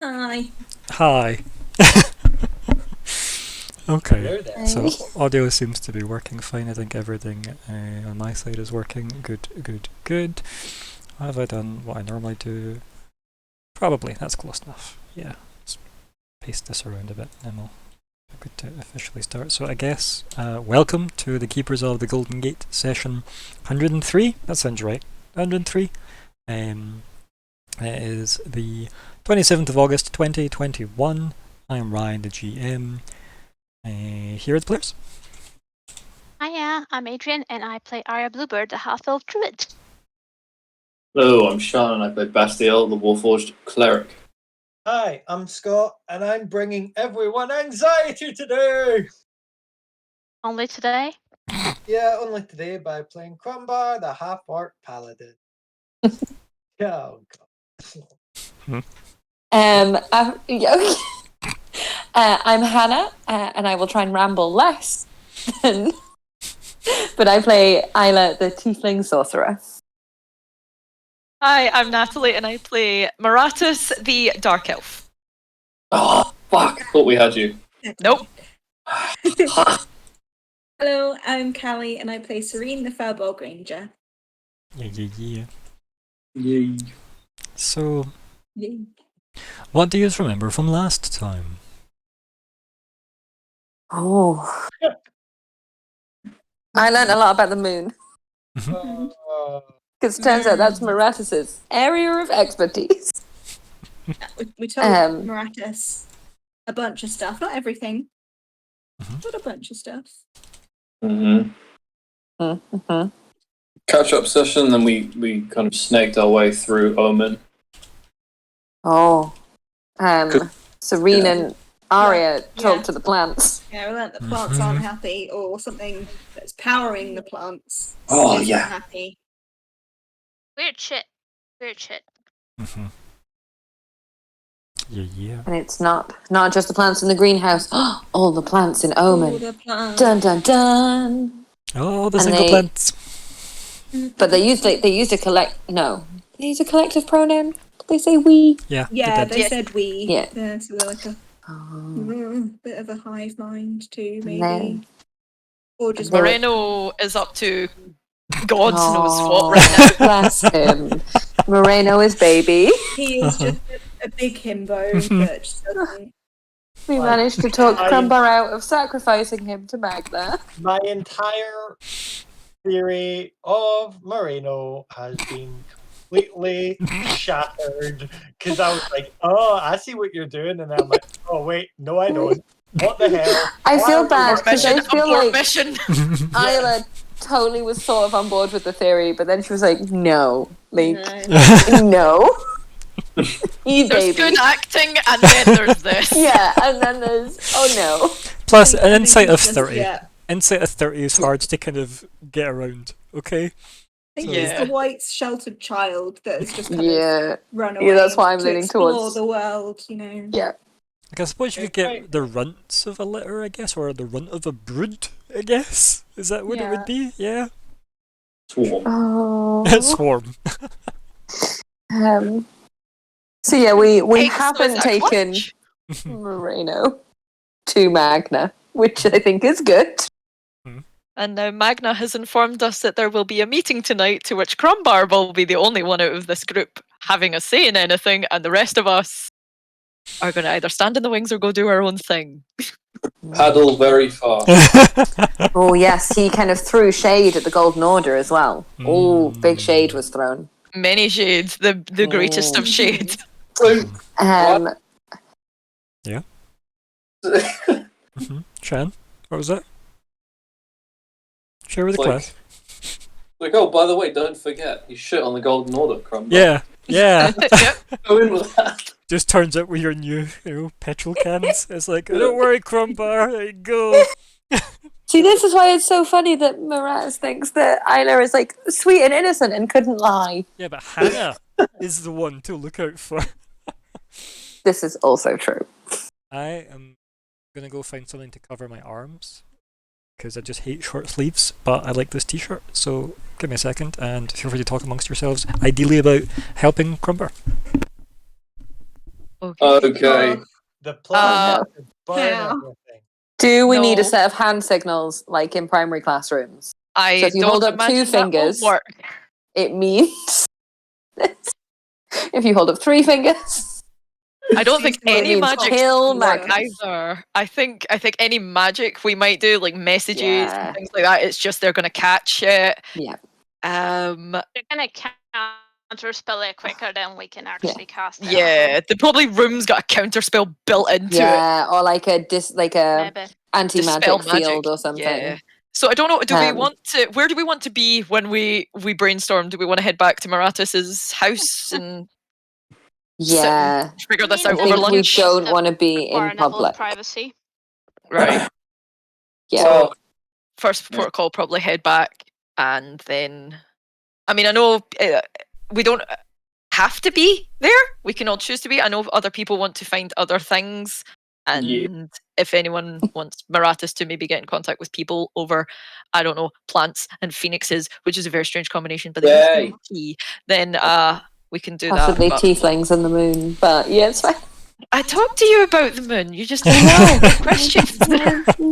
Hi. Hi. Okay, Hello there. so audio seems to be working fine. I think everything on my side is working. Good. Have I done what I normally do? Probably. That's close enough. Yeah. Let's paste this around a bit, and we'll be good to officially start. So I guess welcome to the Keepers of the Golden Gate session 103. That sounds right. 103. It is the 27th of August 2021. I'm Ryan, the GM. Here are the players. Hiya, I'm Adrian, and I play Arya Bluebird, the half-elf druid. Hello, I'm Sean, and I play Bastiel, the Warforged cleric. Hi, I'm Scott, and I'm bringing everyone anxiety today. Only today? Yeah, only today by playing Crumbar, the half-orc paladin. Oh god. I'm Hannah, and I will try and ramble less. But I play Isla, the tiefling sorcerer. Hi, I'm Natalie, and I play Maratus, the dark elf. Oh, fuck. Thought we had you. Nope. Hello, I'm Callie and I play Serene, the Firbolg Ranger. Yeah. Yay. So, Yay. what do you remember from last time? Oh. I learned a lot about the moon. Because it turns out that's Maratus's area of expertise. We told Maratus a bunch of stuff, not everything, but a bunch of stuff. Catch-up session, then we kind of snaked our way through Omen. Oh. Good. Serene and Arya talk Yeah. to the plants. Yeah, we learnt that plants aren't happy, or something that's powering the plants. Oh, isn't yeah. happy. Weird shit. Yeah. And it's not just the plants in the greenhouse. All the plants in All Omen. the plants. Dun dun dun. Oh, the And single they- plants. But they used a collective pronoun. Did they say we? Yeah. Yeah, they they did. said we. Yeah. So we're like a bit of a hive mind too, maybe. No. Or just They were- Moreno is up to God knows Aw, what right now. Bless him. Moreno is baby. he is just a big himbo that just doesn't. We Like, managed to talk I- Crumbar out of sacrificing him to Magna. My entire theory of Moreno has been completely shattered because I was like, "Oh, I see what you're doing," and I'm like, "Oh wait, no, I don't. What the hell?" I Why feel are we bad working because I on- feel Abort like mission. Isla totally was sort of on board with the theory, but then she was like, "No, like, No. no, you There's baby." good acting, and then there's this. Yeah, and then there's no. Plus, an I think insight of it's just- 30. Yeah. Insight of 30 is hard to kind of get around, okay? I think Yeah. it's the white sheltered child that has just kind of Yeah, run away. yeah, that's why I'm to leaning explore towards. the world, you know. Yeah. Like, I suppose you could get the runts of a litter, I guess, or the runt of a brood, I guess. Is that what it Yeah. would be? Yeah. Swarm. Oh. Swarm. So yeah, we Eggs haven't with a taken clutch. Moreno to Magna, which I think is good. And now Magna has informed us that there will be a meeting tonight to which Crumbar will be the only one out of this group having a say in anything, and the rest of us are going to either stand in the wings or go do our own thing. Paddle very fast. Oh yes, he kind of threw shade at the Golden Order as well. Oh, big shade was thrown. Many shades, the greatest of shade. Um, Shan, what was that? Share with the Like- class. Like, oh, by the way, don't forget, you shit on the Golden Order, Crumb. Yeah. Yep. Go in with that. Just turns out with your new, petrol cans. It's like, don't worry, Crumbar, there you go. see, this is why it's so funny that Maratus thinks that Isla is like sweet and innocent and couldn't lie. Yeah, but Hannah is the one to look out for. This is also true. I am gonna go find something to cover my arms because I just hate short sleeves, but I like this t-shirt, so give me a second and feel free to talk amongst yourselves, ideally about helping Crumbar. Okay. The plan no. is to burn Yeah. everything. Do we need a No. set of hand signals like in primary classrooms? I So if you don't hold up two imagine that will fingers- work. It means if you hold up 3 fingers, I don't think it any means magic kill will work Magnus. either. I think any magic we might do, like messages Yeah. and things like that, it's just they're gonna catch it. Yeah. They're gonna counterspell it quicker than we can actually cast it. Yeah, the probably room's got a counter spell built into it. Yeah, or like a Maybe. anti-magic Dispel field magic, or something. Yeah. So I don't know. Do we Um, want to? Where do we want to be when we brainstorm? Do we want to head back to Maratus's house and Yeah. figure this I out I over think we lunch? don't want to be Require in a level of public. privacy. Right. Yeah. So, First Yeah. protocol, probably head back, and then. I mean, I know we don't have to be there. We can all choose to be. I know other people want to find other things, and Yeah. if anyone wants Maratus to maybe get in contact with people over, I don't know, plants and phoenixes, which is a very strange combination, but they Yay. have tea, then we can do Possibly that. But tieflings and the moon. But yeah, it's fine. I talked to you about the moon. You just didn't know the questions.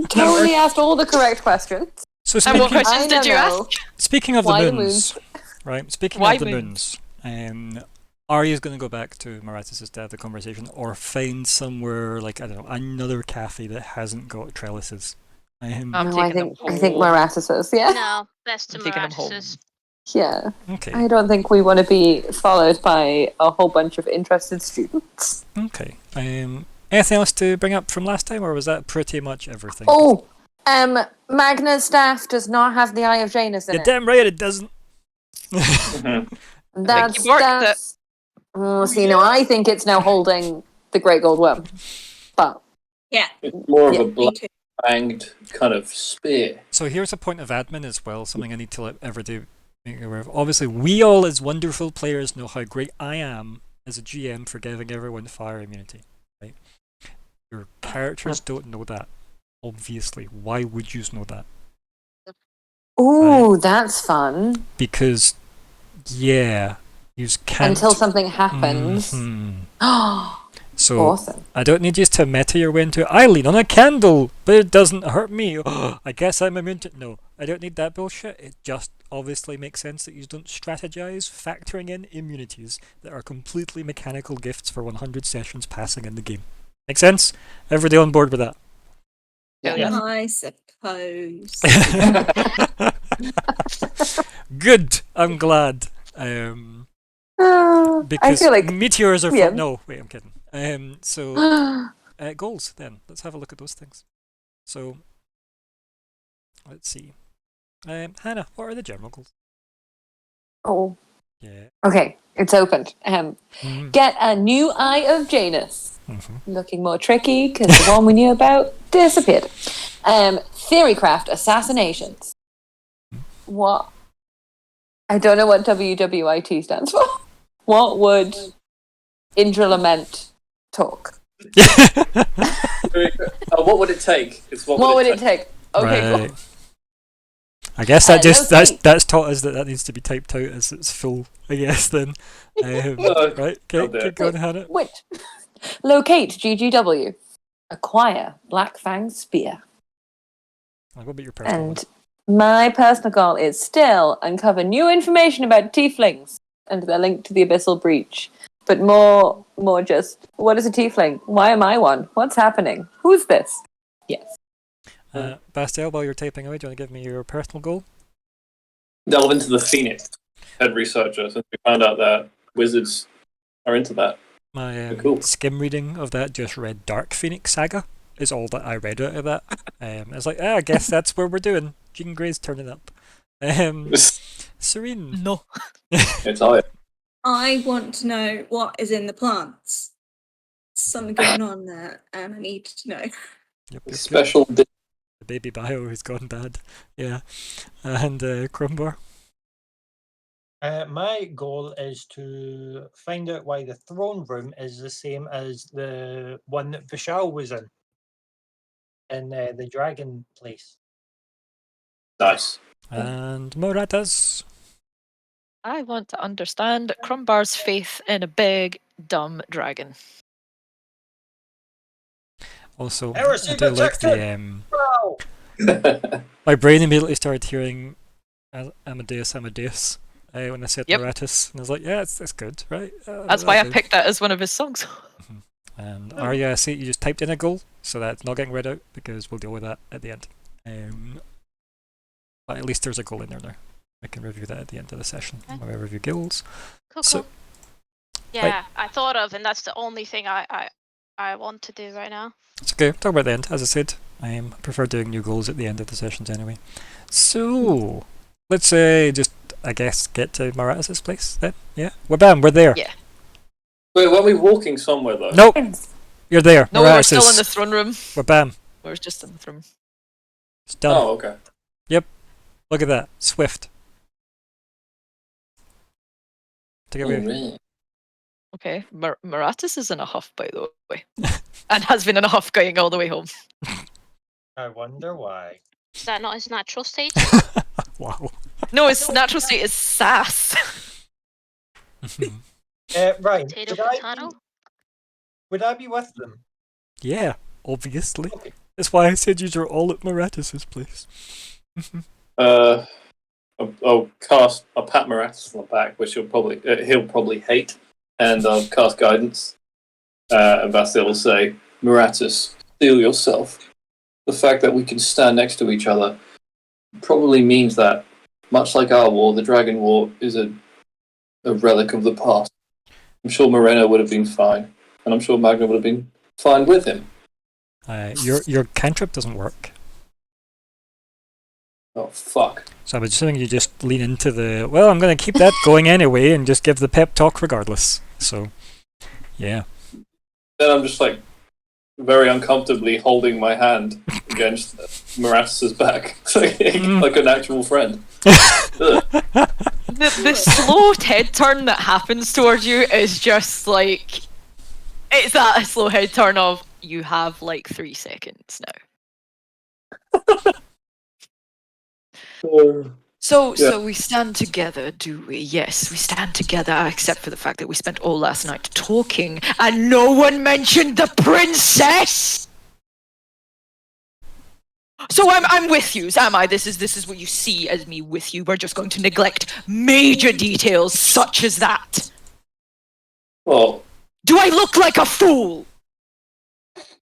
Totally asked all the correct questions. So And what speaking, questions did you know. ask? speaking of Why the the moons, right? Speaking Why of the moons? moons, Arya's going to go back to Maratus' to have the conversation, or find somewhere like I don't know another cafe that hasn't got trellises. I'm No, I taking them think home. Maratus. Yeah. No, that's to I'm taking them home. Maratus's. Yeah. Okay. I don't think we want to be followed by a whole bunch of interested students. Okay. Anything else to bring up from last time, or was that pretty much everything? Oh, Magna's staff does not have the Eye of Janus in You're it. damn right it doesn't. Mhm. That's you worked that's. Oh, see, no, I think it's now holding the Great Gold Worm. But Yeah, It's more Yeah, of a me black too. fanged kind of spear. So here's a point of admin as well, something I need to let everybody make aware of. Obviously, we all as wonderful players know how great I am as a GM for giving everyone fire immunity, right? Your characters don't know that, obviously. Why would you know that? ooh, that's fun. Because, yeah, you can't... Until something happens. Mhm. Oh, So, awesome. I don't need you to meta your way into it. I lean on a candle, but it doesn't hurt me. I guess I'm immune to... No, I don't need that bullshit. It just obviously makes sense that you don't strategize factoring in immunities that are completely mechanical gifts for 100 sessions passing in the game. Make sense? Everybody on board with that? Brilliant. I suppose. Good. I'm glad. I Because feel like meteors are... yeah. No, wait, I'm kidding. So... goals then. Let's have a look at those things. So, let's see. Hannah, what are the general goals? oh, Yeah. okay, it's opened. Get a new Eye of Janus. Looking more tricky because the one we knew about disappeared. Theorycraft assassinations. What? I don't know what WWIT stands for. What would Indra Lament talk? What would it take? It's What would it take? Okay, Right. cool. I guess that just locate. that's taught us that needs to be typed out as it's full. I guess then. Right. I'll Okay. do Keep it. going, Hannah. Wait. Locate GGW. Acquire Black Fang Spear. What about your personal one? And my personal goal is still uncover new information about tieflings and their link to the Abyssal Breach. But more just, what is a tiefling? Why am I one? What's happening? Who's this? Yes. Bastiel, while you're typing away, do you want to give me your personal goal? Delve into the Phoenix, head researcher, since we found out that wizards are into that. My Cool. skim reading of that just read Dark Phoenix Saga is all that I read out of that. It's like, I guess that's where we're doing. Jean Grey's turning up. Serene. No. It's all I want to know what is in the plants. Something going on there, and I need to know. Yep. special. The baby bio has gone bad. Yeah. And Crumbar. My goal is to find out why the throne room is the same as the one that Vishal was in the dragon place. Nice. And Moratas. I want to understand Crumbar's faith in a big, dumb dragon. Also, Error I seed do like detected! the Wow. my brain immediately started hearing Amadeus when I said Yep. Moratis, and I was like, yeah, it's good, right? That's why I good. picked that as one of his songs. And Arya, I see you just typed in a goal, so that's not getting read out because we'll deal with that at the end. But at least there's a goal in there now. I can review that at the end of the session where I review guilds. Cool, So- cool. Yeah, I thought of, and that's the only thing I want to do right now. It's okay, talk about the end. As I said, I prefer doing new goals at the end of the sessions anyway. So, let's just, I guess, get to Moratis' place then. Yeah? We're there. Yeah. Wait, weren't we walking somewhere though? Nope, you're there. No, we're still Moratis. in the throne room. We're bam. We're just in the throne. It's done. Oh, okay. Look at that. Swift. Take it away. Alright. Okay, Moratis is in a huff, by the way. And has been in a huff going all the way home. I wonder why. Is that not his natural state? Wow. No, his natural state is sass. Right. Potato, Would I, potato? be, would I be with them? Yeah, obviously. Okay. That's why I said you're all at Moratis' place. I'll pat Moratis on the back, which he'll probably hate, and I'll cast guidance. And Basil will say, Moratis, steel yourself. The fact that we can stand next to each other probably means that, much like our war, the Dragon War is a relic of the past. I'm sure Moreno would have been fine, and I'm sure Magna would have been fine with him. Your cantrip doesn't work. Oh, fuck. So I was just thinking you just lean into I'm going to keep that going anyway and just give the pep talk regardless. So, yeah. Then I'm just like very uncomfortably holding my hand against Moratis' back, like an actual friend. The slow head turn that happens towards you is just like, it's that slow head turn of, you have like 3 seconds now. So we stand together, do we? Yes, we stand together, except for the fact that we spent all last night talking, and no one mentioned the princess. So I'm with you, am I? This is what you see as me with you. We're just going to neglect major details such as that. Well, Do I look like a fool?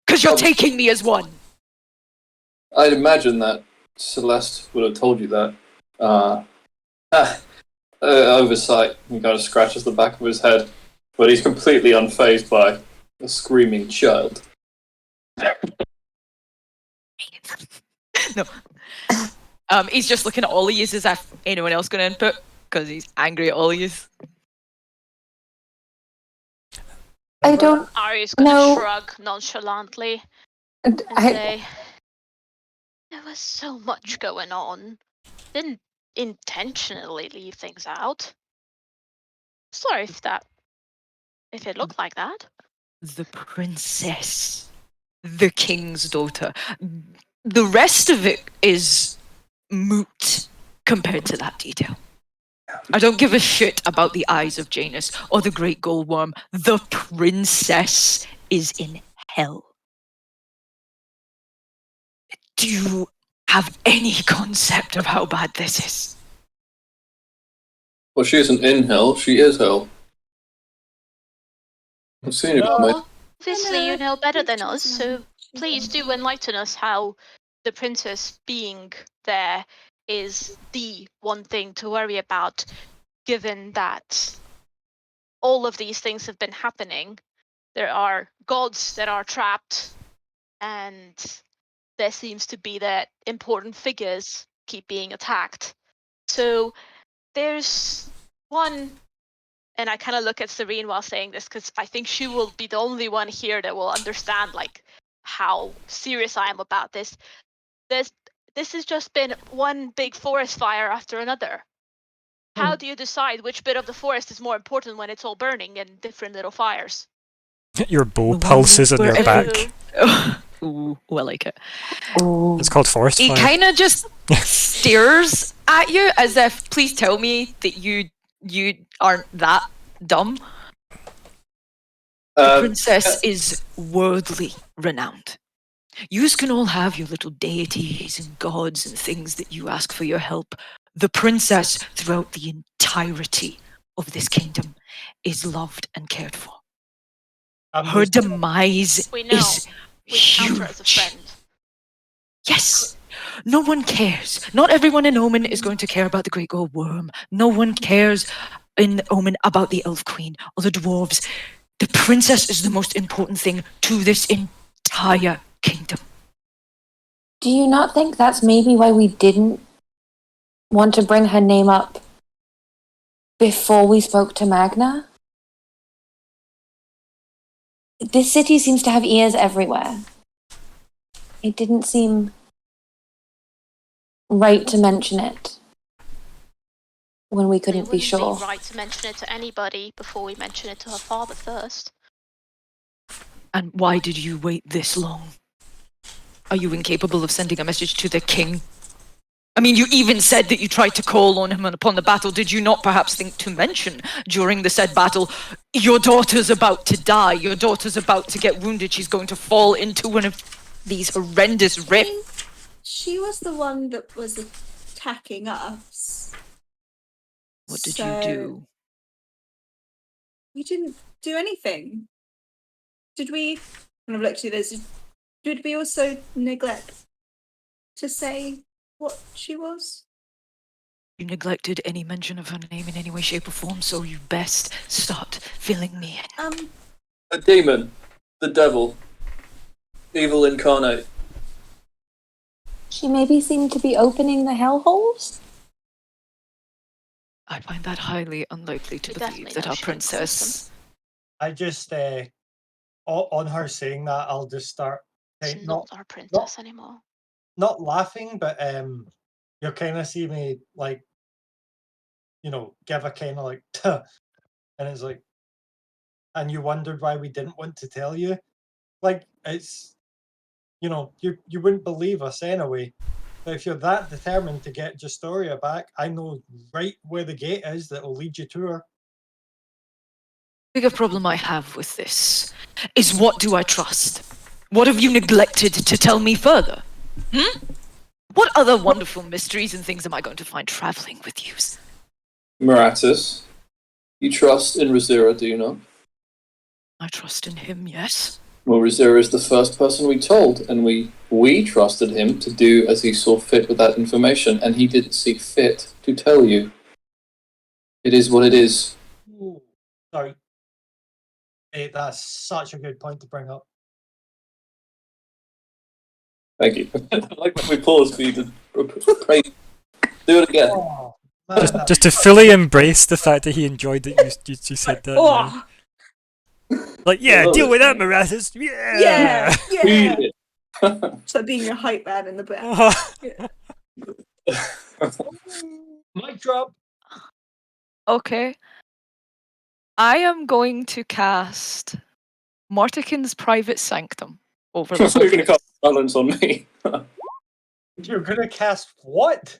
Because you're taking me as one. I'd imagine that Celeste would have told you that. Oversight. He kind of scratches the back of his head, but he's completely unfazed by a screaming child. No. He's just looking at Ollie as if anyone else going to input, because he's angry at Ollie. I don't Ari's gonna No. shrug nonchalantly and and I, say, there was so much going on. Didn't intentionally leave things out. Sorry if it looked like that. The princess. The king's daughter. The rest of it is moot compared to that detail. I don't give a shit about the eyes of Janus or the great gold worm. The princess is in hell. Do you have any concept of how bad this is? Well, she isn't in hell, she is hell. I've seen it with my... Obviously, you know better than us, so please do enlighten us how the princess being there is the one thing to worry about, given that all of these things have been happening. There are gods that are trapped, and there seems to be that important figures keep being attacked. So there's one, and I kind of look at Serene while saying this, because I think she will be the only one here that will understand like how serious I am about this. This has just been one big forest fire after another. How do you decide which bit of the forest is more important when it's all burning in different little fires? Your bow pulses on your back. Ooh, I like it. oh, It's called forest He fire. kind of just stares at you as if, please tell me that you aren't that dumb. The princess is worldly renowned. You can all have your little deities and gods and things that you ask for your help. The princess, throughout the entirety of this kingdom, is loved and cared for. Her demise We know. is We count her as a huge. friend. Yes. No one cares. Not everyone in Omen is going to care about the Great Gold Worm. No one cares in Omen about the Elf Queen or the dwarves. The princess is the most important thing to this entire kingdom. Do you not think that's maybe why we didn't want to bring her name up before we spoke to Magna? This city seems to have ears everywhere. It didn't seem right to mention it when we couldn't be sure. It wouldn't be right to mention it to anybody before we mention it to her father first. And why did you wait this long? Are you incapable of sending a message to the king? I mean, you even said that you tried to call on him upon the battle. Did you not perhaps think to mention during the said battle, your daughter's about to die, your daughter's about to get wounded, she's going to fall into one of these horrendous rifts? She was the one that was attacking us. What did you do? We didn't do anything. Did we? When I've looked at this, did we also neglect to say what she was? You neglected any mention of her name in any way, shape, or form, so you best start filling me in. A demon. The devil. Evil incarnate. She maybe seemed to be opening the hellholes? I find that highly unlikely to We believe definitely that know our she didn't cause princess... I just, on her saying that, I'll just start She's not our princess anymore. not laughing, but you'll kind of see me like, give a kind of like, tuh, and it's like, and you wondered why we didn't want to tell you. Like, it's, you wouldn't believe us anyway. But if you're that determined to get Justoria back, I know right where the gate is that will lead you to her. The bigger problem I have with this is, what do I trust? What have you neglected to tell me further? What other wonderful mysteries and things am I going to find traveling with you? Maratus. You trust in Razira, do you not? I trust in him, yes. Well, Razira is the first person we told, and we trusted him to do as he saw fit with that information, and he didn't see fit to tell you. It is what it is. Ooh, sorry. Hey, that's such a good point to bring up. Thank you. I like when we pause for you to pray. Do it again. Oh, man, Just to fully embrace the fact that he enjoyed that you said that. Oh, Like, yeah, love deal it. with that, Marathis. Yeah. yeah, yeah. Read it. It's like being your hype man in the back. mic drop. Okay. I am going to cast Mortican's Private Sanctum over the So you're going to cast silence on me. You're gonna cast what?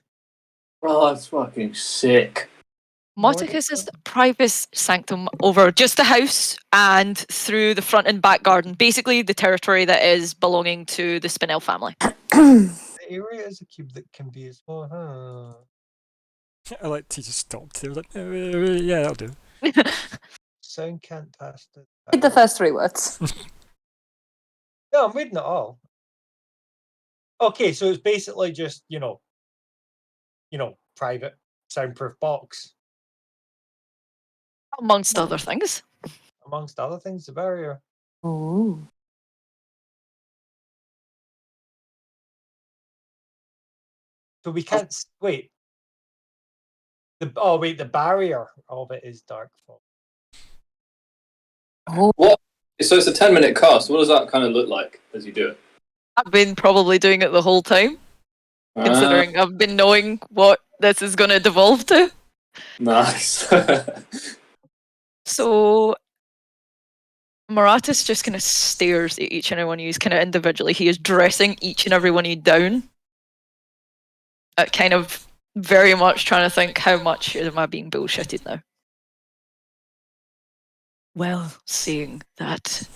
Oh, that's fucking sick. Morticus's Private Sanctum over just the house and through the front and back garden. Basically, the territory that is belonging to the Spinel family. The area is a cube that can be as well, huh? I like he just stopped. He was like, yeah, that'll do. Sound can't pass the. Read the first 3 words. No, I'm reading it all. Okay, so it's basically just, private soundproof box. Amongst other things. Amongst other things, the barrier. Ooh. So we can't wait. The barrier of it is dark fog. Oh. What? So it's a 10-minute cast. What does that kind of look like as you do it? I've been probably doing it the whole time, considering I've been knowing what this is going to devolve to. Nice. So Maratus just kind of stares at each and every one of you kind of individually. He is dressing each and every one of you down. Kind of very much trying to think, how much am I being bullshitted now? Well, seeing that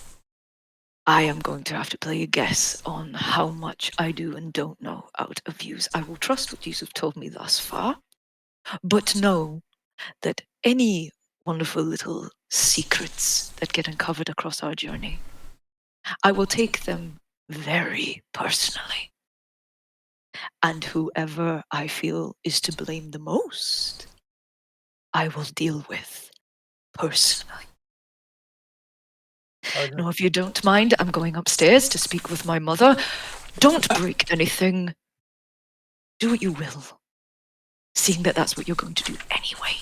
I am going to have to play a guess on how much I do and don't know out of yous. I will trust what yous have told me thus far, but know that any wonderful little secrets that get uncovered across our journey, I will take them very personally. And whoever I feel is to blame the most, I will deal with personally. Now, if you don't mind, I'm going upstairs to speak with my mother. Don't break anything. Do what you will, seeing that that's what you're going to do anyway.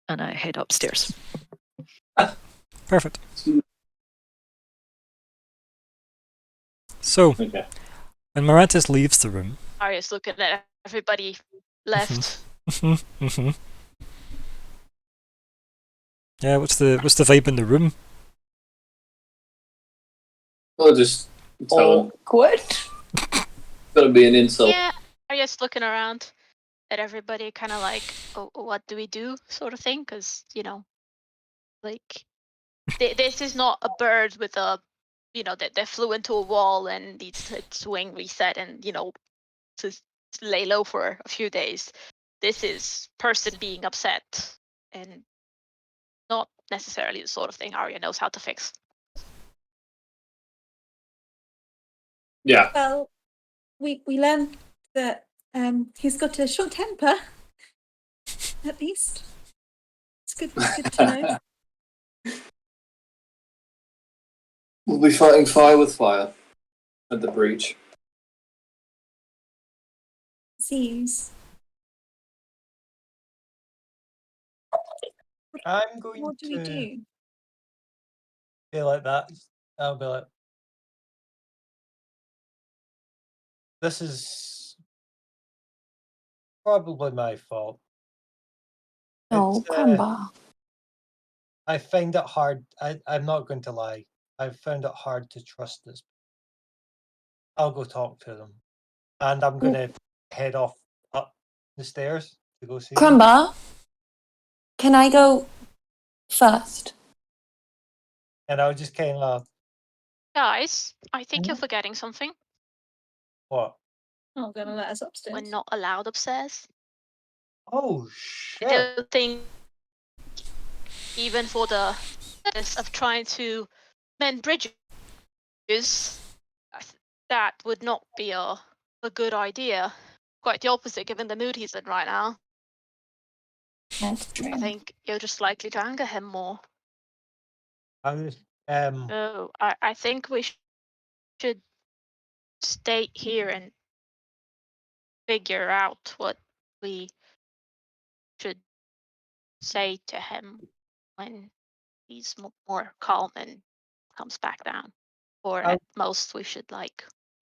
And I head upstairs. Perfect. So, Okay. when Morantis leaves the room, Arya's looking at everybody left. yeah, what's the vibe in the room? I'll just tell him. Awkward. Gotta be an insult. Yeah, Arya's looking around at everybody, kind of like, oh, what do we do, sort of thing, because like, this is not a bird with a, that flew into a wall and needs its wing reset and to lay low for a few days. This is person being upset and not necessarily the sort of thing Arya knows how to fix. Yeah. Well, we learned that he's got a short temper. At least it's good to know. We'll be fighting fire with fire at the breach. Seems. I'm going What do we to do? be like that. I'll be like, this is probably my fault. Oh, It's, Crumbar. I find it hard. I'm not going to lie. I've found it hard to trust this. I'll go talk to them. And I'm going to head off up the stairs to go see them. Crumbar, can I go first? And I'll just kind of, Guys, I think you're forgetting something. what? Not gonna let us upstairs. We're not allowed upstairs. Oh, I shit. don't think, even for the purpose of trying to mend bridges, that would not be a good idea. Quite the opposite, given the mood he's in right now. That's true. I think you're just likely to anger him more. I was, So I think we should stay here and figure out what we should say to him when he's more calm and comes back down. Or I- at most we should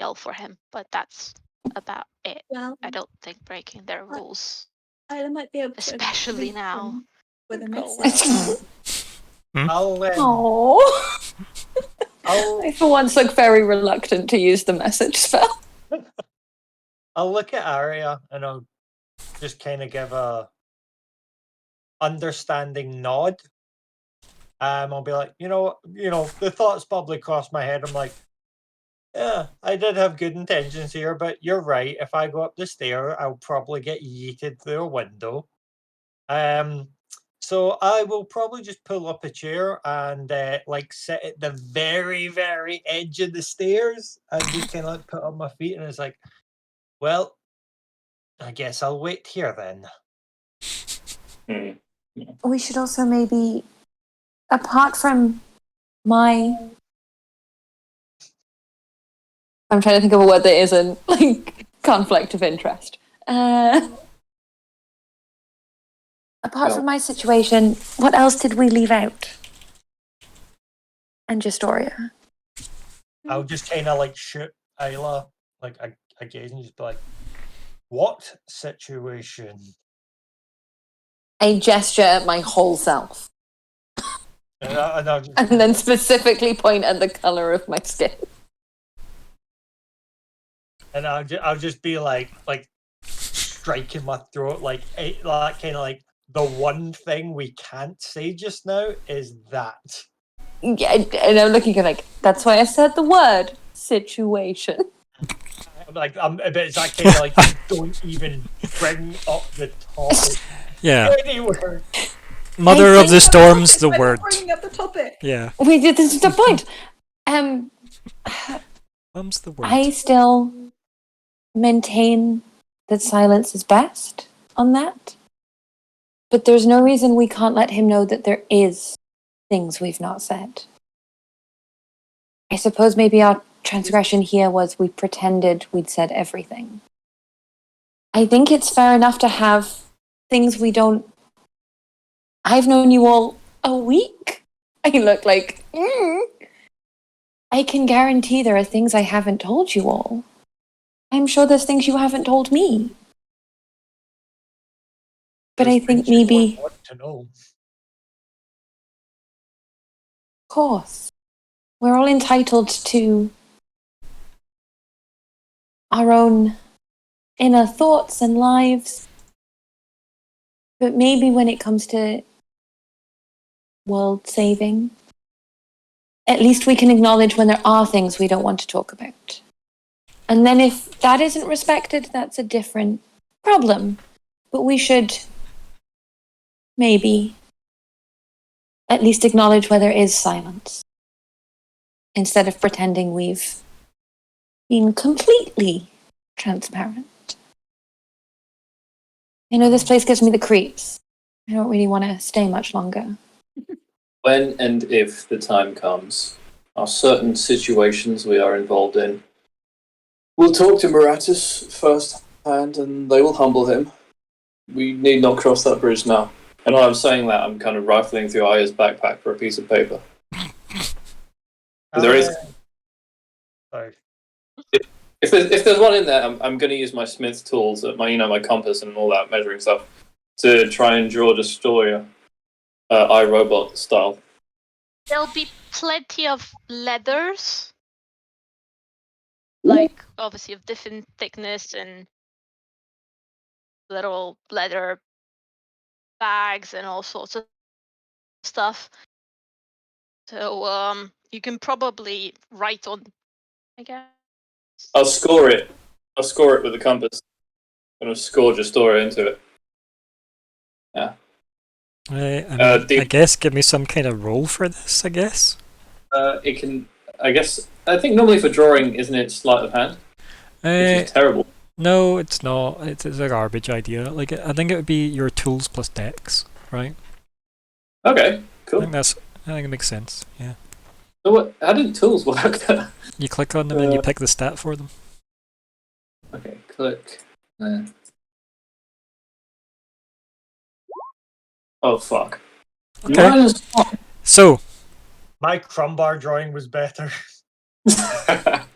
yell for him, but that's about it. Well, I don't think breaking their rules, I might be able to especially reach now, him with a would go message. I'll, Oh. I'll, I for once look very reluctant to use the message spell. I'll look at Arya and I'll just kind of give a understanding nod. I'll be like, the thoughts probably crossed my head. I'm like, yeah, I did have good intentions here, but you're right. If I go up the stair, I'll probably get yeeted through a window. So I will probably just pull up a chair and sit at the very, very edge of the stairs and just kind of put up my feet, and it's like, well, I guess I'll wait here then. We should also maybe, apart from my... I'm trying to think of a word that isn't, conflict of interest. Apart from my situation, what else did we leave out? And Justoria. I'll just kind of shoot Isla a gaze and just be like, what situation? A gesture at my whole self. I'll just, And then specifically point at the colour of my skin. and I'll just be like striking my throat, kind of the one thing we can't say just now is that. Yeah, and I'm looking at like, that's why I said the word situation. But it's that kind of like, don't even bring up the topic Yeah. anywhere. Mother of the think- Storms, the We're not word. bringing up the topic. Yeah. Wait, this is the point. Mum's the word. I still maintain that silence is best on that. But there's no reason we can't let him know that there is things we've not said. I suppose maybe our transgression here was we pretended we'd said everything. I think it's fair enough to have things we don't. I've known you all a week. I look like. I can guarantee there are things I haven't told you all. I'm sure there's things you haven't told me. But There's I think things you don't maybe, want to know. of course, we're all entitled to our own inner thoughts and lives. But maybe when it comes to world saving, at least we can acknowledge when there are things we don't want to talk about. And then if that isn't respected, that's a different problem. But we should maybe at least acknowledge where there is silence instead of pretending we've been completely transparent. You know, this place gives me the creeps. I don't really want to stay much longer. When and if the time comes, are certain situations we are involved in. We'll talk to Moratus firsthand and they will humble him. We need not cross that bridge now. And while I'm saying that, I'm kind of rifling through Aya's backpack for a piece of paper. There is. Sorry. If there's one in there, I'm going to use my Smith's tools, my compass and all that measuring stuff, to try and draw Destroyer, iRobot style. There'll be plenty of leathers, like obviously of different thickness and little leather bags and all sorts of stuff. So you can probably write on, I guess. I'll score it. I'll score it with the compass. I'm going to score Destroyer into it. Yeah. I guess give me some kind of roll for this, I guess. It can, I guess, I think normally for drawing, isn't it sleight of hand? Which is terrible. No, it's not. It's a garbage idea. Like, I think it would be your tools plus dex, right? Okay, I cool. think it makes sense. Yeah. So what? How did tools work? You click on them and you pick the stat for them. Okay, click. Oh fuck. Okay. Minus So, My crumbar drawing was better. I'm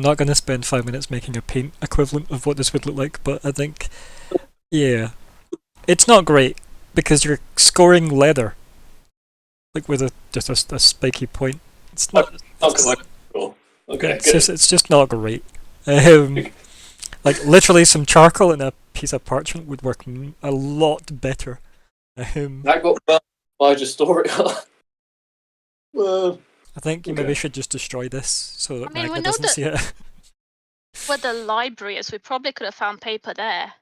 not going to spend 5 minutes making a paint equivalent of what this would look like, but I think, yeah, it's not great because you're scoring leather, like with just a spiky point. It's not. Cool. Okay, It's just not great. Like literally, some charcoal and a piece of parchment would work a lot better. That got burned by Gestoria. Well, I think you Okay. maybe should just destroy this so that I mean, we Magna know doesn't that- see it. Where the library is, we probably could have found paper there.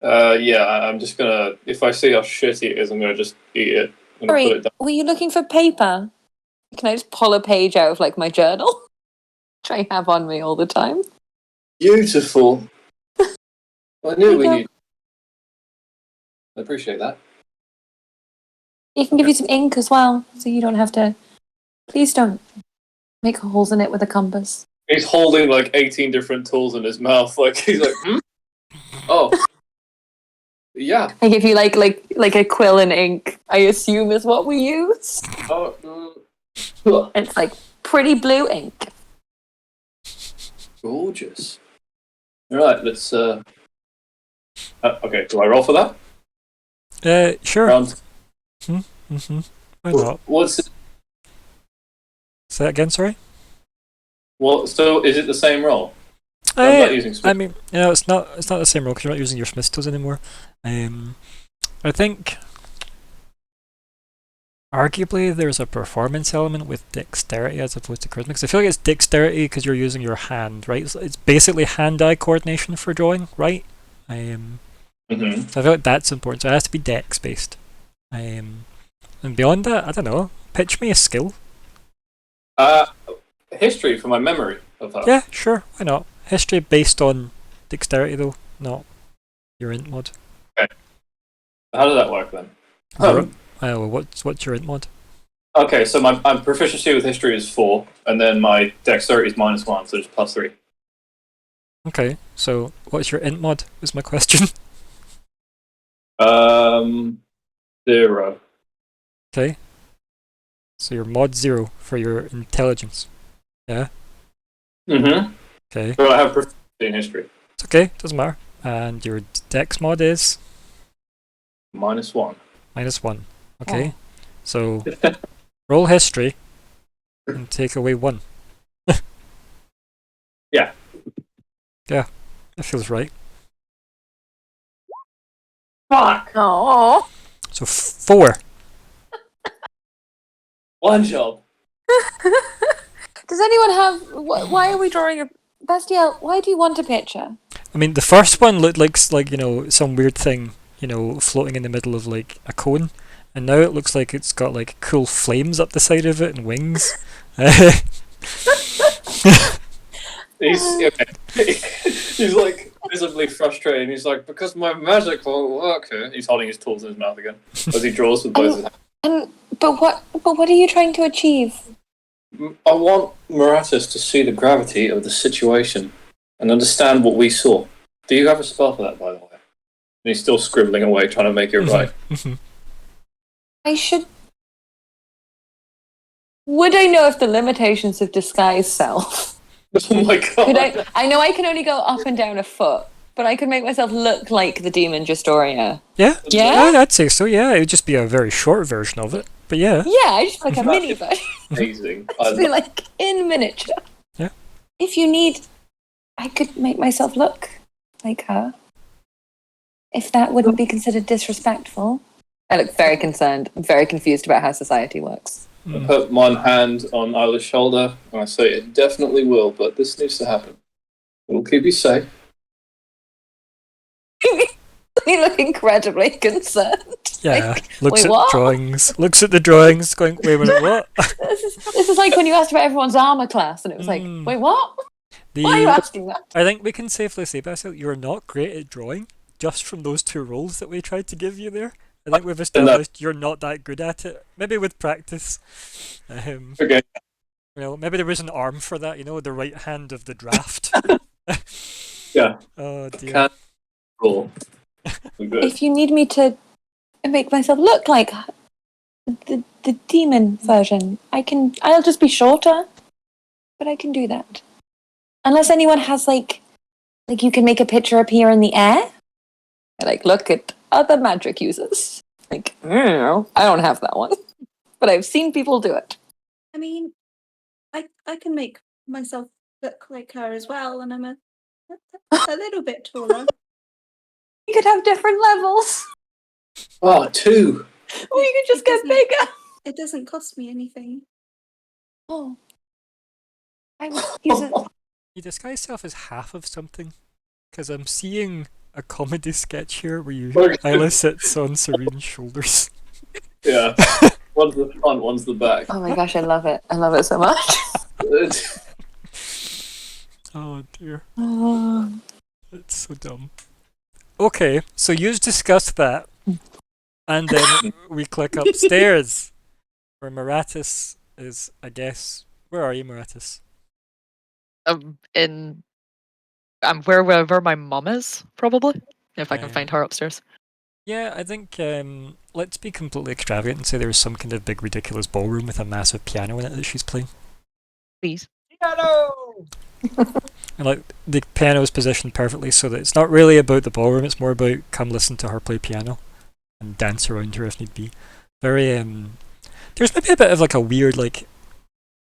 yeah, I'm just gonna. If I see how shitty it is, I'm gonna just eat it. I'm gonna put Sorry, it down. were you looking for paper? Can I just pull a page out of like my journal? Which I have on me all the time. Beautiful. I knew we you go. need. I appreciate that. You can give you some ink as well, so you don't have to. Please don't make holes in it with a compass. He's holding like 18 different tools in his mouth. Like he's like, oh, yeah. I give you like a quill and ink. I assume is what we use. Oh, It's like pretty blue ink. gorgeous. All right, let's. Okay, do I roll for that? Sure. Round. Why not? What's it? Say that again, sorry? What? So is it the same roll? I'm not using. I mean, it's not the same roll because you're not using your Smith's tools anymore. I think Arguably, there's a performance element with dexterity as opposed to charisma. Because I feel like it's dexterity because you're using your hand, right? It's basically hand-eye coordination for drawing, right? So I feel like that's important. So it has to be dex-based. And beyond that, I don't know. Pitch me a skill. History for my memory of her. Yeah, sure. Why not? History based on dexterity, though, not your int mod. How does that work then? Well, what's your int mod? Okay, so my proficiency with history is 4, and then my dexterity is -1, so it's +3. Okay, so what's your int mod? Is my question. 0. Okay. So you're mod 0 for your intelligence. Yeah. Mm-hmm. Okay. But I have proficiency in history. It's okay. Doesn't matter. And your dex mod is -1. -1. Okay. So roll history and take away 1. Yeah. Yeah. That feels right. Fuck! Oh. So 4. One job. Does anyone have? Why are we drawing a Bastiel? Why do you want a picture? I mean, the first one looked like some weird thing, floating in the middle of like a cone, and now it looks like it's got like cool flames up the side of it and wings. He's like visibly frustrated. He's like, because my magic won't work here. He's holding his tools in his mouth again as he draws with both his hands. But what are you trying to achieve? I want Moratis to see the gravity of the situation and understand what we saw. Do you have a spell for that, by the way? And he's still scribbling away, trying to make it right. I should. Would I know if the limitations of disguise self? Oh my god! Could I know I can only go up and down a foot, but I could make myself look like the demon Justoria. Yeah. Yeah? I'd say so. Yeah, it would just be a very short version of it. But yeah. Yeah, I just like a mini version. Amazing. Just be like in miniature. Yeah. If you need, I could make myself look like her. If that wouldn't be considered disrespectful. I look very concerned. I'm very confused about how society works. I put one hand on Isla's shoulder and I say, it definitely will, but this needs to happen. It'll keep you safe. You look incredibly concerned. Yeah. Like, Looks wait, at what? drawings. Looks at the drawings, going, wait a minute, what? This is like when you asked about everyone's armor class, and it was like, wait, what? Why are you asking that? I think we can safely say, Basil, you're not great at drawing, just from those 2 roles that we tried to give you there. I think we've established you're not that good at it. Maybe with practice. Okay. Maybe there was an arm for that, the right hand of the draft. Yeah. Oh dear. Can't roll. We're good. If you need me to make myself look like the demon version, I'll just be shorter, but I can do that. Unless anyone has like you can make a picture appear in the air. Like, look at other magic users. Like, I don't have that one, but I've seen people do it. I mean, I can make myself look like her as well, and I'm a little bit taller. You could have different levels. Oh, 2. Or you could just get bigger. It doesn't cost me anything. Oh. I would use it. You disguise yourself as half of something, because I'm seeing a comedy sketch here where Isla sits on Serene's shoulders. Yeah. One's the front, one's the back. Oh my gosh, I love it. I love it so much. Oh dear. Oh. That's so dumb. Okay, so you discussed that, and then we click upstairs, where Moratis is, I guess. Where are you, Moratis? Wherever my mum is, probably. If I can Yeah. find her upstairs. Yeah, I think let's be completely extravagant and say there's some kind of big ridiculous ballroom with a massive piano in it that she's playing. Please. Piano! And like the piano is positioned perfectly so that it's not really about the ballroom, it's more about come listen to her play piano and dance around her if need be. Very there's maybe a bit of like a weird like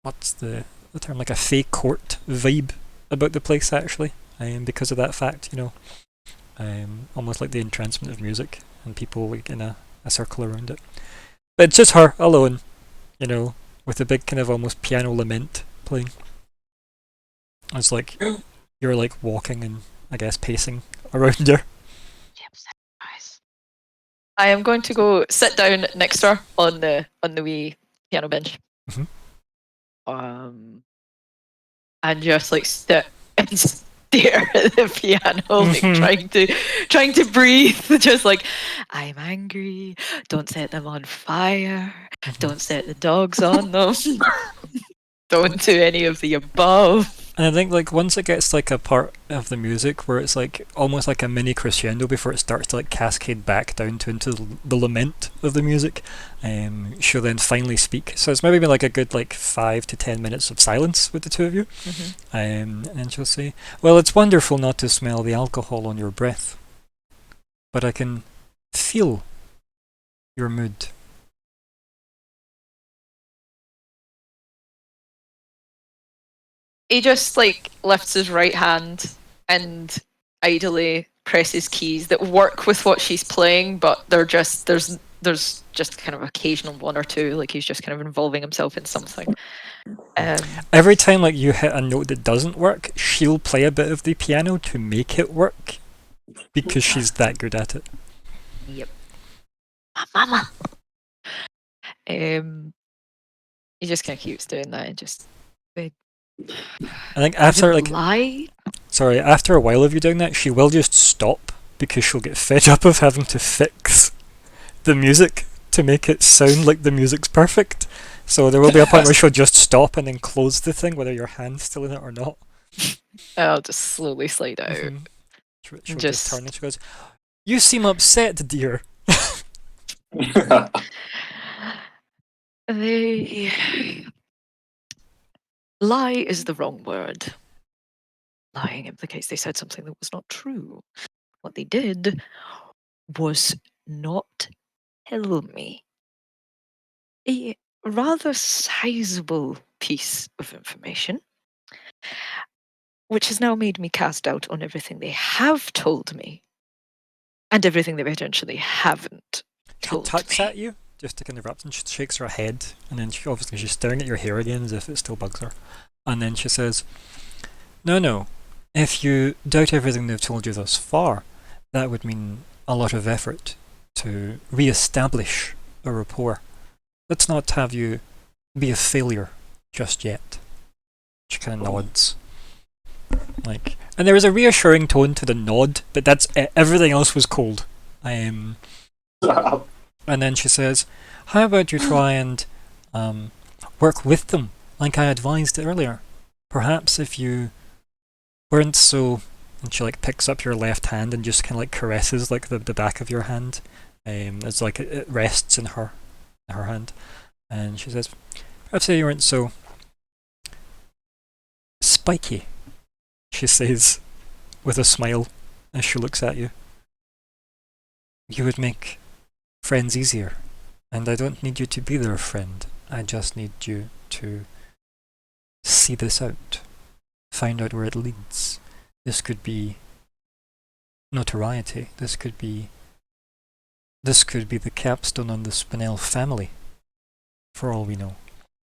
what's the term, like a fake court vibe about the place actually. Because of that fact, almost like the entrancement of music and people like in a circle around it. But it's just her alone, you know, with a big kind of almost piano lament playing. It's like you're like walking and I guess pacing around her. I am going to go sit down next to her on the wee piano bench. Mhm. And just like sit and stare at the piano, like Mhm. trying to breathe. Just like, I'm angry. Don't set them on fire. Don't set the dogs on them. Don't do any of the above. And I think like once it gets like a part of the music where it's like almost like a mini crescendo before it starts to like cascade back down to into the lament of the music, she'll then finally speak. So it's maybe been like a good like 5 to 10 minutes of silence with the two of you, and she'll say, "Well, it's wonderful not to smell the alcohol on your breath, but I can feel your mood." He just like lifts his right hand and idly presses keys that work with what she's playing, but they're just there's just kind of occasional one or two, like he's just kind of involving himself in something. Every time like you hit a note that doesn't work, she'll play a bit of the piano to make it work because she's that good at it. Yep. Mama. He just kind of keeps doing that and just. I think after like lie. Sorry, after a while of you doing that, she will just stop because she'll get fed up of having to fix the music to make it sound like the music's perfect. So there will be a point where she'll just stop and then close the thing, whether your hand's still in it or not. I'll just slowly slide out. She'll just turn and she goes, "You seem upset, dear." Lie is the wrong word. Lying implicates they said something that was not true. What they did was not tell me a rather sizable piece of information, which has now made me cast doubt on everything they have told me and everything they potentially haven't told She tucks me. at you just to interrupt, and she shakes her head, and then she's staring at your hair again as if it still bugs her. And then she says, No. If you doubt everything they've told you thus far, that would mean a lot of effort to re-establish a rapport. Let's not have you be a failure just yet." She kind of nods. And there is a reassuring tone to the nod, but that's it. Everything else was cold. And then she says, "How about you try and work with them, like I advised earlier? Perhaps if you weren't so..." And she like picks up your left hand and just kind of like caresses like the back of your hand. It's like it rests in her hand. And she says, "Perhaps if you weren't so spiky," she says with a smile as she looks at you, "you would make friends easier. And I don't need you to be their friend. I just need you to see this out. Find out where it leads. This could be notoriety. This could be the capstone on the Spinel family, for all we know.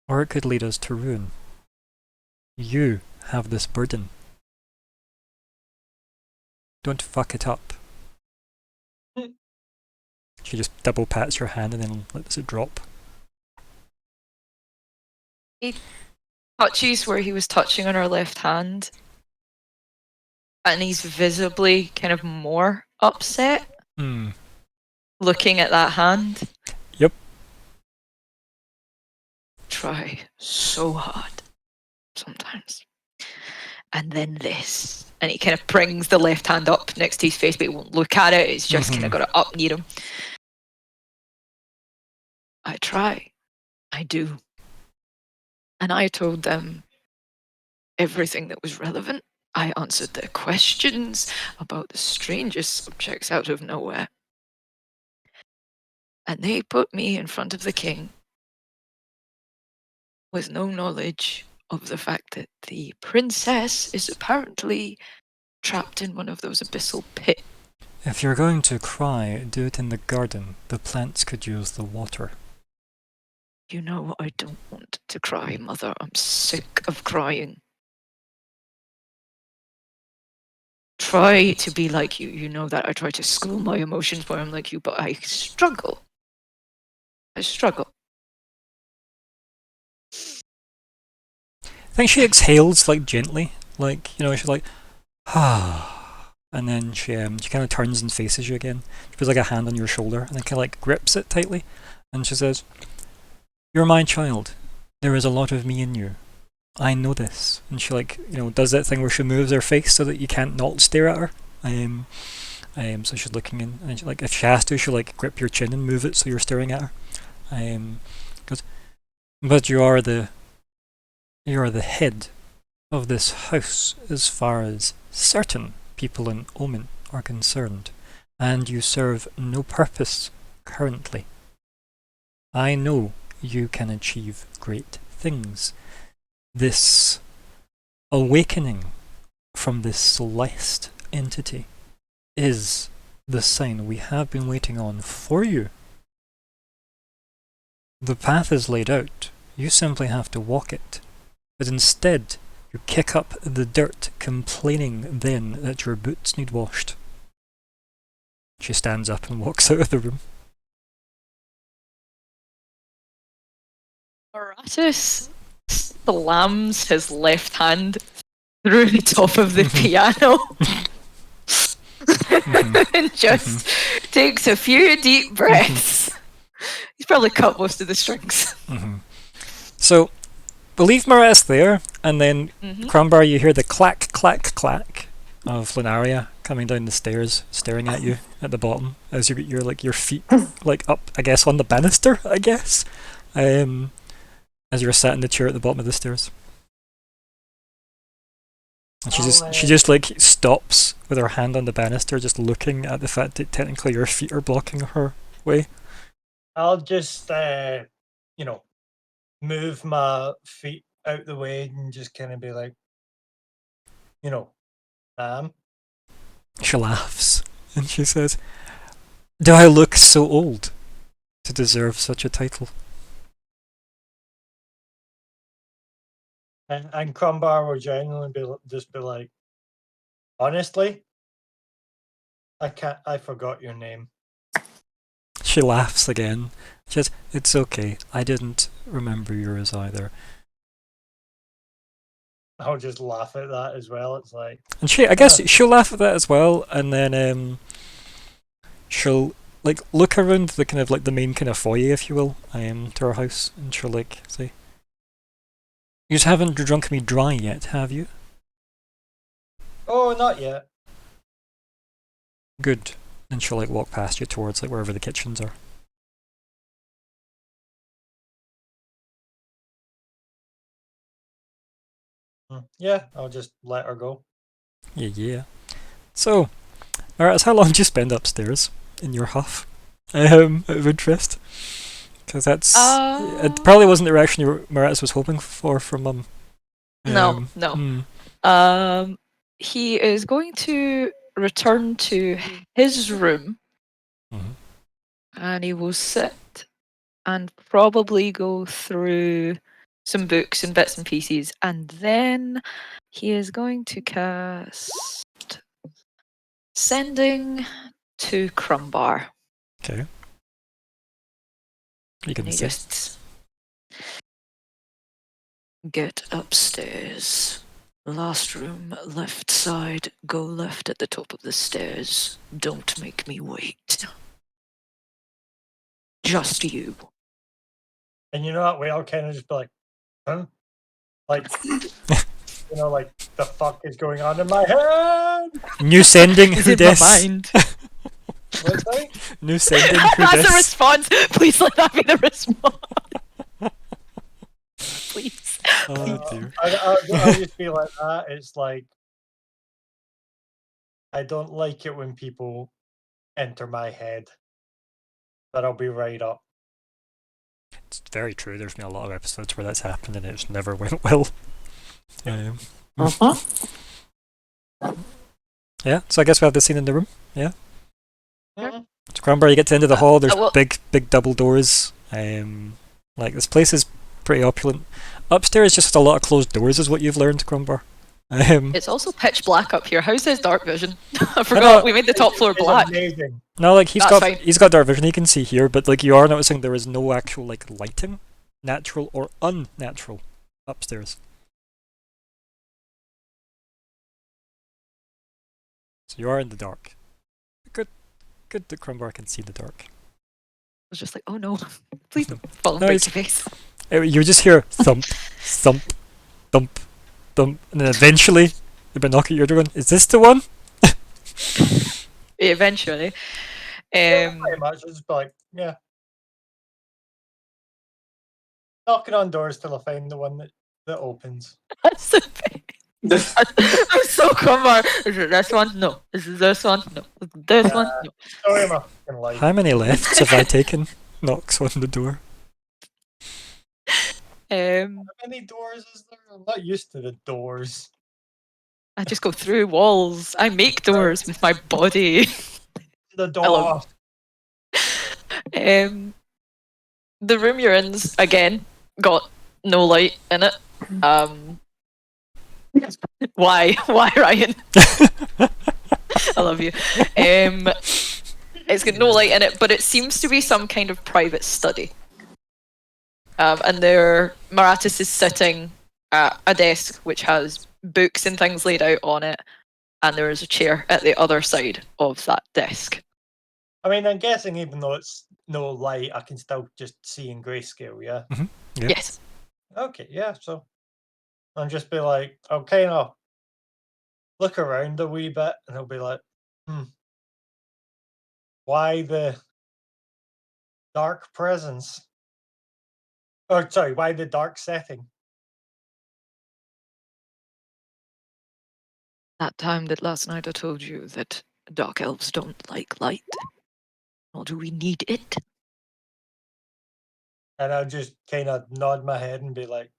Or it could lead us to ruin. You have this burden. Don't fuck it up." She just double pats your hand and then lets it drop. He touches where he was touching on her left hand, and he's visibly kind of more upset looking at that hand. Yep. Try so hard sometimes. And then this. And he kind of brings the left hand up next to his face, but he won't look at it. It's just kind of got it up near him. I try. I do. And I told them everything that was relevant. I answered their questions about the strangest subjects out of nowhere. And they put me in front of the king with no knowledge of the fact that the princess is apparently trapped in one of those abyssal pits. If you're going to cry, do it in the garden. The plants could use the water. You know I don't want to cry, Mother. I'm sick of crying. Try to be like you. You know that I try to school my emotions for him like you, but I struggle. I struggle. I think she exhales like gently, like she's like, ah, and then she kind of turns and faces you again. She puts like a hand on your shoulder and then kind of like grips it tightly, and she says, "You're my child. There is a lot of me in you. I know this." And she like does that thing where she moves her face so that you can't not stare at her. So she's looking in, and like if she has to, she'll like grip your chin and move it so you're staring at her. Goes, "But you are the head of this house as far as certain people in Omen are concerned, and you serve no purpose currently. I know you can achieve great things. This awakening from this Celeste entity is the sign we have been waiting on for you. The path is laid out. You simply have to walk it. But instead, you kick up the dirt, complaining then that your boots need washed." She stands up and walks out of the room. Moratus slams his left hand through the top of the piano and just takes a few deep breaths. He's probably cut most of the strings. So, we'll leave Moratus there, and then Crumbar, you hear the clack, clack, clack of Lunaria coming down the stairs, staring at you at the bottom as you're like your feet like up, I guess, on the banister, I guess, as you're sat in the chair at the bottom of the stairs. And she just like stops with her hand on the banister, just looking at the fact that technically your feet are blocking her way. I'll just move my feet out the way and just kind of be like, She laughs and she says, "Do I look so old to deserve such a title?" And Crumbar will genuinely just be like, "Honestly, I forgot your name." She laughs again. She says, "It's okay. I didn't remember yours either." I'll just laugh at that as well. It's like, And I guess she'll laugh at that as well, and then she'll like look around the kind of like the main kind of foyer, if you will, to her house, and she'll like say, "You just haven't drunk me dry yet, have you?" "Oh, not yet." "Good." And she'll like walk past you towards like wherever the kitchens are. Yeah, I'll just let her go. Yeah. So, alright, how long did you spend upstairs in your huff? Out of interest, because it probably wasn't the reaction Moratus was hoping for from Mum. No. He is going to return to his room, and he will sit and probably go through some books and bits and pieces, and then he is going to cast Sending to Crumbar. Okay. You can just get upstairs. Last room, left side. Go left at the top of the stairs. Don't make me wait. Just you. And that way I'll kind of just be like, huh? Like, like, the fuck is going on in my head? New sending, who in dis? my mind. What's that? New sending, who That's dis? the response. Please let that be the response. Please. Oh dear. I'll just be like that. It's like, I don't like it when people enter my head, but I'll be right up. It's very true. There's been a lot of episodes where that's happened and it's never went well. Yeah, so I guess we have the scene in the room. Yeah. Mhm. So Crumbar, you get to the end of the hall. There's well- big double doors. Like, this place is pretty opulent. Upstairs, just a lot of closed doors is what you've learned, Crumbar. It's also pitch black up here. How's his dark vision? I forgot we made the top floor It's black. amazing. No, like, That's fine. he's got dark vision, he can see here, but, like, you are noticing there is no actual, like, lighting, natural or unnatural, upstairs. So you are in the dark. Good that Crumbar can see the dark. I was just like, oh no, please don't fall and No, break he's- your face. You just hear thump, thump, thump, thump, and then eventually they've been knocking at your door going, is this the one? Eventually. Yeah, pretty much. It's just like, yeah. Knocking on doors till I find the one that opens. That's the thing. I'm so Crumbar. Is it this one? No. Is it this one? No. Is it this one? No. Story of my fucking life. How many lefts have I taken? Knocks on the door. How many doors is there? I'm not used to the doors. I just go through walls. I make doors with my body. The door. love- The room you're in's again got no light in it. Why? Why, Ryan? I love you. It's got no light in it, but it seems to be some kind of private study. And there, Maratis is sitting at a desk which has books and things laid out on it, and there is a chair at the other side of that desk. I mean, I'm guessing even though it's no light, I can still just see in grayscale, yeah? Yeah. Yes. Okay, yeah, so I'll just be like, I'll kind of look around a wee bit and I'll be like, why the dark presence? Or, sorry, why the dark setting? That time that last night I told you that dark elves don't like light. Nor do we need it. And I'll just kind of nod my head and be like,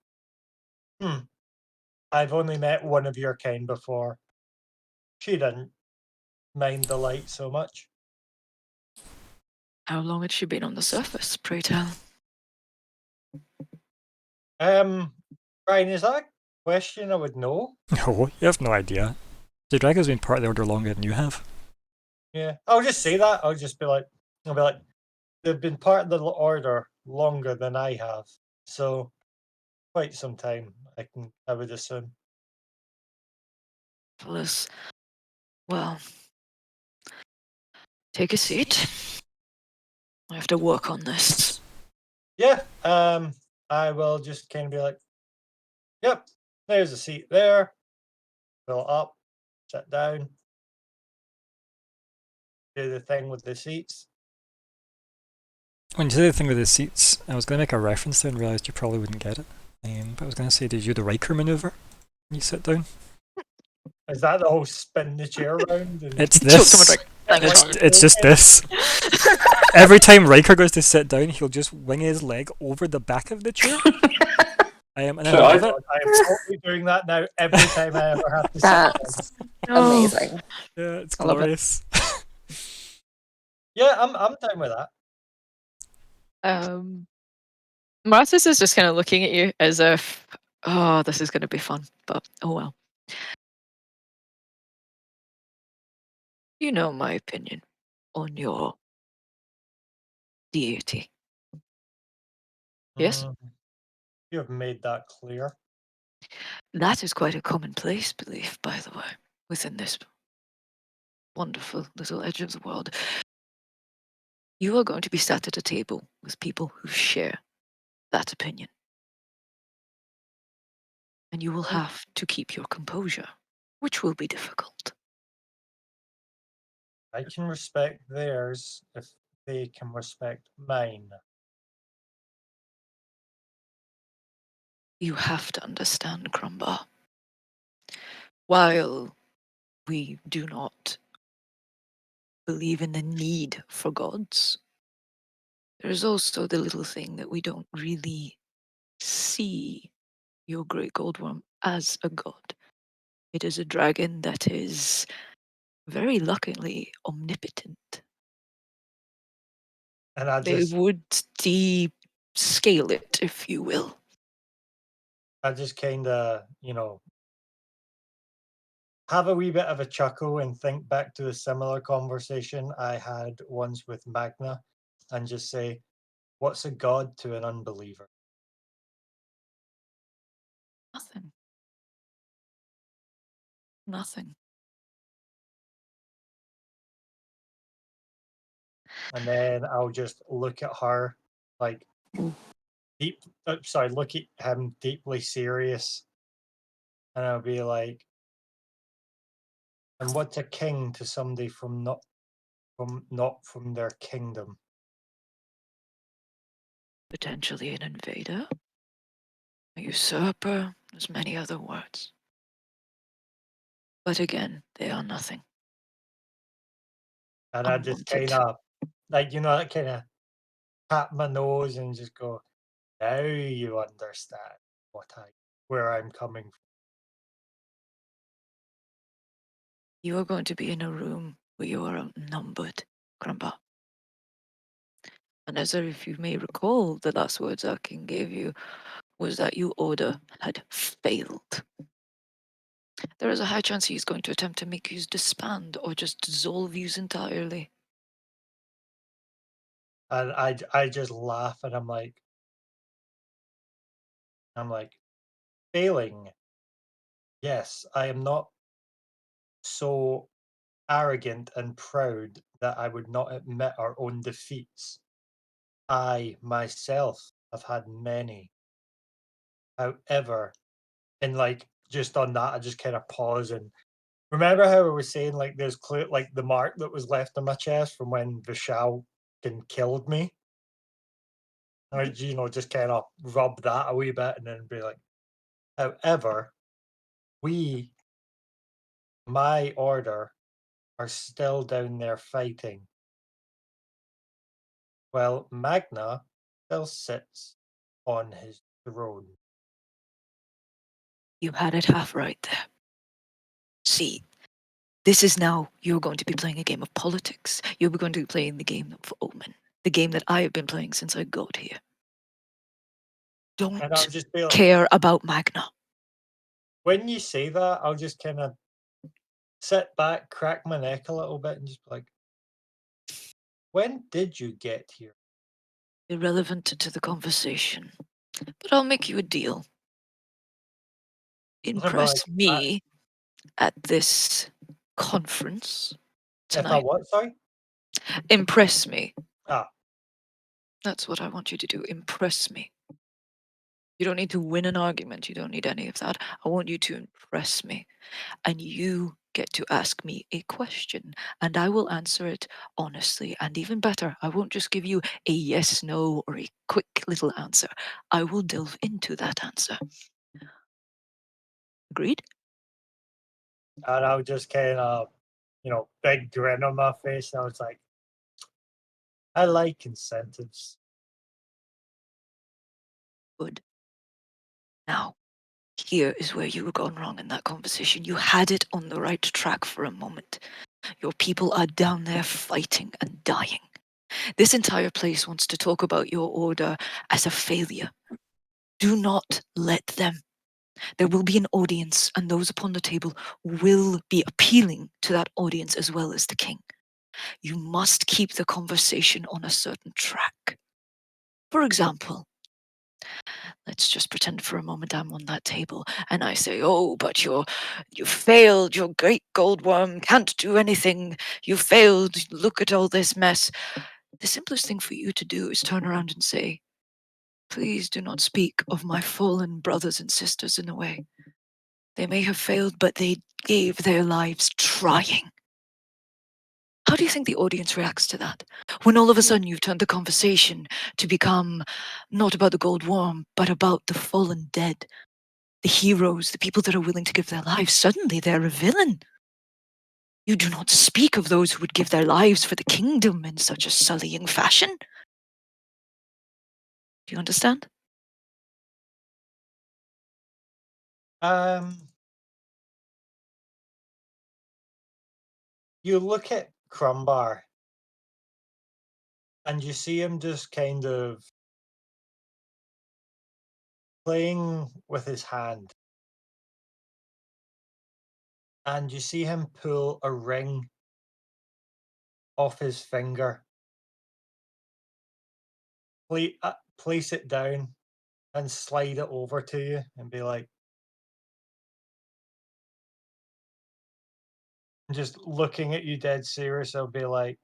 I've only met one of your kind before. She didn't mind the light so much. How long had she been on the surface, pray tell? Brian, is that a question I would know? No, you have no idea. The dragon's been part of the order longer than you have. Yeah, I'll just say that. I'll be like, they've been part of the order longer than I have, so quite some time. I would assume. Phyllis, well, take a seat. I have to work on this. Yeah, I will just kind of be like, yep, there's a seat there. Fill it up, sit down, do the thing with the seats. When you say the thing with the seats, I was going to make a reference there and realised you probably wouldn't get it. But I was going to say, did you do the Riker maneuver when you sit down? Is that the whole spin the chair around? And It's Choke someone this. like, thank It's, God. it's just this. Every time Riker goes to sit down, he'll just wing his leg over the back of the chair. And I So love it. I am totally doing that now every time I ever have to sit down. That's amazing. Yeah, it's I love it. glorious. Yeah, I'm down with that. Martis is just kind of looking at you as if, oh, this is going to be fun, but oh well. You know my opinion on your deity. Yes? You have made that clear. That is quite a commonplace belief, by the way, within this wonderful little edge of the world. You are going to be sat at a table with people who share that opinion. And you will have to keep your composure, which will be difficult. I can respect theirs if they can respect mine. You have to understand, Crumbar. While we do not believe in the need for gods, there is also the little thing that we don't really see your great goldworm as a god. It is a dragon that is very luckily omnipotent. And I They just would see scale it, if you will. I just kind of, have a wee bit of a chuckle and think back to a similar conversation I had once with Magna and just say, what's a god to an unbeliever? Nothing. Nothing. And then I'll just look at her like look at him deeply serious. And I'll be like, and what's a king to somebody from not from their kingdom? Potentially an invader, a usurper, there's many other words. But again, they are nothing. And I just Unwanted. kind of that kind of tap my nose and just go, now you understand where I'm coming from. You are going to be in a room where you are outnumbered, Crumba. And as if you may recall, the last words our king gave you was that your order had failed. There is a high chance he's going to attempt to make you disband or just dissolve you entirely. And I just laugh and I'm like, failing. Yes, I am not so arrogant and proud that I would not admit our own defeats. I myself have had many. However, and just on that, I just kind of pause and remember how I was saying there's clear the mark that was left on my chest from when Vishal killed me. I just kind of rub that a wee bit and then be like, however, my order, are still down there fighting. Well, Magna still sits on his throne. You had it half right there. See, this is now you're going to be playing a game of politics. You're going to be playing the game of Omen, the game that I have been playing since I got here. And I'll Don't just be like, care about Magna. when you say that, I'll just kind of sit back, crack my neck a little bit, and just be like, when did you get here? Irrelevant to the conversation. But I'll make you a deal. Impress me at this conference If I tonight. what, sorry? Impress me. Ah. That's what I want you to do. Impress me. You don't need to win an argument. You don't need any of that. I want you to impress me. And you get to ask me a question, and I will answer it honestly. And even better, I won't just give you a yes, no, or a quick little answer. I will delve into that answer. Agreed? And I'll just kind of, big grin on my face. And I was like, I like incentives. Good. Now, here is where you were gone wrong in that conversation. You had it on the right track for a moment. Your people are down there fighting and dying. This entire place wants to talk about your order as a failure. Do not let them. There will be an audience, and those upon the table will be appealing to that audience as well as the king. You must keep the conversation on a certain track. For example, let's just pretend for a moment I'm on that table and I say, oh, but you failed, your great gold worm can't do anything, you failed, look at all this mess. The simplest thing for you to do is turn around and say, please do not speak of my fallen brothers and sisters in a way. They may have failed, but they gave their lives trying. How do you think the audience reacts to that? When all of a sudden you've turned the conversation to become not about the gold worm, but about the fallen dead, the heroes, the people that are willing to give their lives. Suddenly they're a villain. You do not speak of those who would give their lives for the kingdom in such a sullying fashion. Do you understand? You look at Crumbar and you see him just kind of playing with his hand. And you see him pull a ring off his finger. Place it down and slide it over to you and be like, just looking at you dead serious, I'll be like,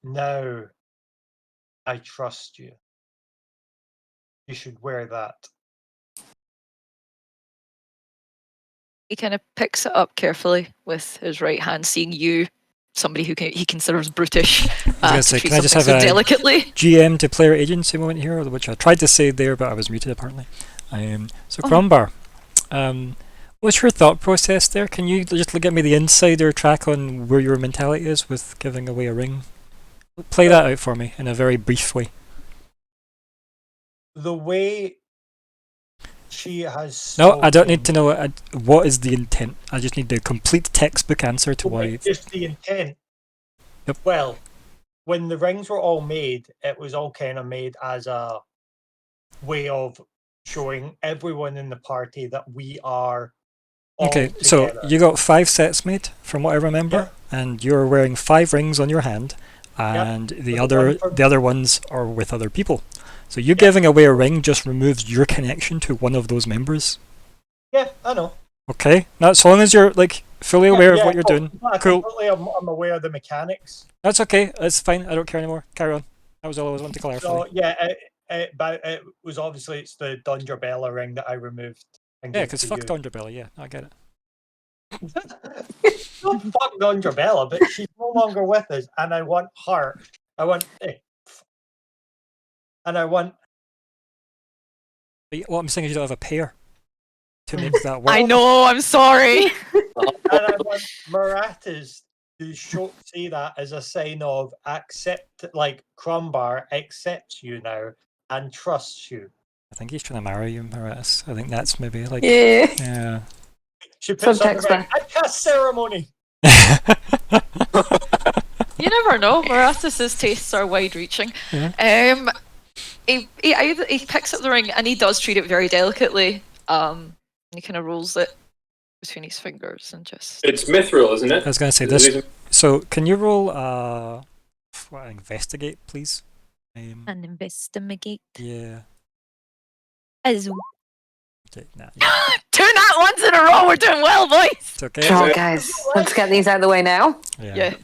now I trust you. You should wear that. He kind of picks it up carefully with his right hand, seeing you, somebody who he considers brutish. I was gonna say, to treat can I just something have so a delicately? GM to player agency moment here, which I tried to say there, but I was muted apparently. So Crombar, what's your thought process there? Can you just give me the insider track on where your mentality is with giving away a ring? Play that out for me in a very brief way. The way she has No, I don't need to spoken- know what is the intent. I just need the complete textbook answer to why. Just the intent. Yep. Well, when the rings were all made, it was all kind of made as a way of showing everyone in the party that we are all Okay, so together. you got 5 sets made, from what I remember, and you're wearing 5 rings on your hand, and the the other one for- the other ones are with other people. So you giving away a ring just removes your connection to one of those members. Yeah, I know. Okay, now as long as you're like fully aware of what you're doing, cool. I'm aware of the mechanics. That's okay. That's fine. I don't care anymore. Carry on. That was all I was wanting to clarify. So yeah, but it was obviously it's the Dungerbella ring that I removed. And Yeah, gave because to fuck you. Dungerbella. Yeah, I get it. Don't fuck Dungerbella, but she's no longer with us, and I want her. I want. And I want. But what I'm saying is you don't have a pair to make that work. I know, I'm sorry. And I want Marathas to see that as a sign of like Crombar accepts you now and trusts you. I think he's trying to marry you, Maratis. I think that's maybe like Yeah. yeah. She puts on the Subtext ring. I cast ceremony. You never know. Marathas's tastes are wide-reaching. Yeah. He picks up the ring and he does treat it very delicately. He kind of rolls it between his fingers and just. It's Mithril, isn't it? I was going to say Is this. it- So can you roll investigate, please? And investigate. Yeah. As Okay, nah, 2 nat ones in a row. We're doing well, boys. it's okay. Oh, guys, let's get these out of the way now. Yeah.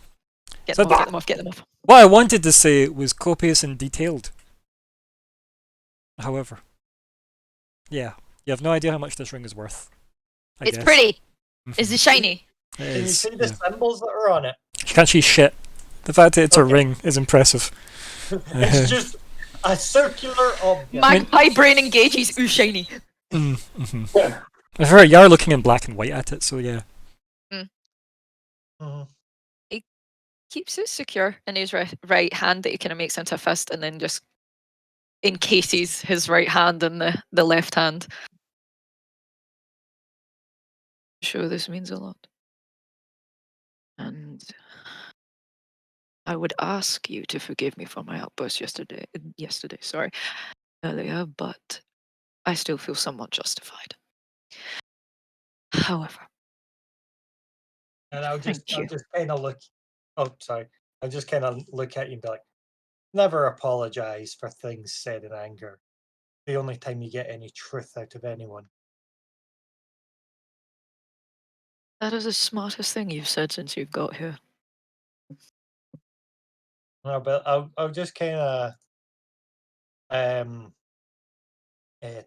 Get So them off. Get them off. What I wanted to say was copious and detailed. However, yeah, you have no idea how much this ring is worth. I It's guess. pretty. Mhm. Is it shiny? It Can you is, see the yeah. symbols that are on it? You can't see shit. The fact that it's a Okay. ring is impressive. It's just a circular object. Magpie brain engages. Ooh, shiny. Mm-hmm. You are looking in black and white at it, so yeah. Mhm. Keeps it secure in his right hand that he kind of makes into a fist and then just encases his right hand in the left hand. Sure, this means a lot. And I would ask you to forgive me for my outburst earlier, but I still feel somewhat justified. However, And I'll Thank you. just kind of look. Oh, sorry. I'll just kind of look at you and be like, never apologize for things said in anger. The only time you get any truth out of anyone. that is the smartest thing you've said since you've got here. No, but I'll just kind of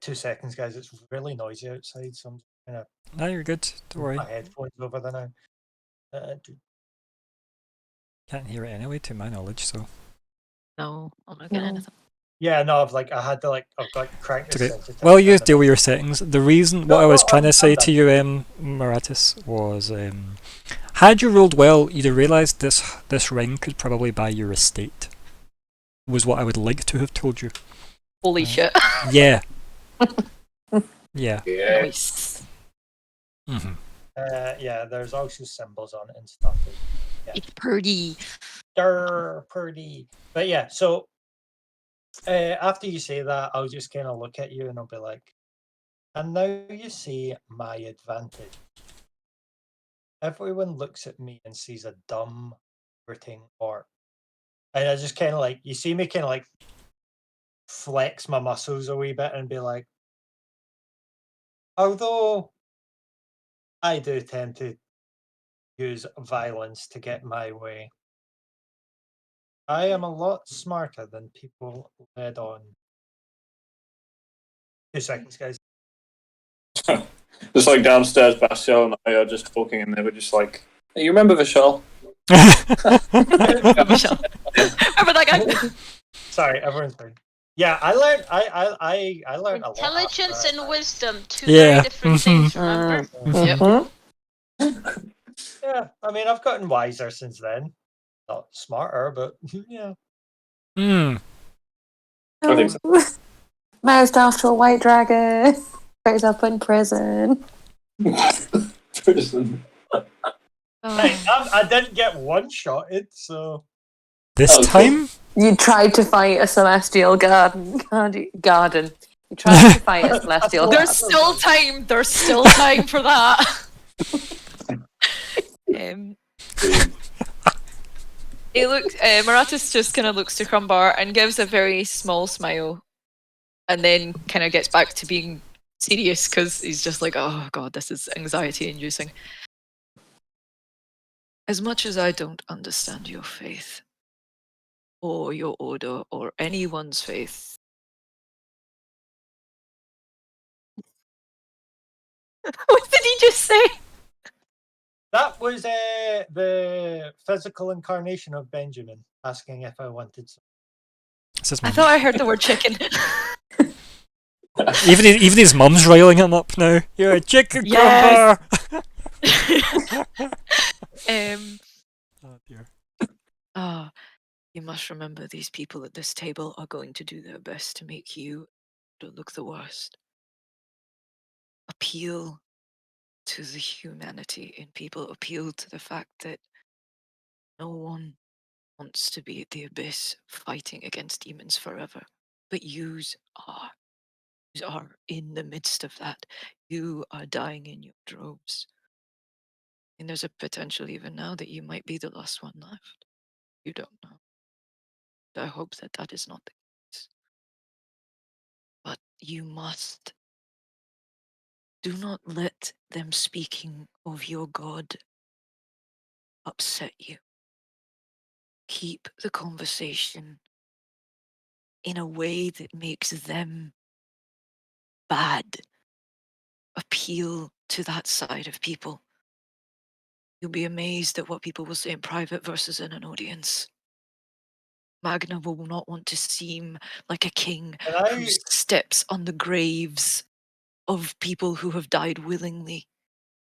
2 seconds, guys. It's really noisy outside, so I'm kind of No, you're good. Don't worry. my headphones over there now. Can't hear it anyway, to my knowledge. So No, I'm not getting No. anything. Yeah, no, I had to crank it's this. okay. sensitivity Well, you down a deal bit. with your settings. The reason No, what I was no, trying to I'm say done. to you, Maratis, was had you rolled well, you'd have realised this ring could probably buy your estate. Was what I would like to have told you. Holy shit. Yeah. Yeah. Yeah. Nice. Mm-hmm. Yeah, there's also symbols on it and stuff. Yeah. It's pretty. They're pretty. But yeah, so After you say that, I'll just kind of look at you and I'll be like, and now you see my advantage. Everyone looks at me and sees a dumb, hurting orc. And I just kind of like, you see me kind of like flex my muscles a wee bit and be like, although I do tend to use violence to get my way, I am a lot smarter than people led on. 2 seconds, guys. Just like downstairs, Bastille and I are just talking, and they were just like, hey, "You remember Vishal?" Michelle. Remember that guy? Sorry, everyone's fine. Yeah, I learned. I learned a lot. Intelligence after that. and wisdom, two Yeah, very different things. Remember? Mhm. Yeah, I mean, I've gotten wiser since then. Not smarter, but yeah. Hmm. I think so. Moused off to a white dragon. Goes up in prison. Prison. Hey, I didn't get one-shotted, so This Oh, cool. time? You tried to fight a celestial garden. Garden. You tried to fight a celestial garden. There's still time. There's still time for that. He looks. Maratus just kind of looks to Crumbar and gives a very small smile, and then kind of gets back to being serious because he's just like, "Oh God, this is anxiety-inducing." As much as I don't understand your faith, or your order, or anyone's faith, what did he just say? that was the physical incarnation of Benjamin asking if I wanted some. This is I thought I heard the word chicken. even his mum's riling him up now. You're a chicken Yes. crumbar! Oh dear. Ah, you must remember these people at this table are going to do their best to make you look the worst. Appeal to the humanity in people. Appeal to the fact that no one wants to be at the abyss fighting against demons forever. But yous are. Yous are in the midst of that. You are dying in your droves. And there's a potential even now that you might be the last one left. You don't know. I hope that that is not the case. But you must. Do not let them speaking of your God upset you. Keep the conversation in a way that makes them bad. Appeal to that side of people. You'll be amazed at what people will say in private versus in an audience. Magna will not want to seem like a king who steps on the graves of people who have died willingly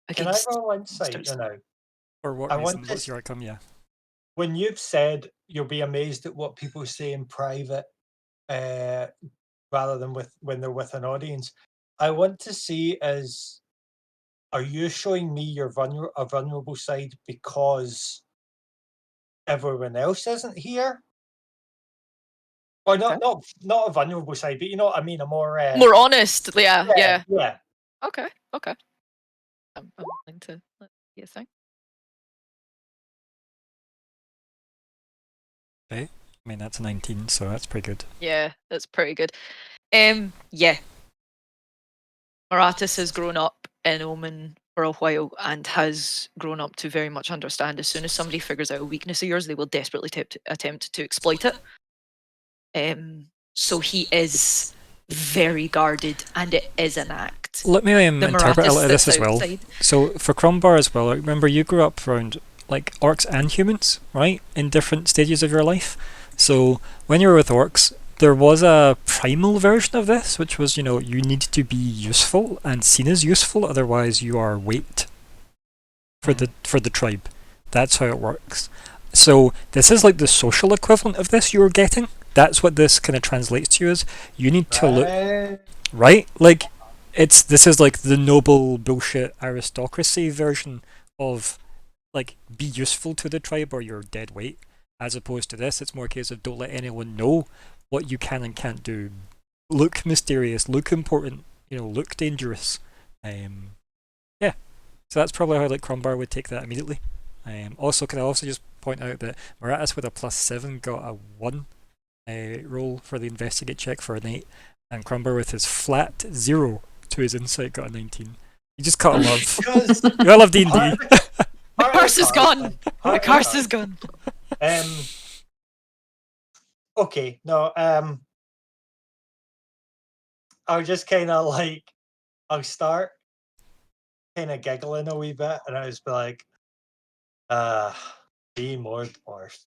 Can I against roll insight monsters. now? For what I reason? want to What's your outcome? Yeah. When you've said you'll be amazed at what people say in private, rather than when they're with an audience, I want to see as, are you showing me your a vulnerable side because everyone else isn't here? Or not a vulnerable side, but you know what I mean, a more More honest, yeah. yeah. Okay. I'm willing to let you think. Okay. I mean, that's 19, so that's pretty good. Yeah, that's pretty good. Yeah. Maratus has grown up in Omen for a while and has grown up to very much understand as soon as somebody figures out a weakness of yours, they will desperately attempt to exploit it. So he is very guarded, and it is an act. Let me interpret a Marathis little of this as sits well. outside. So for Crumbar as well, remember you grew up around like orcs and humans, right? In different stages of your life. So when you were with orcs, there was a primal version of this, which was, you know, you need to be useful and seen as useful, otherwise you are weight for the tribe. That's how it works. So this is like the social equivalent of this you're getting. That's what this kind of translates to as. You need to look right, like this is like the noble bullshit aristocracy version of like be useful to the tribe or you're dead weight, as opposed to this it's more a case of don't let anyone know what you can and can't do. Look mysterious, look important, look dangerous. Yeah. So that's probably how like Crumbar would take that immediately. Also, can I also just point out that Moratis with a +7 got a 1 roll for the investigate check for an 8, and Crumbar with his flat 0 to his insight got a 19. You just gotta love. Because You gotta love D&D. The curse is gone. The curse is gone. Okay, no, I'll just kind of like, I'll start kind of giggling a wee bit, and I'll just be like, be more dwarfs.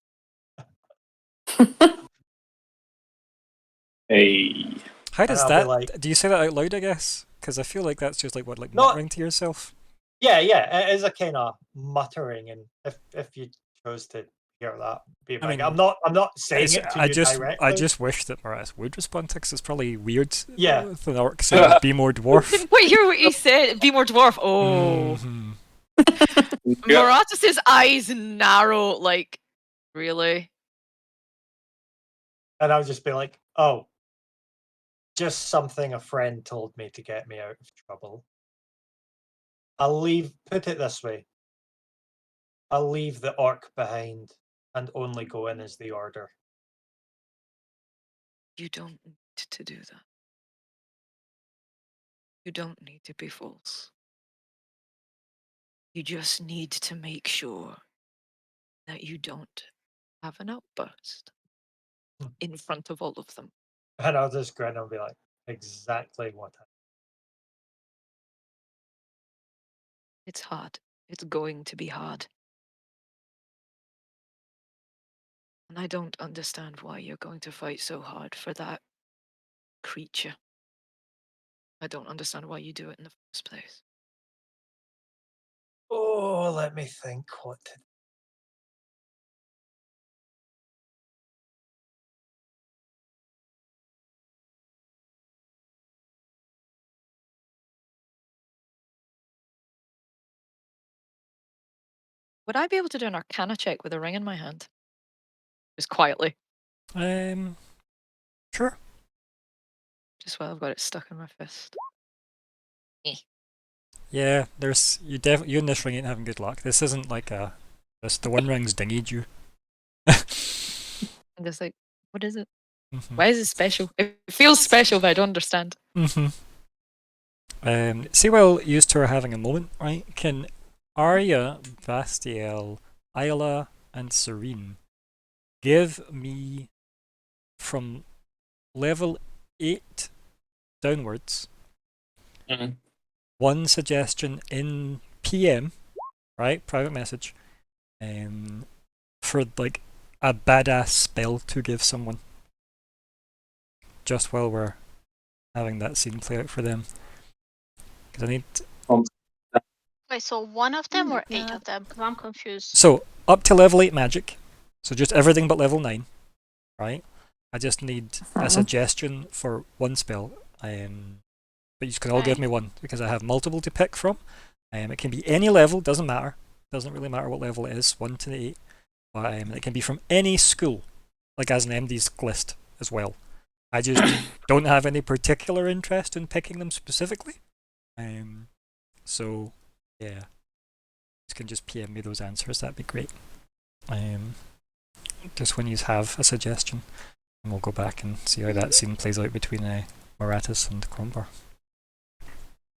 Hey. How does I'll be that? like- Do you say that out loud? I guess because I feel like that's just like what, like No. muttering to yourself. Yeah, it is a kind of muttering, and if you chose to hear that, be I like, mean, I'm not saying it to I you just directly. wish that Moratis would respond to, 'cause it's probably weird. Yeah. With an orc saying "be more dwarf." Didn't quite hear what he said. Be more dwarf. Oh. Mhm. Moratis' eyes narrow, like, really? And I'll just be like, oh, just something a friend told me to get me out of trouble. Put it this way. I'll leave the orc behind and only go in as the order. You don't need to do that. You don't need to be false. You just need to make sure that you don't have an outburst in front of all of them. And I'll just grin and be like, exactly what I It's hard. It's going to be hard. And I don't understand why you're going to fight so hard for that creature. I don't understand why you do it in the first place. Oh, let me think what to Would I be able to do an Arcana check with a ring in my hand? Just quietly. Sure. Just while I've got it stuck in my fist. Yeah, there's you and this ring ain't having good luck. This isn't like the One Ring's dinghied you. I'm just like, what is it? Mhm. Why is it special? It feels special, but I don't understand. See, while you two are having a moment, right? Can Arya, Vastiel, Isla, and Serene give me from level 8 downwards Mhm. one suggestion in PM, right? Private message, for like a badass spell to give someone. Just while we're having that scene play out for them, because I need. Wait, so one of them Oh my or 8 God. of them? 'Cause I'm confused. So up to level 8 magic, so just everything but level 9, right? I just need a suggestion for one spell, but you can all give Okay. me one because I have multiple to pick from. It can be any level, doesn't matter. Doesn't really matter what level it is, 1 to 8. But it can be from any school, like as an MD's list as well. I just don't have any particular interest in picking them specifically. So yeah, you can just PM me those answers. That'd be great. Just when you have a suggestion, and we'll go back and see how that scene plays out between Moratis and Crumbar.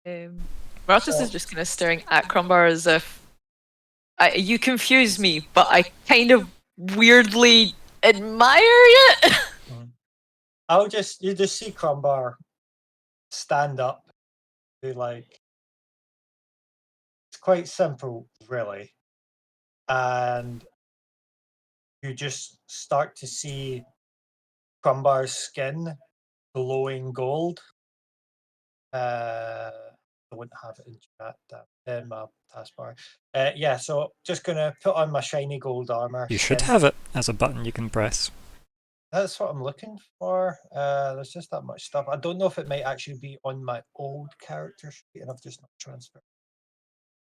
Moratis is just kind of staring at Crumbar as if you confuse me, but I kind of weirdly admire it. You just see Crumbar stand up, be like, it's quite simple, really. And you just start to see Crumbar's skin glowing gold. I wouldn't have it in chat, in my taskbar. Yeah, so just gonna put on my shiny gold armor. You should skin. have it as a button you can press. That's what I'm looking for. There's just that much stuff. I don't know if it might actually be on my old character sheet, and I've just not transferred.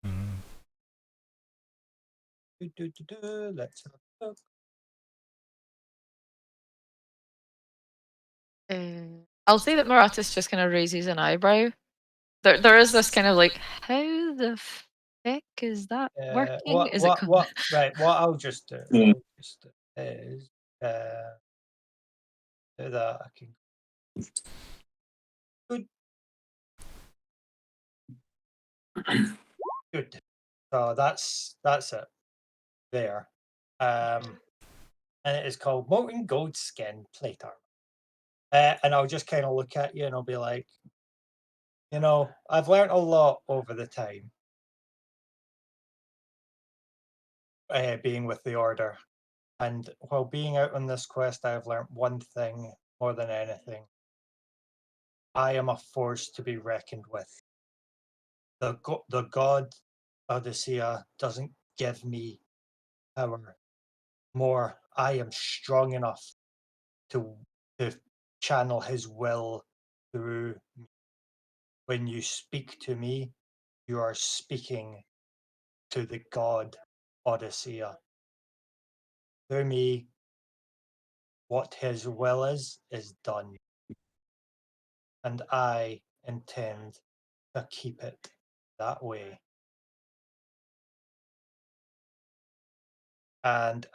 Mm. Let's have a look. I'll say that Maratus just kind of raises an eyebrow. There is this kind of like, how the heck is that working? Is it Right, what I'll just do, Mm. is do that. I can. Good. So that's it. There. And it is called Molten Gold Skin Plate Armor. And I'll just kind of look at you and I'll be like, you know, I've learned a lot over the time being with the Order. And while being out on this quest, I have learned one thing more than anything. I am a force to be reckoned with. The god Odysseia doesn't give me power. More, I am strong enough to channel his will through me. When you speak to me, you are speaking to the god Odysseia. Through me, what his will is done. And I intend to keep it that way. And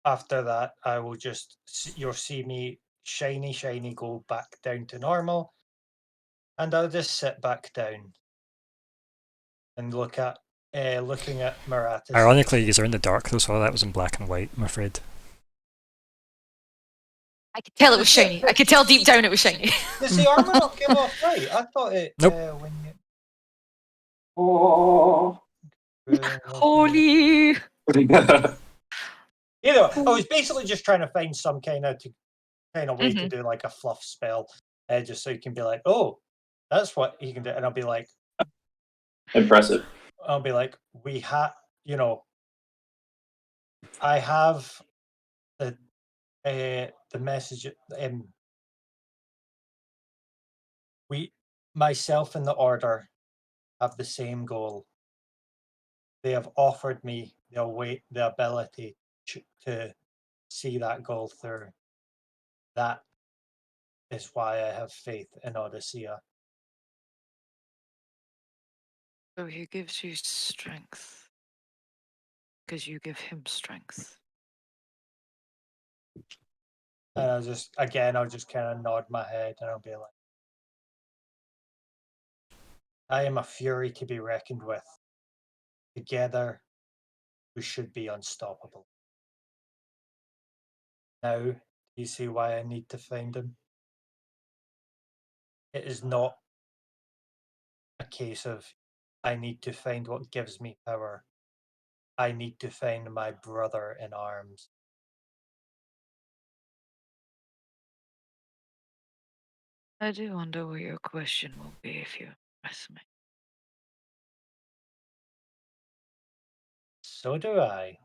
after that, I will just, you'll see me shiny go back down to normal. And I'll just sit back down and looking at Maratus. Ironically, you're in the dark though, so all that was in black and white, I'm afraid. I could tell it was shiny. I could tell deep down it was shiny. Does the armor not give off light? I thought it. Nope. When you... Oh. Holy. You know, I was basically just trying to find some kind of way to do like a fluff spell, just so you can be like, oh, that's what you can do, and I'll be like, Impressive. I'll be like, we have, you know, I have the message. Myself and the Order have the same goal. They have offered me the ability to see that goal through. That is why I have faith in Odysseia. So he gives you strength because you give him strength. And I'll just kind of nod my head and I'll be like, I am a fury to be reckoned with. Together, we should be unstoppable. Now, do you see why I need to find him? It is not a case of I need to find what gives me power. I need to find my brother in arms. I do wonder what your question will be if you press me. So do I.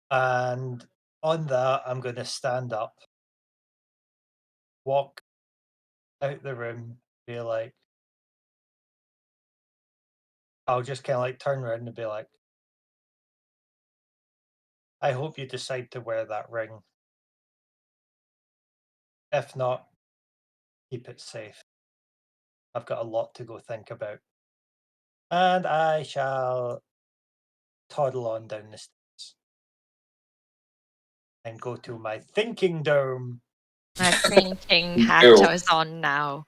And on that, I'm going to stand up, walk out the room, be like, I'll just kind of like turn around and be like, I hope you decide to wear that ring. If not, keep it safe. I've got a lot to go think about. And I shall toddle on down the stairs and go to my thinking dome. My thinking hat Ew. is on now.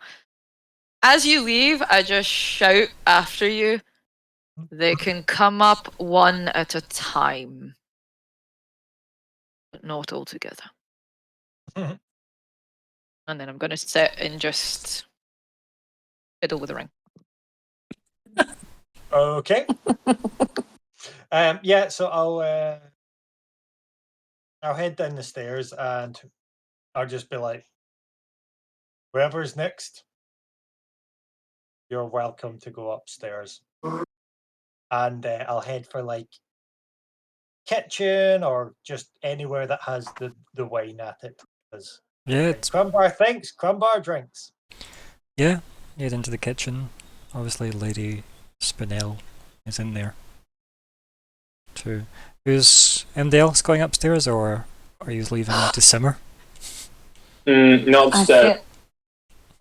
As you leave, I just shout after you. They can come up one at a time, but not all together. And then I'm going to sit and just fiddle with the ring. Okay. Yeah, so I'll head down the stairs and I'll just be like, whoever's next, you're welcome to go upstairs. And I'll head for like kitchen or just anywhere that has the wine at it. Yeah, it's Crumbar drinks. yeah. Head into the kitchen. Obviously, Lady Spinell is in there too. Who's anybody else going upstairs, or are you leaving them to simmer? Not I upstairs. feel-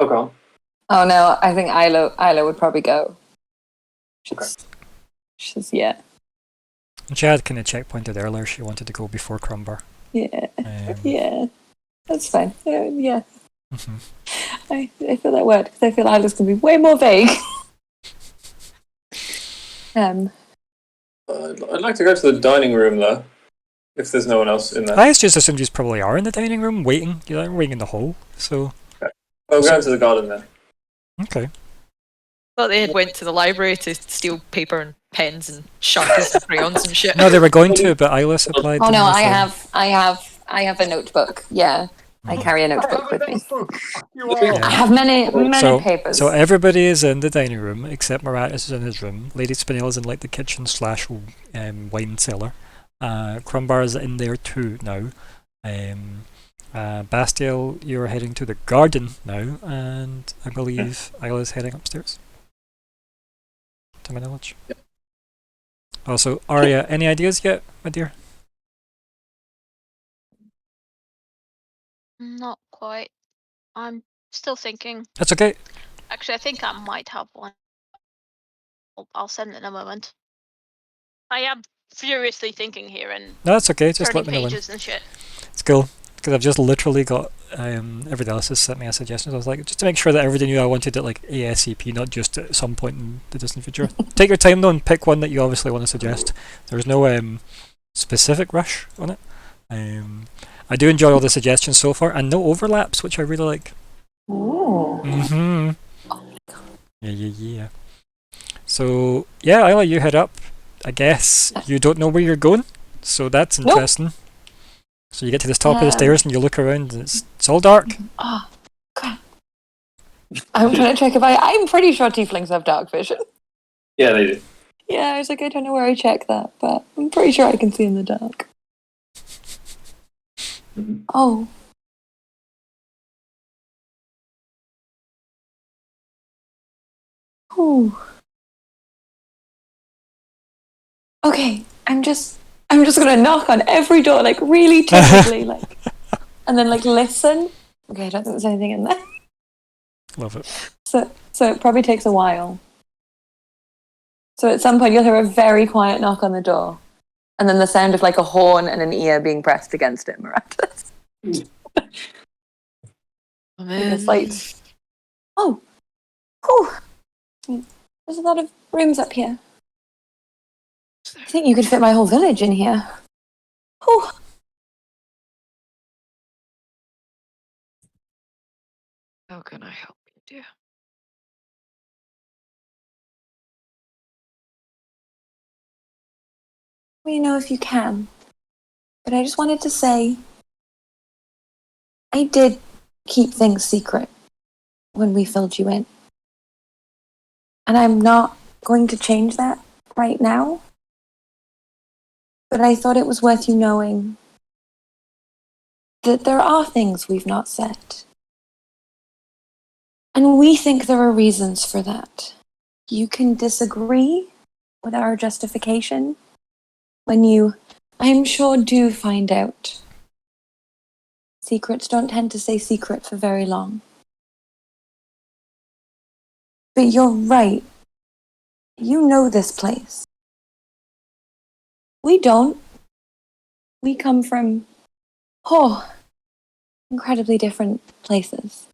Okay. Oh no, I think Isla would probably go. She's yeah. And she had kind of checkpointed earlier. She wanted to go before Crumbar. Yeah. Um, Yeah. That's fine. Yeah. mhm. I feel that word because I feel Isla's gonna be way more vague. I'd like to go to the dining room though, if there's no one else in there. I just assumed you probably are in the dining room waiting. You're waiting in the hall. So I'll go into the garden then. okay. Thought they had went to the library to steal paper and pens and sharpies and crayons and shit. No, they were going to, but Isla supplied. Oh them no, with, I have a notebook. Yeah, I carry a notebook with me. You all. I have many papers. So everybody is in the dining room except Maratus is in his room. Lady Spinel is in like the kitchen / wine cellar. Crumbar is in there too now. Bastiel, you're heading to the garden now, and I believe Isla is heading upstairs. To my knowledge. Yep. Also, Arya, any ideas yet, my dear? Not quite. I'm still thinking. That's okay. Actually, I think I might have one. I'll send it in a moment. I am furiously thinking here and No, that's okay. Just turning let me know when. pages and shit. It's cool. Because I've just literally got everybody else has sent me a suggestion. I was like, just to make sure that everybody knew I wanted it like ASAP, not just at some point in the distant future. Take your time though and pick one that you obviously want to suggest. There's no specific rush on it. I do enjoy all the suggestions so far, and no overlaps, which I really like. Ooh. Mm-hmm. Yeah. So yeah, Isla, you head up. I guess you don't know where you're going, so that's Nope. interesting. So you get to the top of the stairs and you look around and it's all dark. Oh, crap. I'm trying to check if I'm pretty sure tieflings have dark vision. Yeah, they do. Yeah, I was like, I don't know where I checked that, but I'm pretty sure I can see in the dark. Mhm. Oh. Ooh. Okay, I'm just gonna knock on every door, like really timidly, like, and then like listen. Okay, I don't think there's anything in there. Love it. So it probably takes a while. So at some point you'll hear a very quiet knock on the door, and then the sound of like a horn and an ear being pressed against it. Miraculous. I'm It's like, oh, there's a lot of rooms up here. I think you could fit my whole village in here. Oh, How can I help you, dear? well, you know, if you can. But I just wanted to say, I did keep things secret when we filled you in. And I'm not going to change that right now. But I thought it was worth you knowing that there are things we've not said. And we think there are reasons for that. You can disagree with our justification when you, I'm sure, do find out. Secrets don't tend to stay secret for very long. But you're right. You know this place. We don't. We come from, incredibly different places.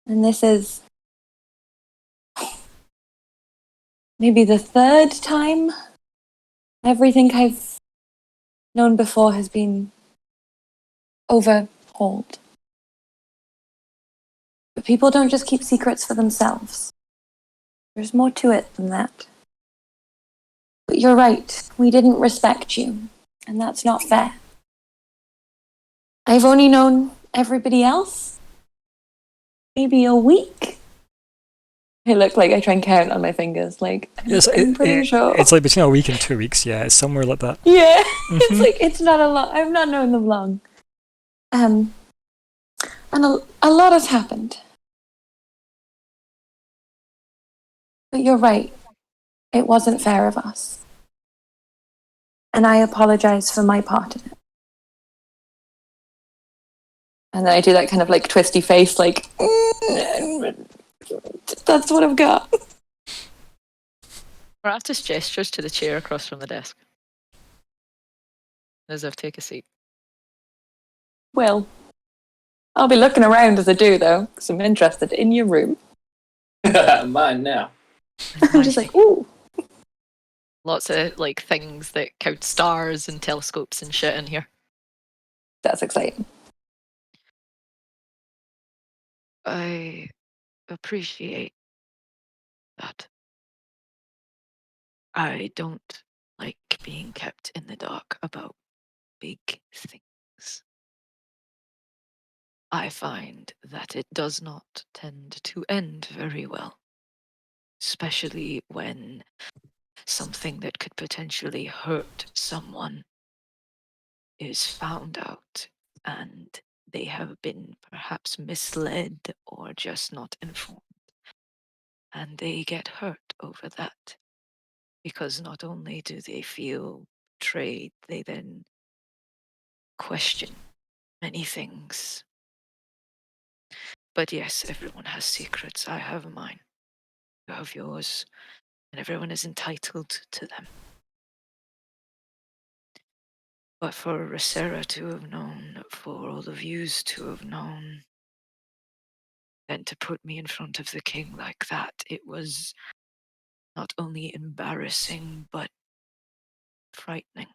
And this is maybe the third time everything I've known before has been overhauled. But people don't just keep secrets for themselves. There's more to it than that. But you're right, we didn't respect you, and that's not fair. I've only known everybody else maybe a week. I look like I try and count on my fingers, like, Yes, I'm pretty sure. It's like between a week and 2 weeks. Yeah, it's somewhere like that. Yeah, it's Mhm. like, it's not a lot. I've not known them long. And a lot has happened. But you're right. It wasn't fair of us. And I apologize for my part in it. And then I do that kind of like twisty face, like, that's what I've got. Moratus gestures to the chair across from the desk. As if take a seat. Well, I'll be looking around as I do, though, because I'm interested in your room. Mine now. I'm just like, ooh. Lots of like things that count stars and telescopes and shit in here. That's exciting. I appreciate that. I don't like being kept in the dark about big things. I find that it does not tend to end very well, especially when something that could potentially hurt someone is found out and they have been perhaps misled or just not informed. And they get hurt over that because not only do they feel betrayed, they then question many things. But yes, everyone has secrets. I have mine. You have yours. And everyone is entitled to them. But for Rosera to have known, for all of yous to have known, then to put me in front of the king like that, it was not only embarrassing, but frightening.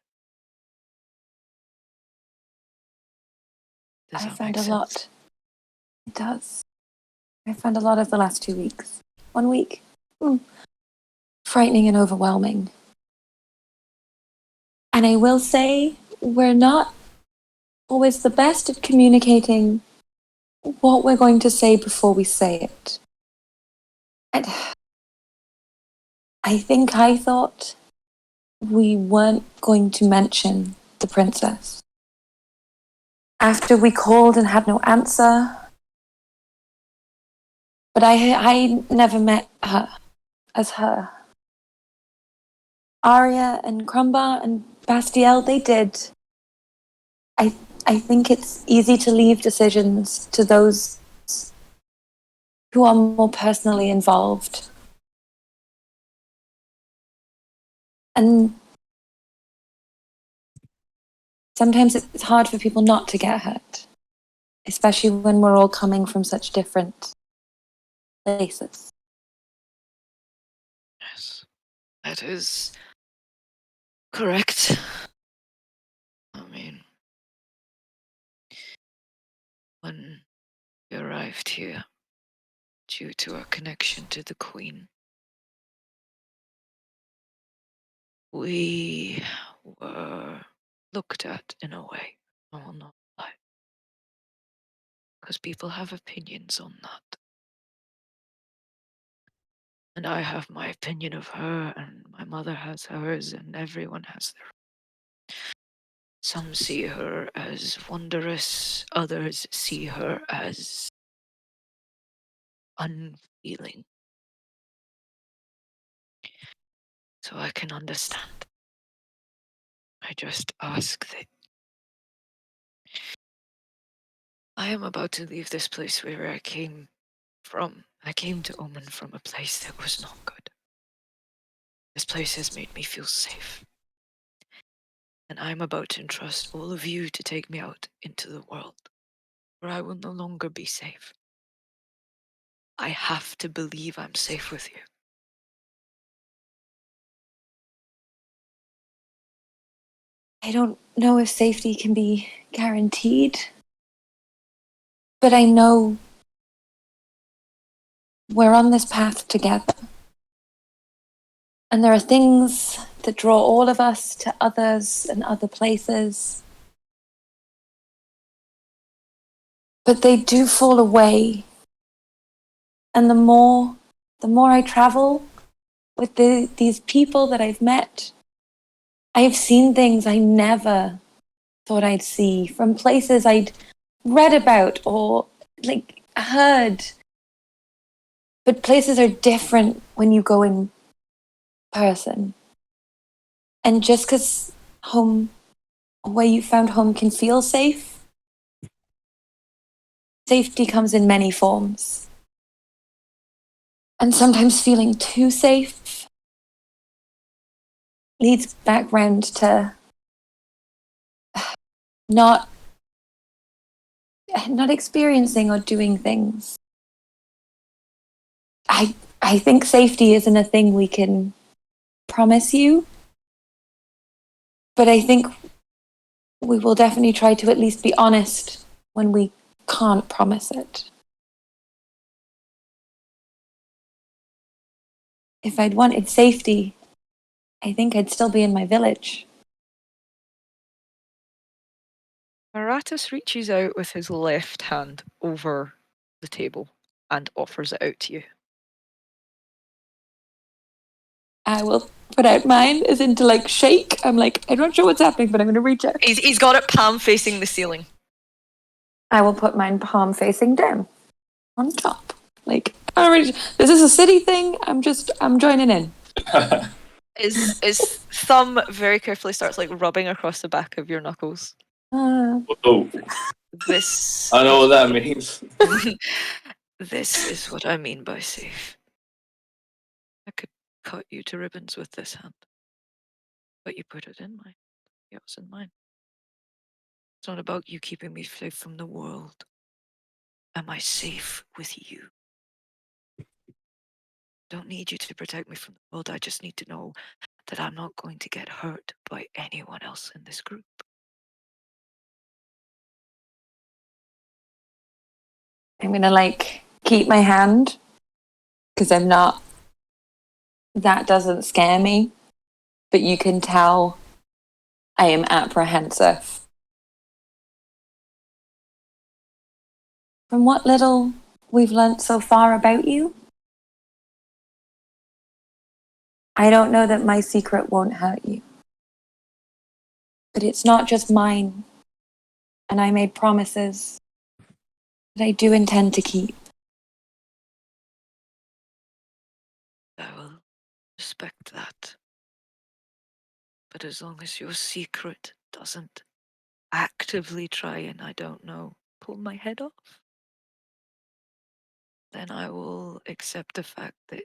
Does I that found make a sense? lot. It does. I found a lot of the last 2 weeks. 1 week. Frightening and overwhelming. And I will say, we're not always the best at communicating what we're going to say before we say it. And I think I thought we weren't going to mention the princess. After we called and had no answer. But I never met her as her. Arya and Crumbar and Bastiel, they did. I think it's easy to leave decisions to those who are more personally involved. And sometimes it's hard for people not to get hurt, especially when we're all coming from such different places. Yes, that is correct. I mean, when we arrived here, due to our connection to the Queen, we were looked at in a way. I will not lie. Because people have opinions on that. And I have my opinion of her, and my mother has hers, and everyone has their. Some see her as wondrous, others see her as unfeeling. So I can understand. I just ask that I am about to leave this place where I came from. I came to Omen from a place that was not good. This place has made me feel safe. And I'm about to entrust all of you to take me out into the world, where I will no longer be safe. I have to believe I'm safe with you. I don't know if safety can be guaranteed, but I know we're on this path together. And there are things that draw all of us to others and other places. But they do fall away. And the more I travel with these people that I've met, I have seen things I never thought I'd see from places I'd read about or like heard. But places are different when you go in person. And just because home, where you found home can feel safe, safety comes in many forms. And sometimes feeling too safe leads back round to not experiencing or doing things. I think safety isn't a thing we can promise you, but I think we will definitely try to at least be honest when we can't promise it. If I'd wanted safety, I think I'd still be in my village. Maratus reaches out with his left hand over the table and offers it out to you. I will put out mine as into like shake. I'm like, I'm not sure what's happening, but I'm going to reach out. He's got it palm facing the ceiling. I will put mine palm facing down on top. Like, this is a city thing. I'm joining in. His thumb very carefully starts like rubbing across the back of your knuckles. Oh, This I know what that means. this is what I mean by safe. I could cut you to ribbons with this hand, but you put it in mine. It was in mine. It's not about you keeping me safe from the world. Am I safe with you? Don't need you to protect me from the world. I just need to know that I'm not going to get hurt by anyone else in this group. I'm going to like keep my hand because I'm not, that doesn't scare me, but you can tell I am apprehensive. From what little we've learnt so far about you, I don't know that my secret won't hurt you. But it's not just mine, and I made promises that I do intend to keep. I will respect that. But as long as your secret doesn't actively try and, I don't know, pull my head off, then I will accept the fact that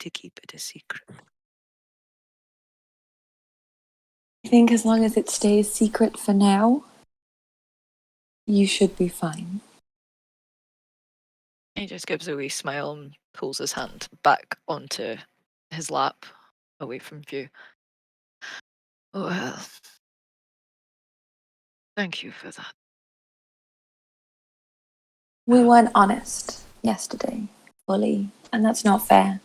to keep it a secret. I think as long as it stays secret for now, you should be fine. He just gives a wee smile and pulls his hand back onto his lap, away from view. Well, thank you for that. We weren't honest yesterday, fully, and that's not fair.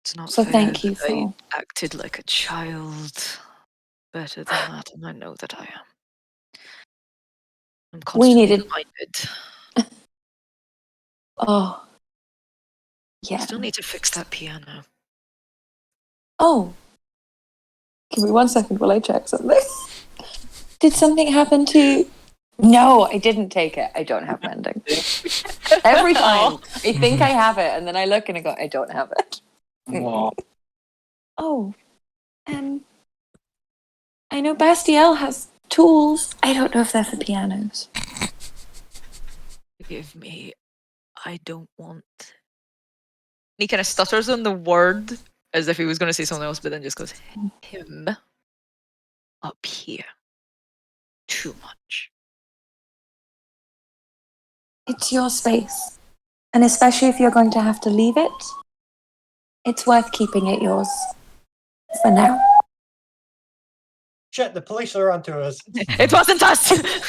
It's not So fair thank you that I for... acted like a child. Better than that, and I know that I am. I'm constantly needed- reminded. Oh. Yeah. Still need to fix that piano. Oh. Give me 1 second while I check something. Did something happen to... No, I didn't take it. I don't have mending. Every time I think I have it, and then I look and I go, I don't have it. Aw. Oh. I know Bastiel has tools. I don't know if they're for pianos. Forgive me. I don't want. He kind of stutters on the word as if he was going to say something else, but then just goes, him up here. Too much. It's your space. And especially if you're going to have to leave it, it's worth keeping it yours. For now. Shit, the police are onto us. It wasn't us!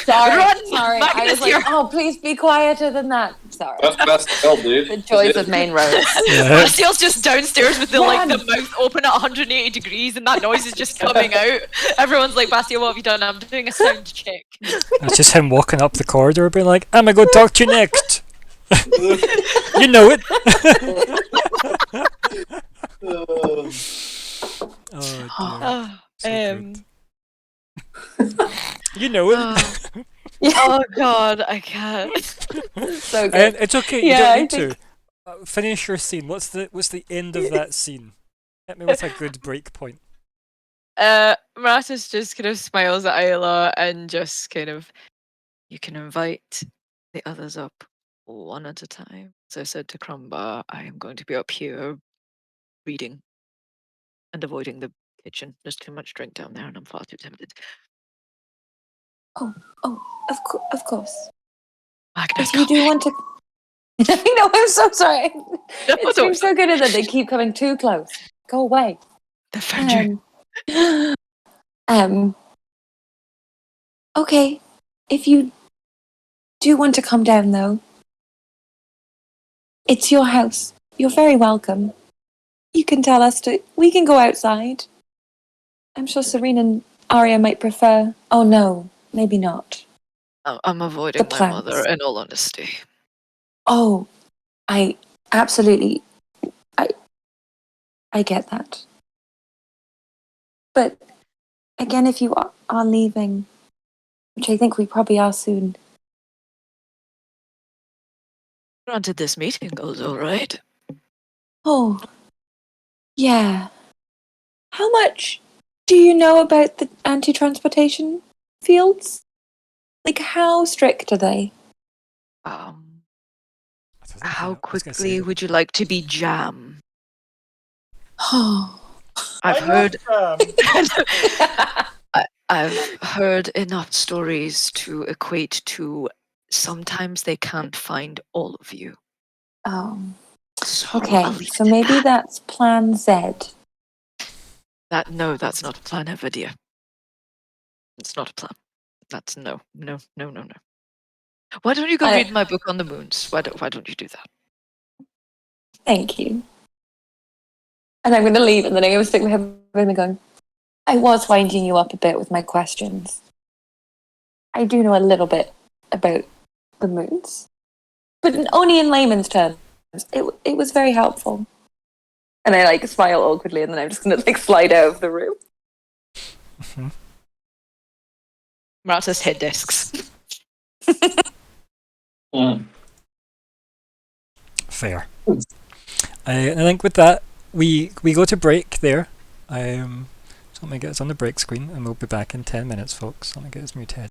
Sorry, Run! sorry. I Magnus was like, here! oh, please be quieter than that. Sorry. That's best help, dude. The joys of main roads. Yeah. Bastiel's just downstairs with the Run! mouth open at 180 degrees and that noise is just coming out. Everyone's like, Bastiel, what have you done? I'm doing a sound check. It's just him walking up the corridor being like, I'm gonna go talk to you next. You know it. Oh dear. So good. You know it. Oh god, I can't. So good. And it's okay, you Yeah, don't I need to. Finish your scene. What's the end of that scene? Hit me with a good break point. Maratus just kind of smiles at Ayla and just kind of, you can invite the others up one at a time. As I said to Crumbar, I am going to be up here reading and avoiding the kitchen. There's too much drink down there, and I'm far too tempted. Oh, of course. Magna, If you do want to, I know. I'm so sorry. It don't- seems so good that they keep coming too close. Go away. defend you. Okay. If you do want to come down, though, it's your house. You're very welcome. You can tell us to. We can go outside. I'm sure Serene and Arya might prefer. Oh no, maybe not. I'm avoiding my plants. mother, in all honesty. Oh, I absolutely. I get that. But again, if you are leaving, which I think we probably are soon. Granted, this meeting goes all right. Oh, yeah. How much do you know about the anti-transportation fields? Like, how strict are they? How quickly would you like to be jam? Oh, I've I heard. love I've heard enough stories to equate to sometimes they can't find all of you. oh. So I'll Okay, leave so it at maybe that. that's Plan Z. No, that's not a plan, Evidia. It's not a plan. That's no. Why don't you go read my book on the moons? Why don't you do that? Thank you. And I'm going to leave, and then I'm going to stick my head in and going, I was winding you up a bit with my questions. I do know a little bit about the moons, but only in layman's terms. It was very helpful. And I like smile awkwardly, and then I'm just going to like slide out of the room. Marta's head discs. Fair. I think with that, we go to break there. So let me get us on the break screen, and we'll be back in 10 minutes, folks. Let me get us muted.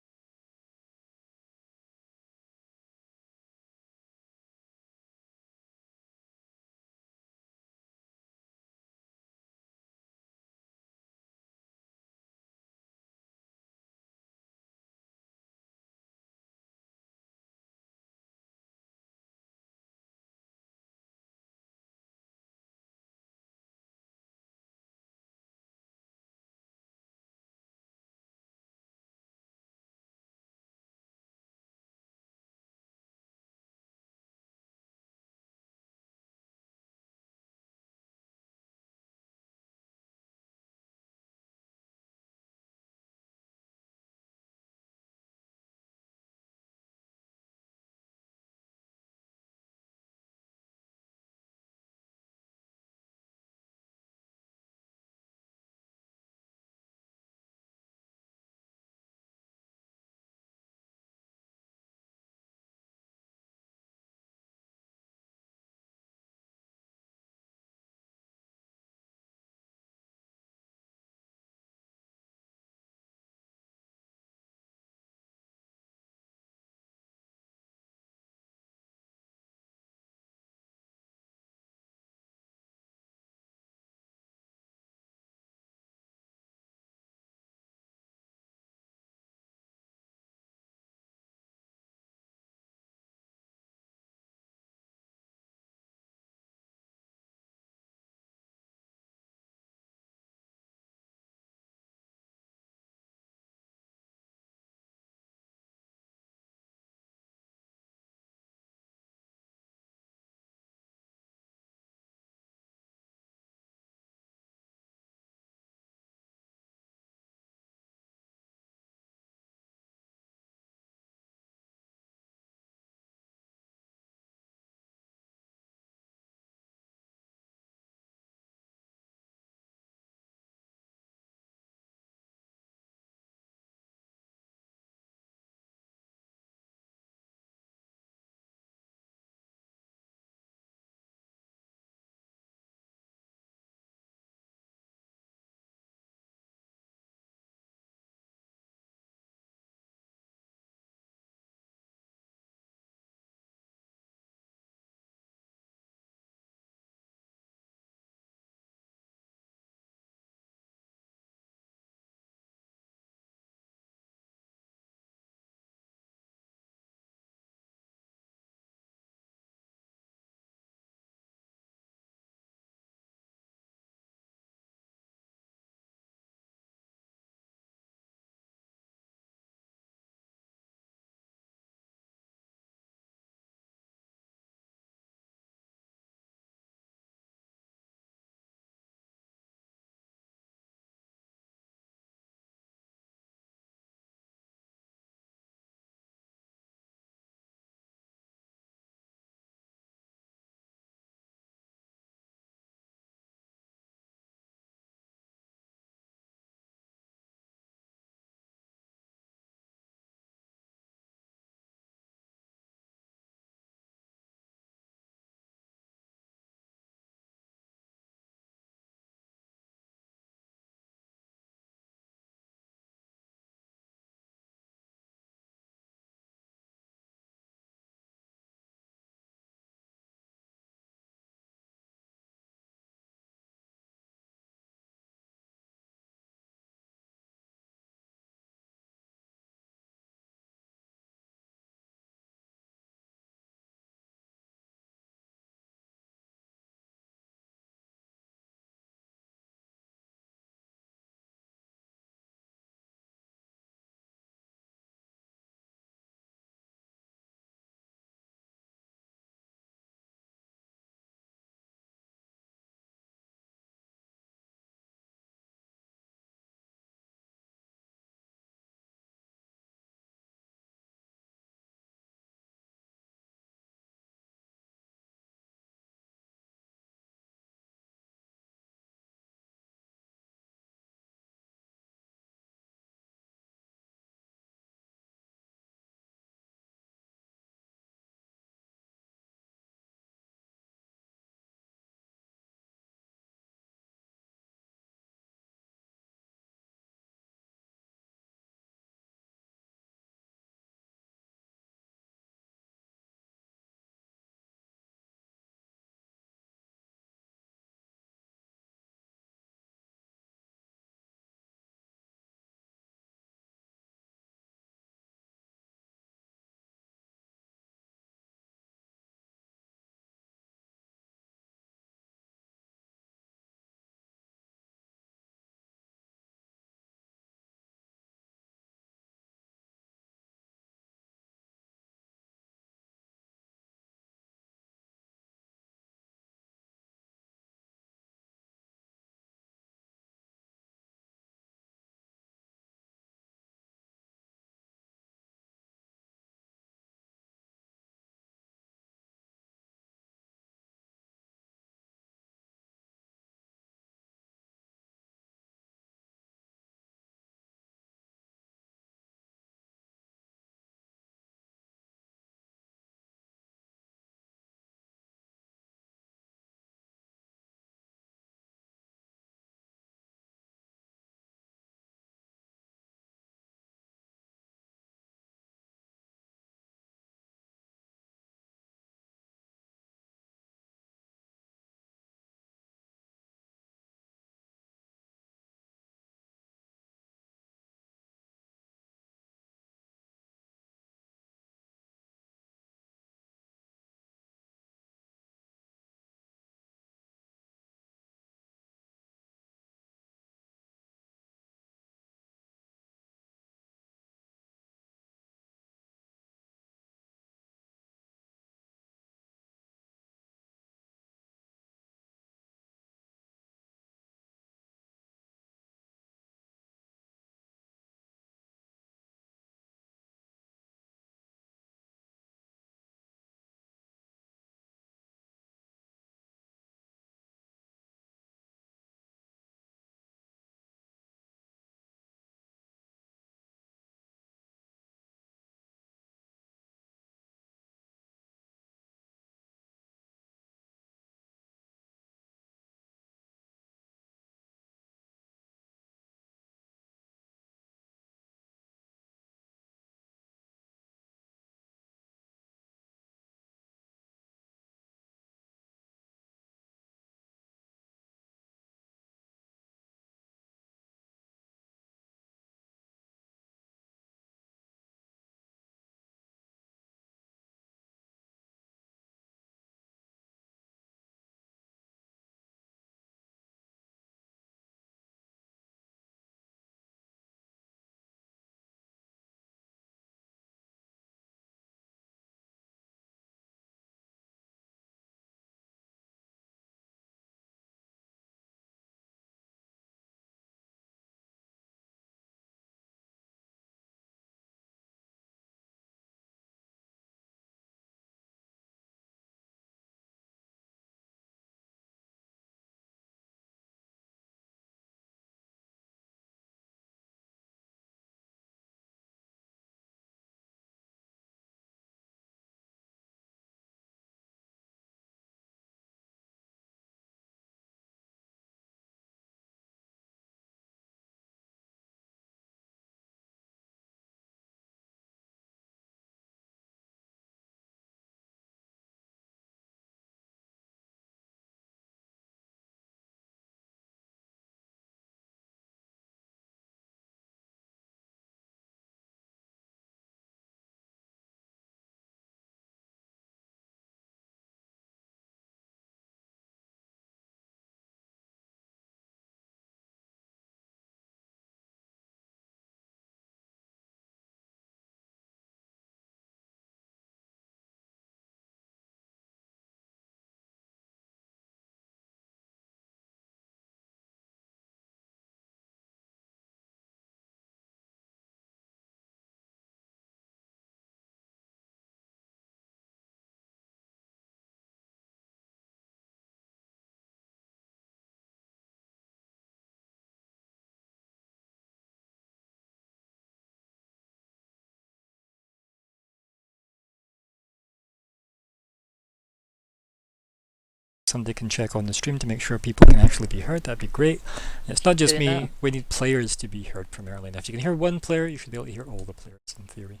somebody can check on the stream to make sure people can actually be heard, that'd be great. And it's not just Doing me, that. we need players to be heard primarily. And if you can hear one player, you should be able to hear all the players in theory.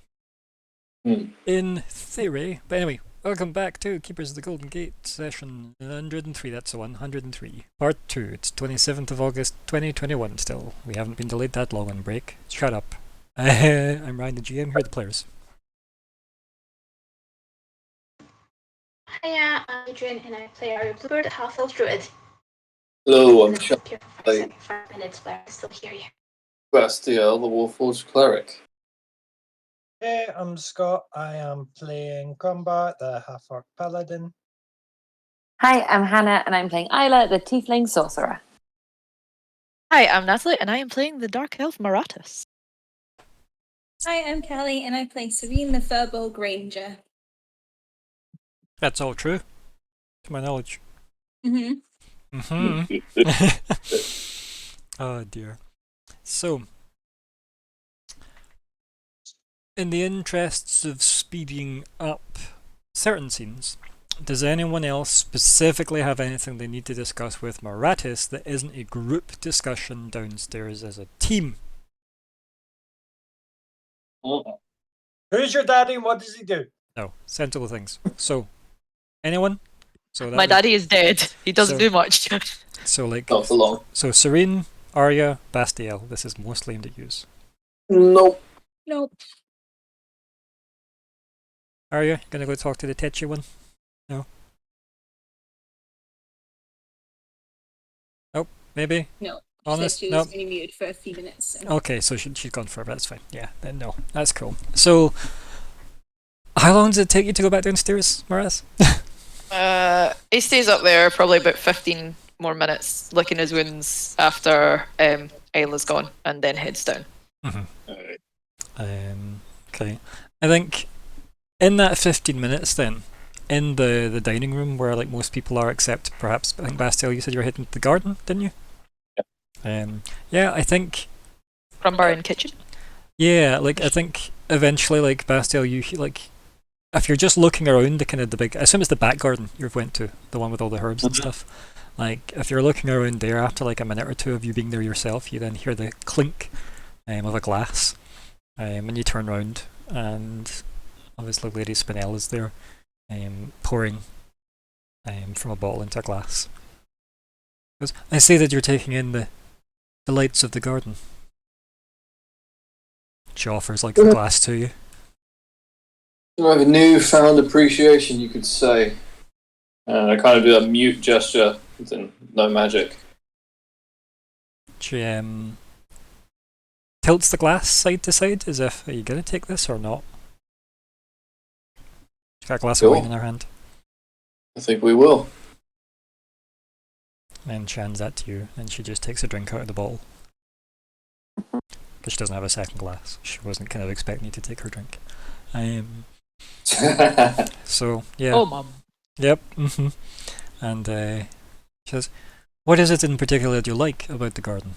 In theory. But anyway, welcome back to Keepers of the Golden Gate session 103, that's the one, 103. Part 2, it's 27th of August 2021 still. We haven't been delayed that long on break. Shut up. I'm Ryan the GM, here are the players. Hiya, I'm Adrian and I play Arya Bluebird, Half-Elf Druid. Hello, And I'm I've been here for Hey. 75 minutes, but I still hear you. Bastiel, the Warforged Cleric. Hey, I'm Scott. I am playing Crumbar, the half-orc paladin. Hi, I'm Hannah, and I'm playing Isla, the Tiefling Sorcerer. Hi, I'm Natalie, and I am playing the Dark Elf Maratus. Hi, I'm Kelly, and I play Serene the Furbolg Ranger. That's all true, to my knowledge. Mm-hmm. Oh dear. So, in the interests of speeding up certain scenes, does anyone else specifically have anything they need to discuss with Maratis that isn't a group discussion downstairs as a team? Who's your daddy and what does he do? No, sensible things. So, anyone? So My daddy is dead. He doesn't So- do much. So like, Not for long. so Serene, Arya, Bastiel. This is mostly aimed at yous. Nope. Nope. Arya, gonna go talk to the tetchy one? No. Nope. Maybe. No. Honest? She said she Nope. was only muted for a few minutes. So. Okay, so she's gone forever. That's fine. Yeah. Then no, that's cool. So, how long does it take you to go back downstairs, Maraz? He stays up there probably about 15 more minutes, licking his wounds after Ayla's gone, and then heads down. Okay. I think in that 15 minutes then, in the dining room where like most people are, except perhaps, I think Bastiel, you said you were heading to the garden, didn't you? Yeah, I think, Crumbar in kitchen. yeah, like I think eventually like Bastiel, you like, if you're just looking around the kind of the big, I assume it's the back garden you've went to, the one with all the herbs and stuff. Like if you're looking around there after like a minute or two of you being there yourself, you then hear the clink of a glass, and you turn around and obviously Lady Spinell is there, pouring from a bottle into a glass. Goes, I see that you're taking in the lights of the garden. She offers like the glass to you. I have a newfound appreciation, you could say. I kind of do a mute gesture, as in no magic. She tilts the glass side to side as if, are you going to take this or not? She's got a glass of wine in her hand. I think we will. And she hands that to you, and she just takes a drink out of the bottle. Because she doesn't have a second glass. She wasn't kind of expecting you to take her drink. So, yeah. Oh, mum. Yep. And she says, what is it in particular that you like about the garden?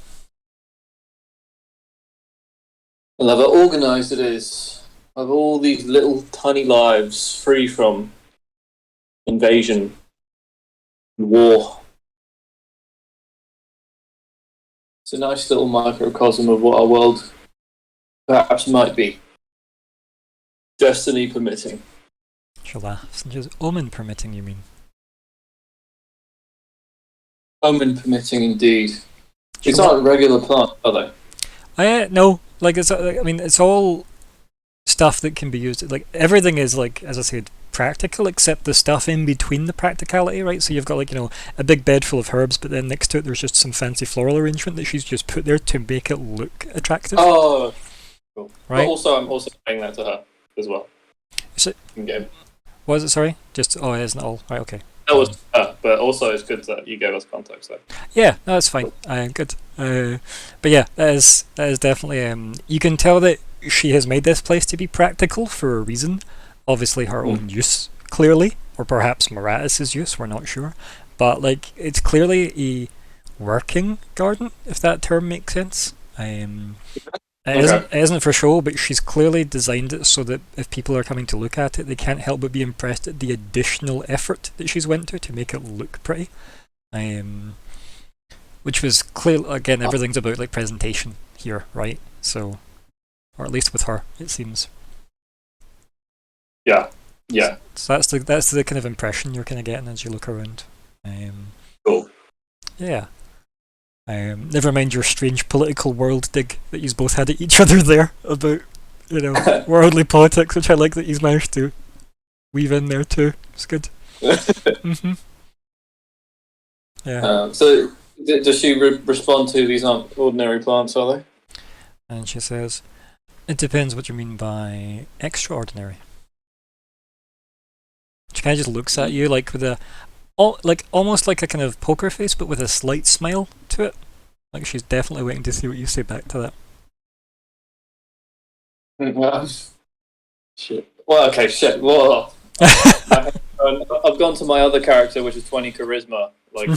I love how organised it is. Of all these little tiny lives free from invasion and war. It's a nice little microcosm of what our world perhaps might be. Destiny permitting. She laughs and she says, omen permitting, you mean? Omen permitting indeed. She These wa- aren't regular plants, are they? No, like it's. I mean, it's all stuff that can be used. Like everything is like, as I said, practical, except the stuff in between the practicality, right? So you've got like a big bed full of herbs, but then next to it there's just some fancy floral arrangement that she's just put there to make it look attractive. Oh, cool. Right. But also, I'm also paying that to her as well. Is it? In game. Was it? Sorry, just it isn't all right. Okay. That was her, but also it's good that you gave us context there. Yeah, no, that's fine. Good. But yeah, that is definitely. You can tell that she has made this place to be practical for a reason. Obviously, her own use, clearly, or perhaps Maratis' use. We're not sure, but like it's clearly a working garden, if that term makes sense. It isn't for show, but she's clearly designed it so that if people are coming to look at it, they can't help but be impressed at the additional effort that she's went to make it look pretty. Which was clear. Again, everything's about like presentation here, right? So, or at least with her, it seems. Yeah. So that's the kind of impression you're kind of getting as you look around. Cool. Yeah. Never mind your strange political world dig that you both had at each other there about, worldly politics, which I like that he's managed to weave in there too. It's good. Mm-hmm. Yeah. So, does she respond to these aren't ordinary plants, are they? And she says, "It depends what you mean by extraordinary." She kind of just looks at you like with almost like a kind of poker face, but with a slight smile to it. Like she's definitely waiting to see what you say back to that. Shit. Well, okay, shit. Whoa. I've gone to my other character, which is 20 charisma. Like,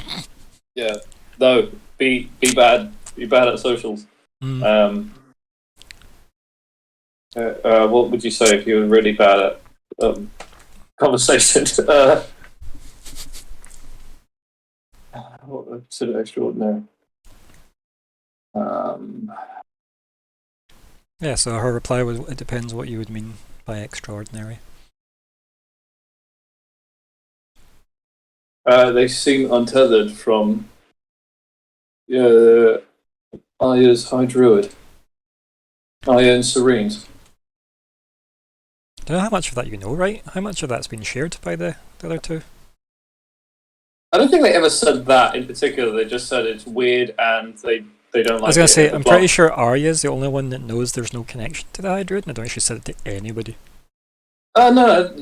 yeah. No, be bad. Be bad at socials. What would you say if you were really bad at conversation? What sort of extraordinary? Yeah, so her reply was, "It depends what you would mean by extraordinary." They seem untethered from Aya's High Druid. Aya and Serenes. Do you know how much of that you know, right? How much of that's been shared by the other two? I don't think they ever said that in particular. They just said it's weird and they don't like it. I was going to say, as a I'm plant. pretty sure Arya's the only one that knows there's no connection to the High Druid, and I don't think she said it to anybody. No,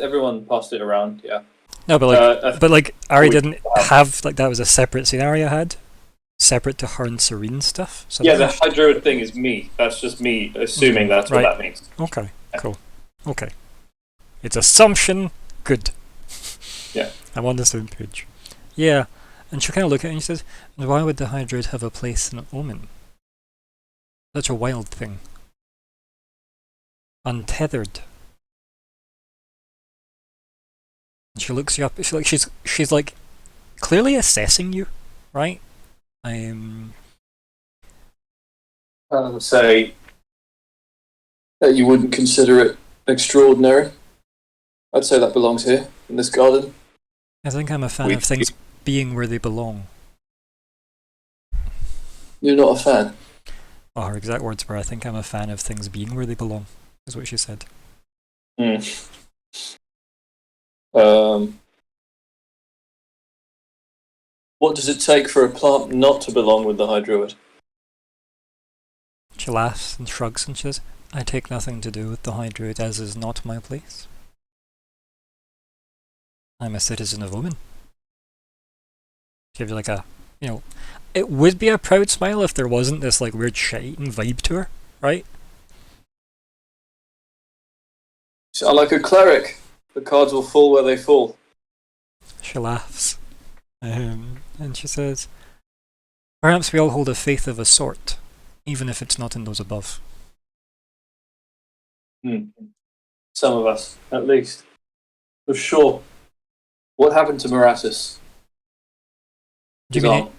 everyone passed it around, yeah. No, but like Arya didn't have. have, like, that was a separate scene Arya had, separate to her and Serene stuff. So Yeah, the High Druid thing is me. That's just me assuming that's what Right. that means. Okay, cool. Okay. It's assumption, good. Yeah. I'm on the same page. Yeah, and she'll kind of look at it and she says, "And why would the High Druid have a place in Omen? Such a wild thing. Untethered." And she looks you up. She's like clearly assessing you, right? I would say that you wouldn't consider it extraordinary. I'd say that belongs here, in this garden. I think I'm a fan of things being where they belong. You're not a fan? Oh, her exact words were, "I think I'm a fan of things being where they belong," is what she said. What does it take for a plant not to belong with the High Druid? She laughs and shrugs and she says, "I take nothing to do with the High Druid, as is not my place. I'm a citizen of Omen." Give you like a, it would be a proud smile if there wasn't this like weird shit-eating vibe to her, right? Sound like a cleric. The cards will fall where they fall. She laughs. And she says, "Perhaps we all hold a faith of a sort, even if it's not in those above." Some of us, at least. For sure. What happened to Moratis? Do you mean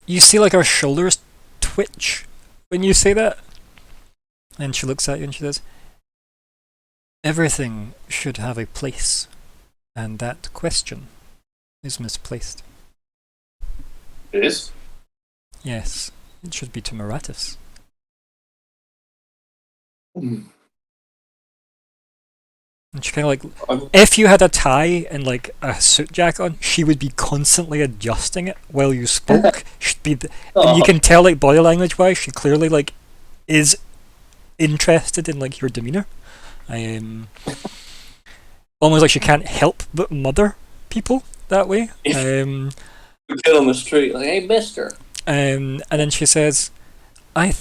you see like her shoulders twitch when you say that? And she looks at you and she says, "Everything should have a place, and that question is misplaced." It is? Yes, it should be to Moratis. And she kind of like, if you had a tie and like a suit jacket on, she would be constantly adjusting it while you spoke. She'd be, and you can tell like body language wise, she clearly like is interested in like your demeanor. Almost like she can't help but mother people that way. Get on the street like, "Hey, mister." And then she says, I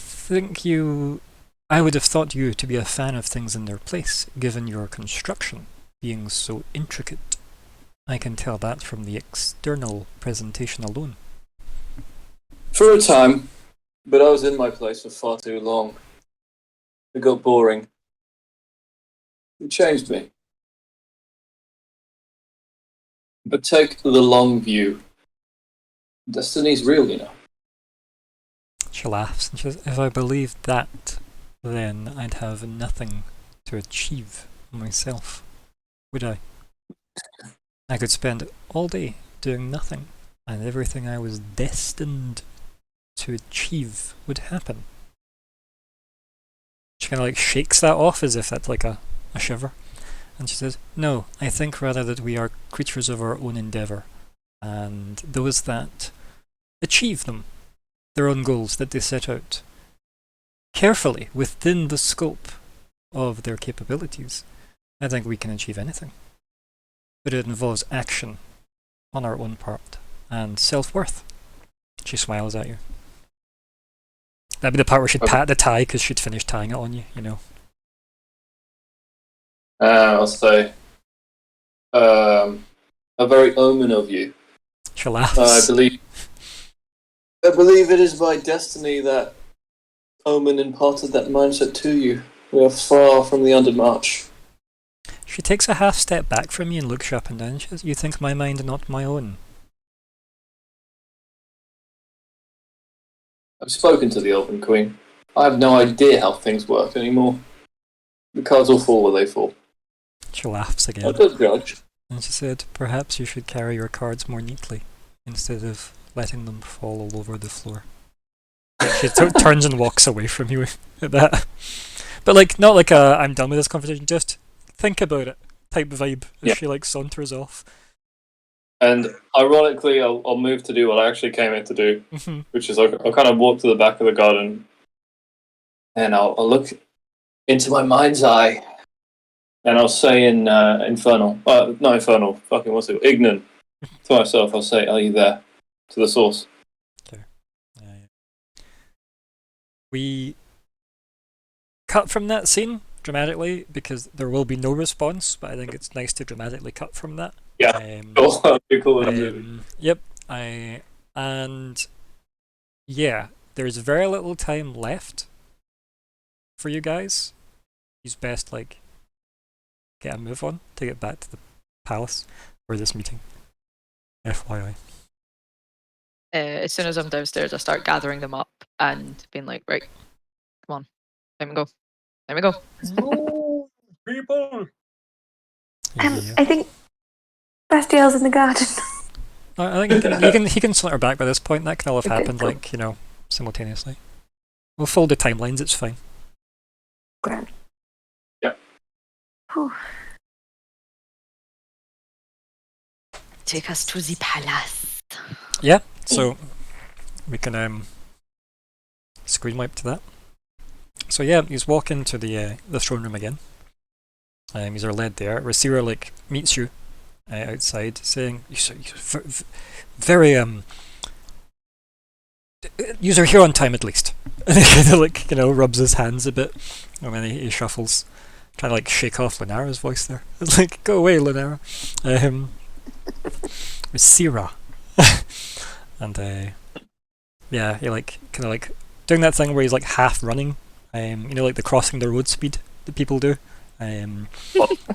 would have thought you to be a fan of things in their place, given your construction being so intricate. I can tell that from the external presentation alone." For a time. But I was in my place for far too long. It got boring. It changed me. But take the long view. Destiny's real, you know. She laughs and she says, if I believed that, then I'd have nothing to achieve myself, would I? I could spend all day doing nothing, and everything I was destined to achieve would happen. She kind of like shakes that off as if that's like a shiver. And she says, no, I think rather that we are creatures of our own endeavour, and those that achieve them, their own goals that they set out, carefully within the scope of their capabilities, I think we can achieve anything. But it involves action on our own part, and self-worth. She smiles at you. That'd be the part where she'd pat the tie because she'd finished tying it on you, you know. I'll say, a very omen of you. She laughs. I believe it is by destiny that Omen imparted that mindset to you. We are far from the undermarch. She takes a half step back from you and looks you up and down. She says, you think my mind not my own? I've spoken to the Elven Queen. I have no idea how things work anymore. The cards will fall where they fall. She laughs again. I don't judge. And she said, perhaps you should carry your cards more neatly, instead of letting them fall all over the floor. She turns and walks away from you at that. But like, not like a I'm done with this conversation, just think about it type vibe as she like saunters off. And ironically, I'll move to do what I actually came here to do, which is I'll kind of walk to the back of the garden, and I'll look into my mind's eye, and I'll say in Infernal, not Infernal, fucking what's it, Ignan, to myself, I'll say, are you there? To the source. Okay. We cut from that scene dramatically because there will be no response, but I think it's nice to dramatically cut from that. Yeah, cool. Yep. And yeah, there's very little time left for you guys. It's best like get a move on to get back to the palace for this meeting. FYI. As soon as I'm downstairs, I start gathering them up and being like, right, come on, time to go. Time to go. Move, people! Yeah. I think Bastiel's in the garden. I think he can slot her back by this point. That can all have happened, cool. like, you know, simultaneously. We'll fold the timelines, it's fine. Grand. Yeah. Whew. Take us to the palace. Yeah, so we can screen wipe to that. So yeah, he's walking to the throne room again. He's led there. Rasira like meets you outside, saying, "You're very you're here on time at least." And he kind of like, you know, rubs his hands a bit, and then he shuffles, trying to like shake off Lunara's voice there. It's like, go away, Lunara. Rasira. And yeah, he like kind of like doing that thing where he's like half running, you know, like the crossing the road speed that people do.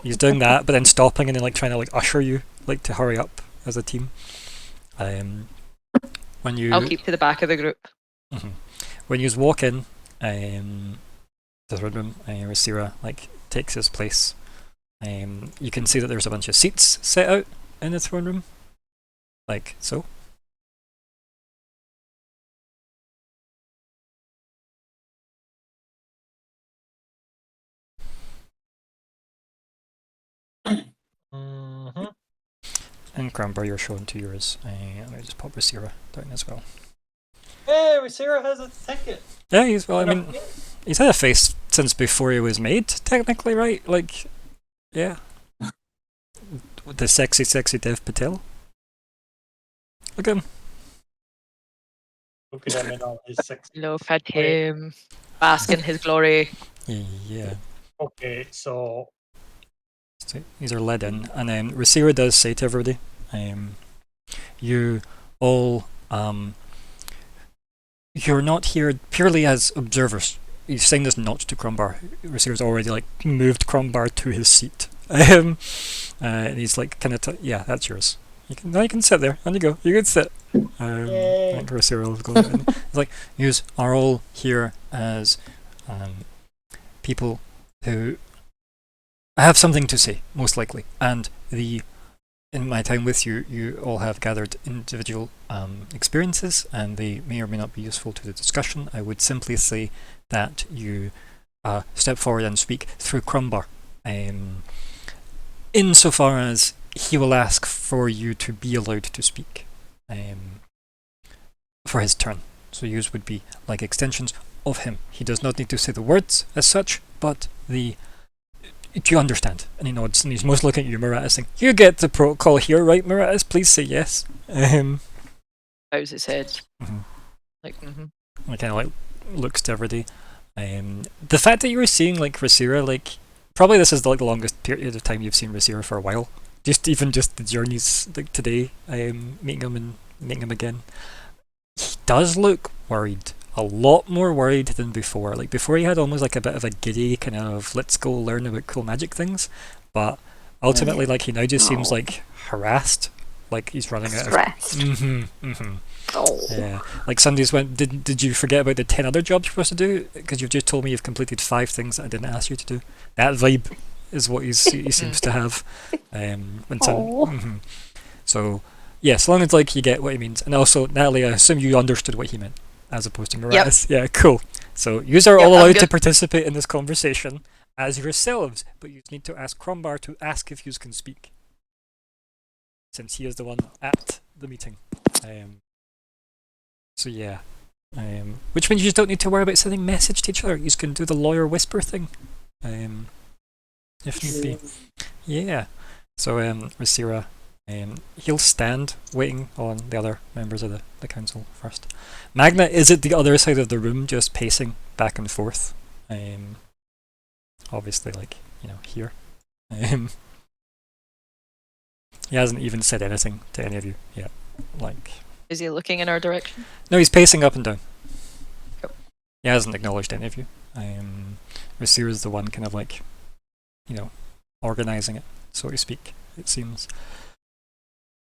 He's doing that, but then stopping and then like trying to like usher you like to hurry up as a team. When you I'll keep to the back of the group. When you walk in, the throne room, Rasira like takes his place. You can see that there's a bunch of seats set out in the throne room, like so. And Grambar, you're shown to yours. Let me just pop Rasira down as well. Hey, Rasira has a ticket. Yeah, he's had a face since before he was made, technically, right? Like, yeah. The sexy Dev Patel. Look at him. Look at him in all his sexy. Look at him. Bask in his glory. Yeah. Okay, so These are led in, and then Rasira does say to everybody, you all, you're not here purely as observers. He's saying this not to Crumbar. Rasir's already like moved Crumbar to his seat. And he's like kind of yeah, that's yours. You can sit there. On you go. You can sit. I think Rasir will go. It's like you are all here as people who have something to say, most likely. And in my time with you, you all have gathered individual experiences, and they may or may not be useful to the discussion. I would simply say that you step forward and speak through Crumbar, insofar as he will ask for you to be allowed to speak for his turn. So yours would be like extensions of him. He does not need to say the words as such, but do you understand? And he nods, and he's most looking at you, Maratis, saying, you get the protocol here, right, Maratis? Please say yes. Bows his head. Mhm. Like, He kind of like looks to everybody. The fact that you were seeing like Rasira, like probably this is like the longest period of time you've seen Rasira for a while. Just the journeys like today, meeting him again. He does look worried. A lot more worried than before. Like before he had almost like a bit of a giddy kind of let's go learn about cool magic things, but ultimately like he now just seems like harassed, like he's running out of Stressed. Oh. yeah. Like somebody's went, did you forget about the 10 other jobs you're supposed to do? Because you've just told me you've completed 5 things that I didn't ask you to do. That vibe is what he seems to have. So yeah, as long as like you get what he means. And also, Natalie, I assume you understood what he meant, as opposed to Maratis. Yeah, cool. So you are all allowed to participate in this conversation as yourselves, but you need to ask Crumbar to ask if you can speak, since he is the one at the meeting. So yeah, which means you just don't need to worry about sending message to each other. You can do the lawyer whisper thing, if need be. Yeah. So Rasira, he'll stand waiting on the other members of the council first. Magna is at the other side of the room, just pacing back and forth. Obviously, like here. He hasn't even said anything to any of you yet. Like. Is he looking in our direction? No, he's pacing up and down. Cool. He hasn't acknowledged any of you. Rasir is the one kind of like, organising it, so to speak, it seems.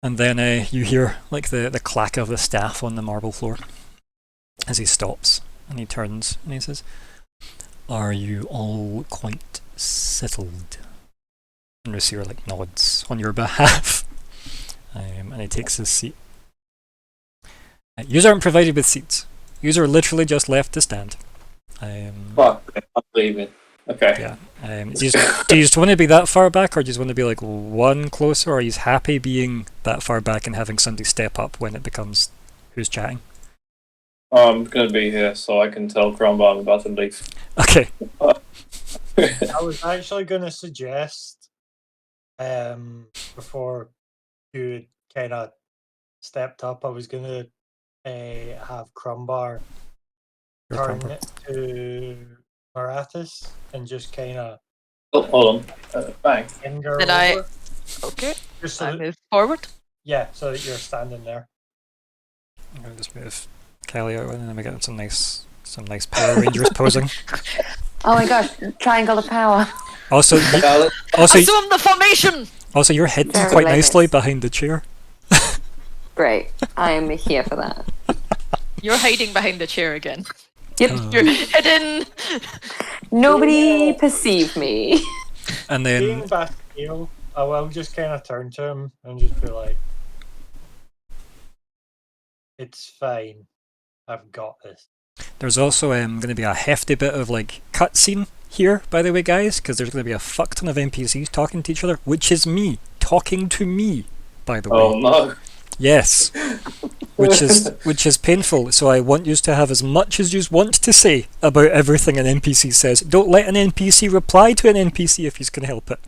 And then you hear like the clack of the staff on the marble floor as he stops, and he turns and he says, "Are you all quite settled?" And Rasir like nods on your behalf, and he takes his seat. Yous aren't provided with seats. Yous are literally just left to stand. Fuck, I'm leaving. Okay. Yeah. Do you just want to be that far back, or do you just want to be like one closer, or are you happy being that far back and having somebody step up when it becomes who's chatting? I'm going to be here so I can tell Crumbar I'm about to leave. Okay. I was actually going to suggest, before you kind of stepped up, I was going to have Crumbar turn it to Maratis and just kind of. Oh, hold on. Bang. Finger Did I? over. Okay. Just so I that, move forward. yeah, so that you're standing there. I'm gonna just move Kelly out, and then we get some nice Power Rangers posing. Oh my gosh, triangle of power. Also, Scarlet. Assume the formation. Also, you're hidden Very quite latest. nicely behind the chair. Great. I'm here for that. You're hiding behind the chair again. Yep. You're hidden. Nobody perceive me. And Being then Bastille, I will just kind of turn to him and just be like, "It's fine. I've got this." there's also going to be a hefty bit of like cutscene here, by the way, guys, because there's going to be a fuck ton of NPCs talking to each other, which is me talking to me, by the way. Oh no. Yes, which is painful. So I want you to have as much as you want to say about everything an NPC says. Don't let an NPC reply to an NPC if you can help it.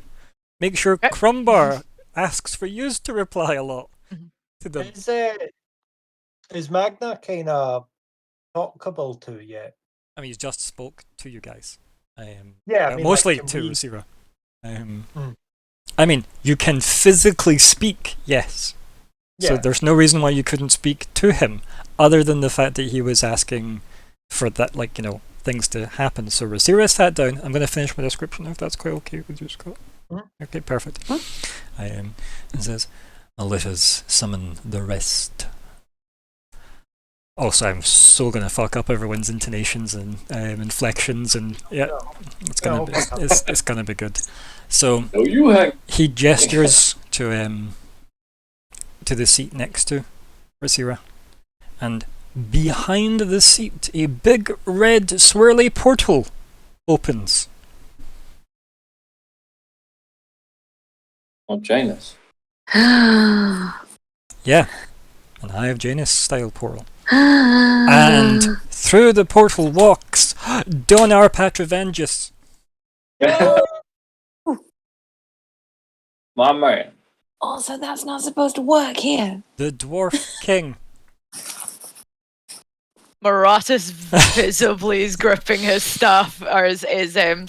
Make sure Okay. Crumbar asks for you to reply a lot to them. Is Magna kind of talkable to yet? I mean, he's just spoke to you guys. Yeah, I mean, mostly like, to can we- Rasira. I mean, you can physically speak, yes. So Yeah. there's no reason why you couldn't speak to him. other than the fact that he was asking for that, like, you know, things to happen. So Rasira sat down. I'm going to finish my description if that's quite okay with you, Scott. Okay, perfect. And says, let us summon the rest. Also, I'm so gonna fuck up everyone's intonations and inflections, and yeah, it's gonna be good. So No, you hang. he gestures to the seat next to Rasira, and behind the seat, a big red swirly portal opens. Oh, Janus. Yeah, an Eye of Janus style portal. And through the portal walks Donar Patravangus. My man. Also, that's not supposed to work here. The Dwarf King. Maratus visibly is gripping his staff, or his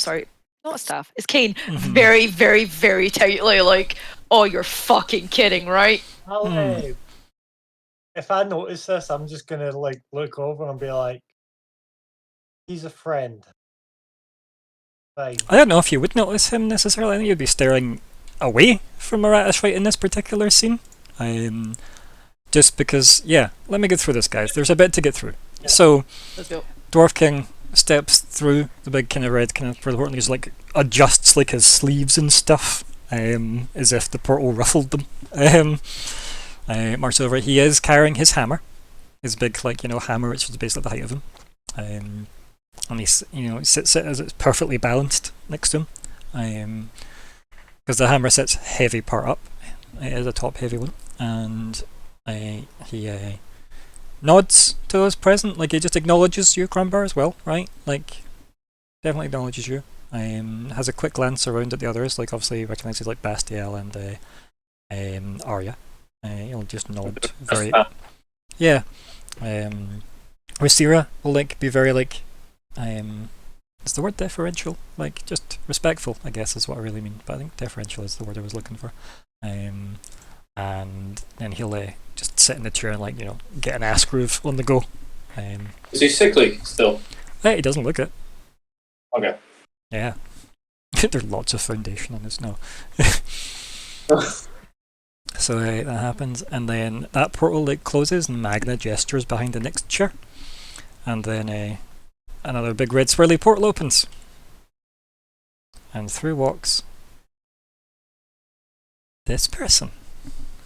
sorry, not a staff, his cane, very, very, very tightly, like, oh, you're fucking kidding, right? If I notice this, I'm just gonna like look over and be like, he's a friend. Fine. I don't know if you would notice him necessarily. I think you'd be staring away from Maratus right in this particular scene. Just because, yeah, let me get through this, guys. There's a bit to get through. Yeah. So, Let's go. Dwarf King steps through the big kind of red kind of portal, and he's like adjusts like his sleeves and stuff, as if the portal ruffled them. Marks over. He is carrying his hammer, his big, like, you know, hammer, which is basically the height of him. And he's, you know, sits it as it's perfectly balanced next to him. Because the hammer sits heavy part up. It is a top heavy one, and he nods to those present, like he just acknowledges you, Crumbar, as well, right? Like, definitely acknowledges you. Has a quick glance around at the others, like obviously recognizes like Bastiel and Arya. He'll just nod very. Yeah. Rasira will like be very like, is the word deferential? Like just respectful, I guess is what I really mean. But I think deferential is the word I was looking for. And then he'll just sit in the chair and, like, you know, get an ass groove on the go. Is he sickly still? He doesn't look it. Okay. Yeah. There's lots of foundation on this now. So that happens, and then that portal like closes, and Magna gestures behind the next chair, and then another big red swirly portal opens, and through walks this person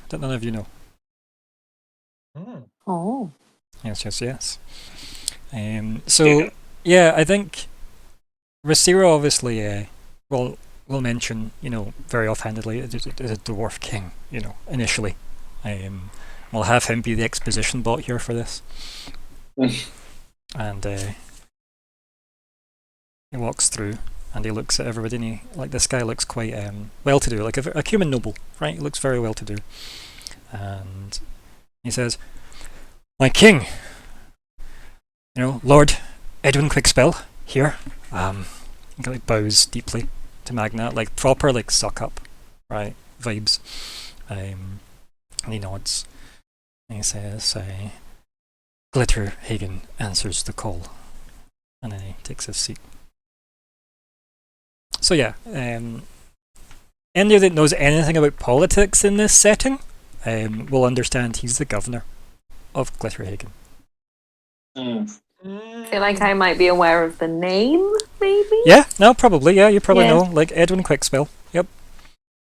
that none of you know. Oh. Yes. So yeah, I think Rasira obviously will mention, you know, very offhandedly, is a Dwarf King, you know, initially. We'll have him be the exposition bot here for this. And he walks through and he looks at everybody, and he, like, this guy looks quite well-to-do, like a human noble, right? He looks very well-to-do. And he says, "My king, you know, Lord Edwin Quickspell here." He like bows deeply to Magna, like proper like suck up, right, vibes. And he nods. And he says, "Glitter Hagen answers the call," and then he takes his seat. So yeah, anybody that knows anything about politics in this setting will understand he's the governor of Glitter Hagen. I feel like I might be aware of the name, maybe? Yeah, no, probably, yeah, you probably Yeah. know, like Edwin Quickspell, yep.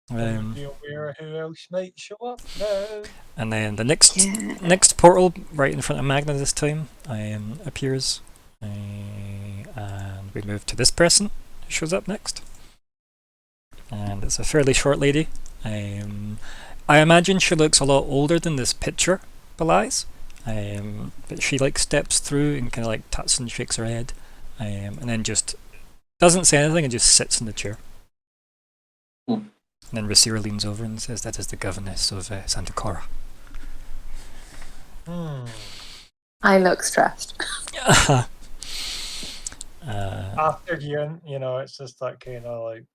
Be aware of who else might show up now. And then the next portal, right in front of Magna this time, appears, and we move to this person who shows up next. And it's a fairly short lady. I imagine she looks a lot older than this picture belies. But she like steps through and kind of like tuts and shakes her head, and then just doesn't say anything and just sits in the chair. And then Rasira leans over and says, "That is the governess of Santa Cora." I look stressed. After hearing, you know, it's just that kind of like,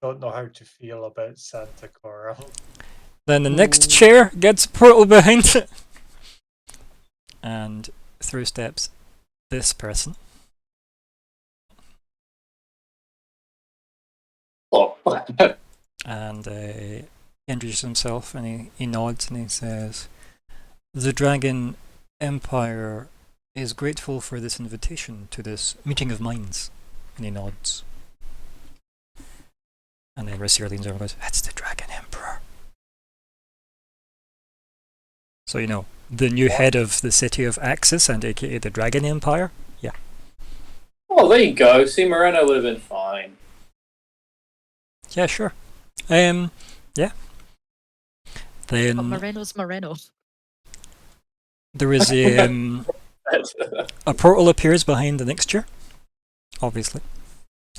don't know how to feel about Santa Cora. Then the next chair gets a portal behind it. and through steps this person. Oh. And he introduces himself and he nods and he says, "The Dragon Empire is grateful for this invitation to this meeting of minds." And he nods. And then Rasir leans over and goes, "That's the Dragon Emperor." So you know, the new head of the city of Axis and aka the Dragon Empire? Yeah. Oh, there you go. See, Moreno would have been fine. Yeah, sure. Yeah. But Then Moreno's Moreno. there is a portal appears behind the next chair, obviously.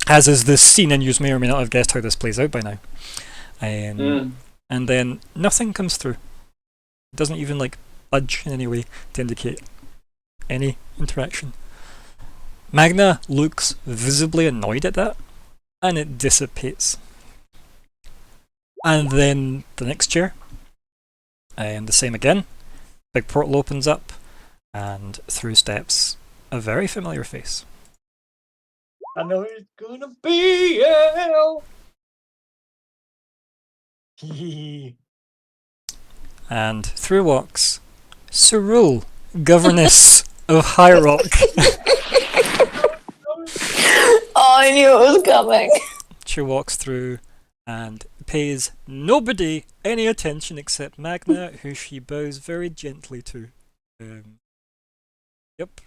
As is this scene, and you may or may not have guessed how this plays out by now. And then nothing comes through. It doesn't even like budge in any way to indicate any interaction. Magna looks visibly annoyed at that, and it dissipates. And then the next chair, and the same again. Big portal opens up, and through steps a very familiar face. I know it's gonna be hell. And through walks Cyril, governess of High Rock. Oh, I knew it was coming. She walks through and pays nobody any attention except Magna, who she bows very gently to. Yep.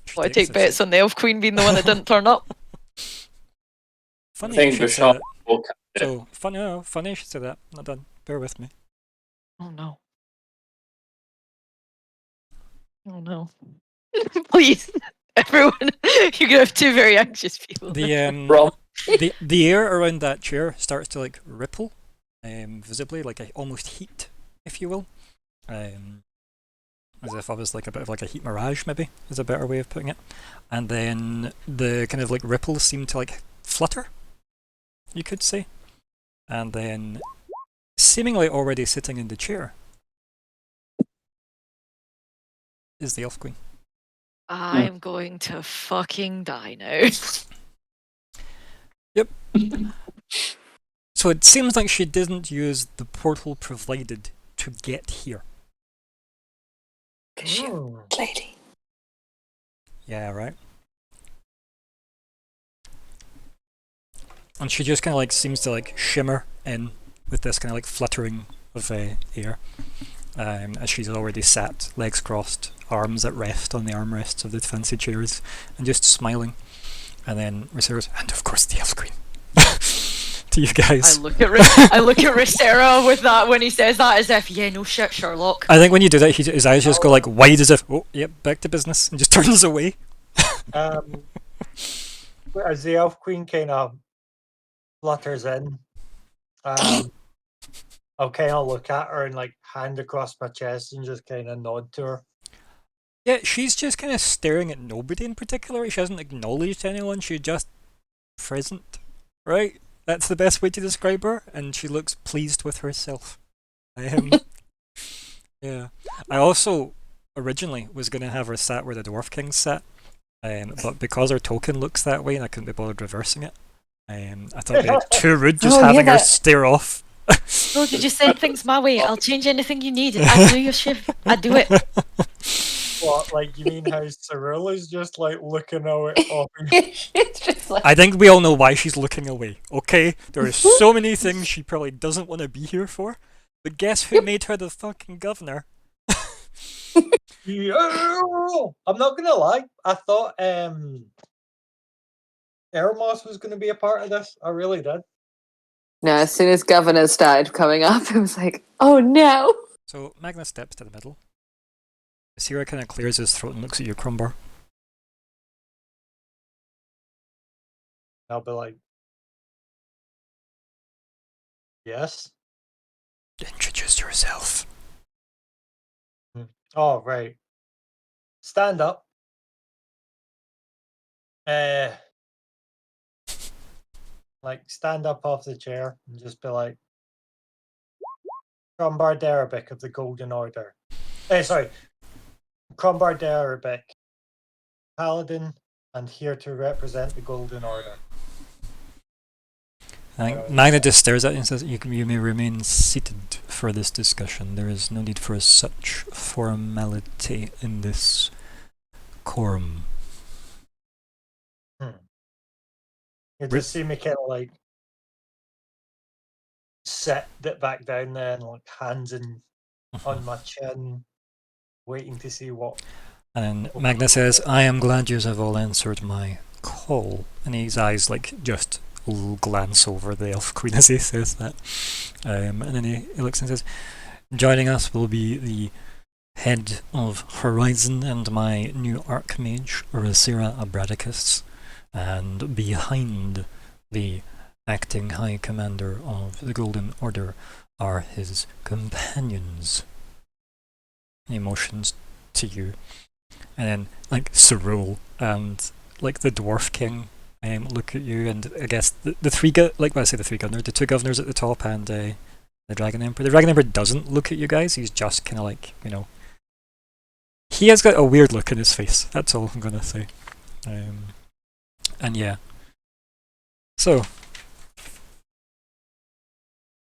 She Well, I takes take a bets seat. on the Elf Queen being the one that didn't turn up. Funny Thing you should say Bashar that. will catch it. So, funny you should say that. Not done. Bear with me. Oh no. Oh no. Please. Everyone, you're gonna have two very anxious people. Bro. The air around that chair starts to like ripple, visibly, like almost heat, if you will. As if I was like a bit of like a heat mirage, maybe is a better way of putting it. And then the kind of like ripples seem to like flutter, you could say. And then, seemingly already sitting in the chair, is the Elf Queen. I'm going to fucking die now. Yep. So it seems like she didn't use the portal provided to get here. Lady. Yeah, right. And she just kind of like seems to like shimmer in with this kind of like fluttering of air, as she's already sat, legs crossed, arms at rest on the armrests of the fancy chairs, and just smiling. And then Racera goes, "And of course the Elf Queen." To you guys. I look at Racera with that when he says that as if, yeah, no shit, Sherlock. I think when you do that, his eyes just go like wide as if, oh, yep, back to business, and just turns away. As the Elf Queen kind of flutters in, I'll kind of look at her and like hand across my chest and just kind of nod to her. Yeah, she's just kind of staring at nobody in particular. She hasn't acknowledged anyone. She's just present, right? That's the best way to describe her, and she looks pleased with herself. Yeah. I also originally was going to have her sat where the Dwarf King sat, but because her token looks that way and I couldn't be bothered reversing it, I thought it'd be too rude just having her stare off. No, did you send things my way? I'll change anything you need. I do your shift. I do it. What, like, you mean how Cyril is just like looking away? It's just like, I think we all know why she's looking away, okay? There are so many things she probably doesn't want to be here for, but guess who made her the fucking governor? Yeah, I'm not gonna lie. I thought Eremos was gonna be a part of this. I really did. no, as soon as governors started coming up, it was like, oh no. So Magna steps to the middle. Sierra kind of clears his throat and looks at you, Crumbar. I'll be like, yes. Introduce yourself. Oh, right. Stand up. Like, stand up off the chair and just be like, Crumbar Derabic of the Golden Order. Sorry. Crombar de Arabic, Paladin, and here to represent the Golden Order. Magna just stares at you and says, you may remain seated for this discussion. There is no need for such formality in this quorum. You just see me kind of like sit it back down there and like hands on my chin, waiting to see what. And Magna says, I am glad you have all answered my call. And his eyes like just glance over the Elf Queen as he says that. And then he looks and says, joining us will be the head of Horizon and my new Archmage, Rasira Abradicus. And behind the acting High Commander of the Golden Order are his companions. He motions to you. And then, like, Cyril and, like, the Dwarf King look at you, and I guess the three, the two governors at the top and the Dragon Emperor. The Dragon Emperor doesn't look at you guys, he's just kind of like, you know, he has got a weird look in his face, that's all I'm gonna say. And yeah. So,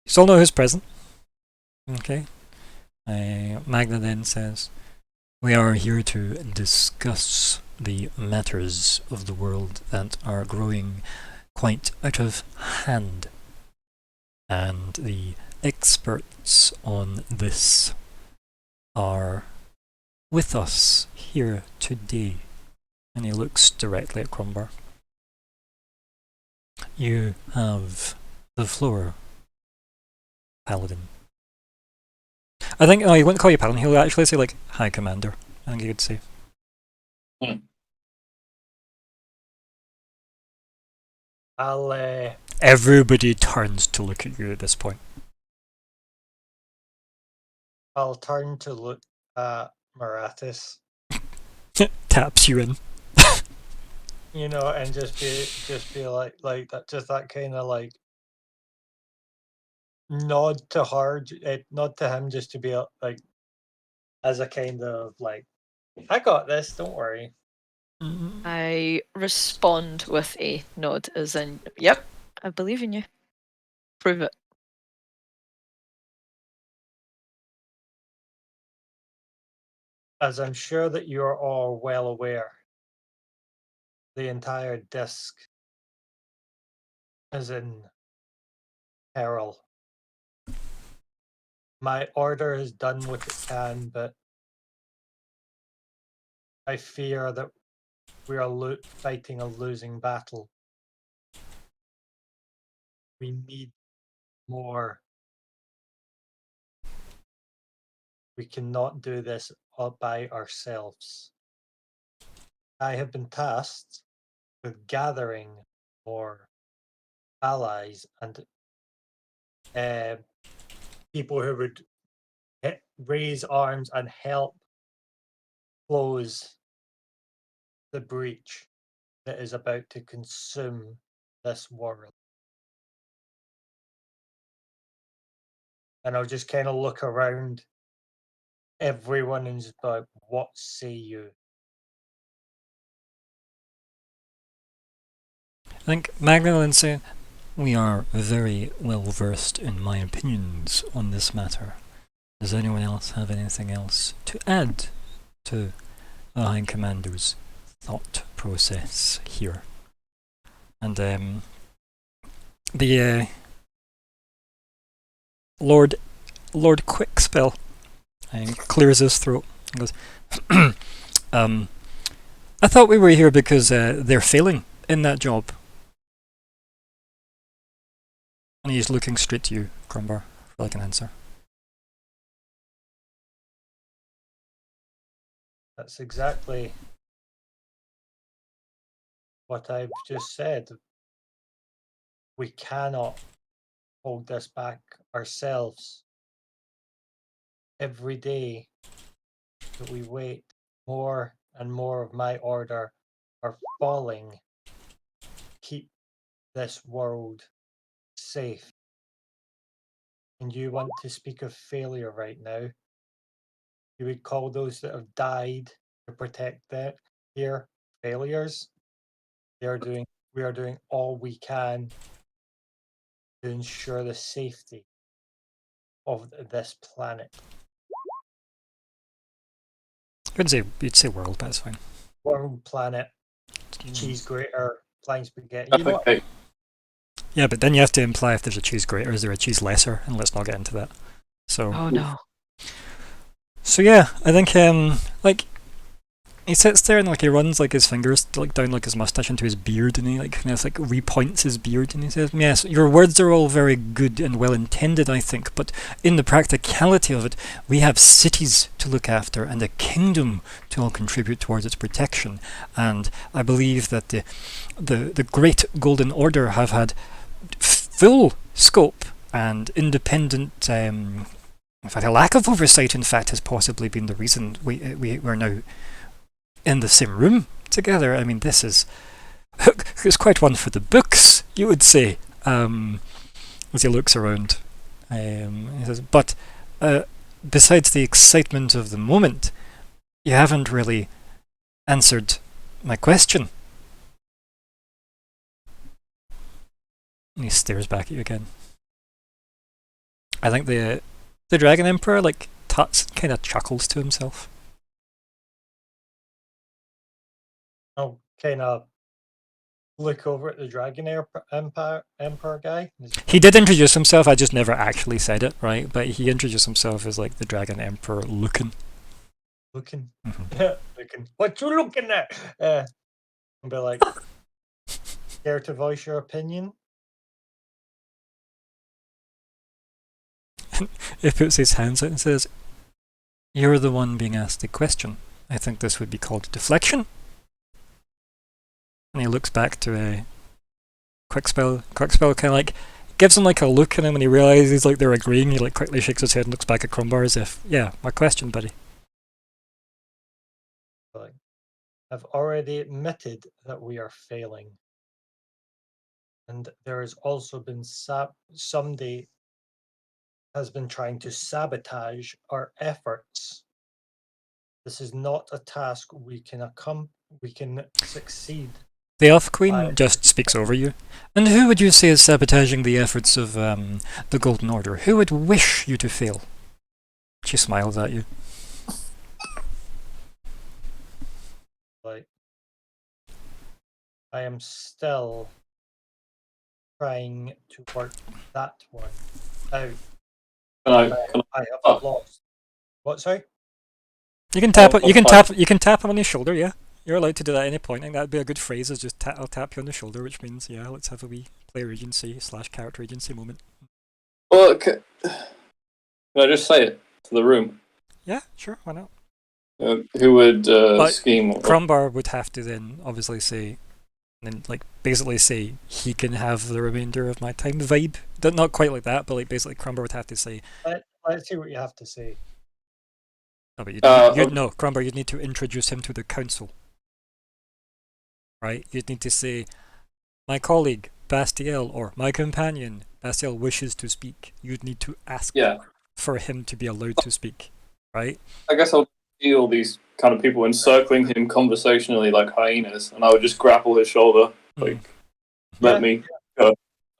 you all know who's present. Okay. Magna then says, we are here to discuss the matters of the world that are growing quite out of hand. And the experts on this are with us here today. And he looks directly at Crombar. You have the floor, Paladin. I think, he wouldn't call you Paladin, he'll actually say, like, High Commander. I think he would say. I'll, Everybody turns to look at you at this point. I'll turn to look at Maratis, Taps you in. you know, and just be like that, just that kind of like nod to her, nod to him, just to be like, as a kind of like, I got this, don't worry. I respond with a nod, as in, yep, I believe in you. Prove it. As I'm sure that you're all well aware, the entire disc is in peril. My order has done what it can, but I fear that we are fighting a losing battle. We need more. We cannot do this all by ourselves. I have been tasked with gathering more allies and people who would raise arms and help close the breach that is about to consume this world. And I'll just kind of look around everyone and just be like, what say you? I think Magna will say, we are very well versed in my opinions on this matter. Does anyone else have anything else to add to the High Commander's thought process here? And the Lord Quickspell clears his throat and goes, I thought we were here because they're failing in that job. And he's looking straight to you, Crombar, for like an answer. That's exactly what I've just said. We cannot hold this back ourselves. Every day that we wait, more and more of my order are falling. Keep this world safe. And you want to speak of failure right now? you would call those that have died to protect that here failures. We are doing all we can to ensure the safety of this planet. You'd say world, but that's fine. World, planet, cheese grater, flying spaghetti. I You know think what? Yeah, but then you have to imply if there's a cheese greater, is there a cheese lesser? And let's not get into that. So, Oh no. so yeah, I think like he sits there and like he runs like his fingers like down like his mustache into his beard, and he like kind of like repoints his beard, and he says, "Yes, your words are all very good and well intended, I think, but in the practicality of it, we have cities to look after and a kingdom to all contribute towards its protection, and I believe that the Great Golden Order have had full scope and independent. In fact, a lack of oversight, in fact, has possibly been the reason we're now in the same room together. I mean, this is it's quite one for the books, you would say." As he looks around, he says, "But besides the excitement of the moment, you haven't really answered my question." And he stares back at you again. I think the Dragon Emperor like tuts, kind of chuckles to himself. I'll kind of look over at the Dragon Emperor guy. He did introduce himself. I just never actually said it, right? But he introduced himself as like the Dragon Emperor looking. Looking. Mhm. Looking. What you looking at? And be like, care to voice your opinion? He puts his hands out and says, "You're the one being asked the question. I think this would be called deflection." And he looks back to a Quickspell. Quickspell kind of like gives him like a look, and then when he realizes like they're agreeing, he like quickly shakes his head and looks back at Crumbar as if, "Yeah, my question, buddy." Like, I've already admitted that we are failing. And there has also been somebody has been trying to sabotage our efforts. This is not a task we can succeed. The Elf Queen Aye. just speaks over you. "And who would you say is sabotaging the efforts of the Golden Order? Who would wish you to fail?" She smiles at you. Like, I am still trying to work that one out. Can I have Oh. lost. What? Sorry. You can tap. I'll You can find- tap. You can tap him on his shoulder. Yeah, you're allowed to do that at any point. I think that'd be a good phrase. Is just I'll tap you on the shoulder, which means yeah, let's have a wee player agency / character agency moment. Well, can I just say it to the room? Yeah, sure. Why not? Who would But scheme? Crumbar would have to then obviously say, and then like basically say he can have the remainder of my time vibe. Not quite like that, but like basically Crumbar would have to say. Let's see what you have to say. No, but okay. no, Crumbar, you'd need to introduce him to the council. Right? You'd need to say, "My colleague, Bastiel," or "My companion, Bastiel wishes to speak." You'd need to ask Yeah, for him to be allowed to speak. Right? I guess I'll see all these kind of people encircling him conversationally like hyenas, and I would just grapple his shoulder, like, let me.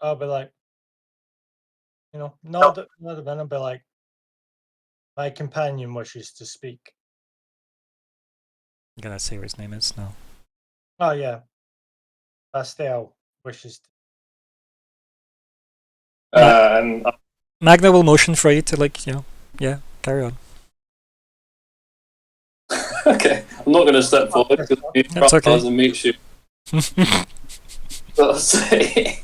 I'll be like, nod at them and be like, "My companion wishes to speak." I'm gonna say what his name is now. Oh yeah, Bastel wishes. And Magna will motion for you to like, yeah, carry on. okay, I'm not going to step forward because That's okay. doesn't meet you. But I'll say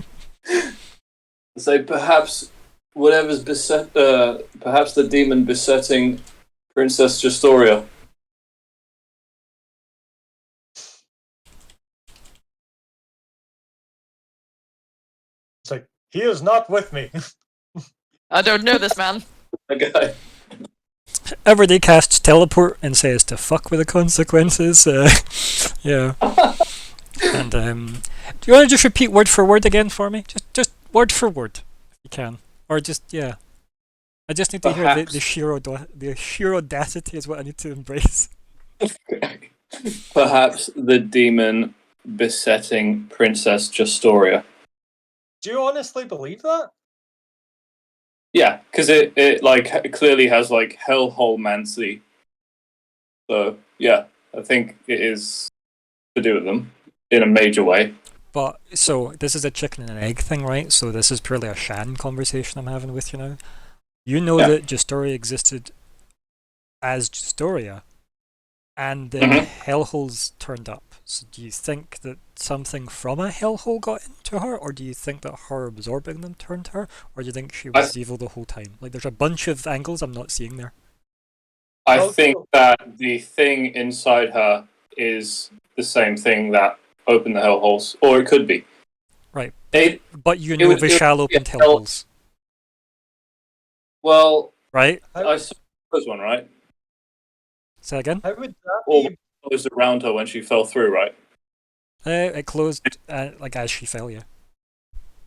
perhaps whatever's perhaps the demon besetting Princess Justoria. It's like, he is not with me. I don't know this man. Okay. Everybody casts teleport and says to fuck with the consequences. Yeah. And do you want to just repeat word for word again for me? Just word for word, if you can, or just yeah. I just need to hear the Perhaps. the sheer audacity is what I need to embrace. Perhaps the demon besetting Princess Justoria. Do you honestly believe that? Yeah, because it like clearly has like hellhole mancy. So yeah, I think it is to do with them in a major way. But so this is a chicken and an egg thing, right? So this is purely a Shan conversation I'm having with you now. You know Yeah. that Justoria existed as Justoria, and the Mhm. hellholes turned up. So do you think that something from a hellhole got into her, or do you think that her absorbing them turned her, or do you think she was evil the whole time? Like, there's a bunch of angles I'm not seeing there. I Also- think that the thing inside her is the same thing that opened the hellholes, or it could be. Right. It, But you It know would- Vishal opened yeah, hellholes, well, right? I suppose one, right? Say again? How would that Or be? closed around her when she fell through, right? It closed like as she fell, yeah.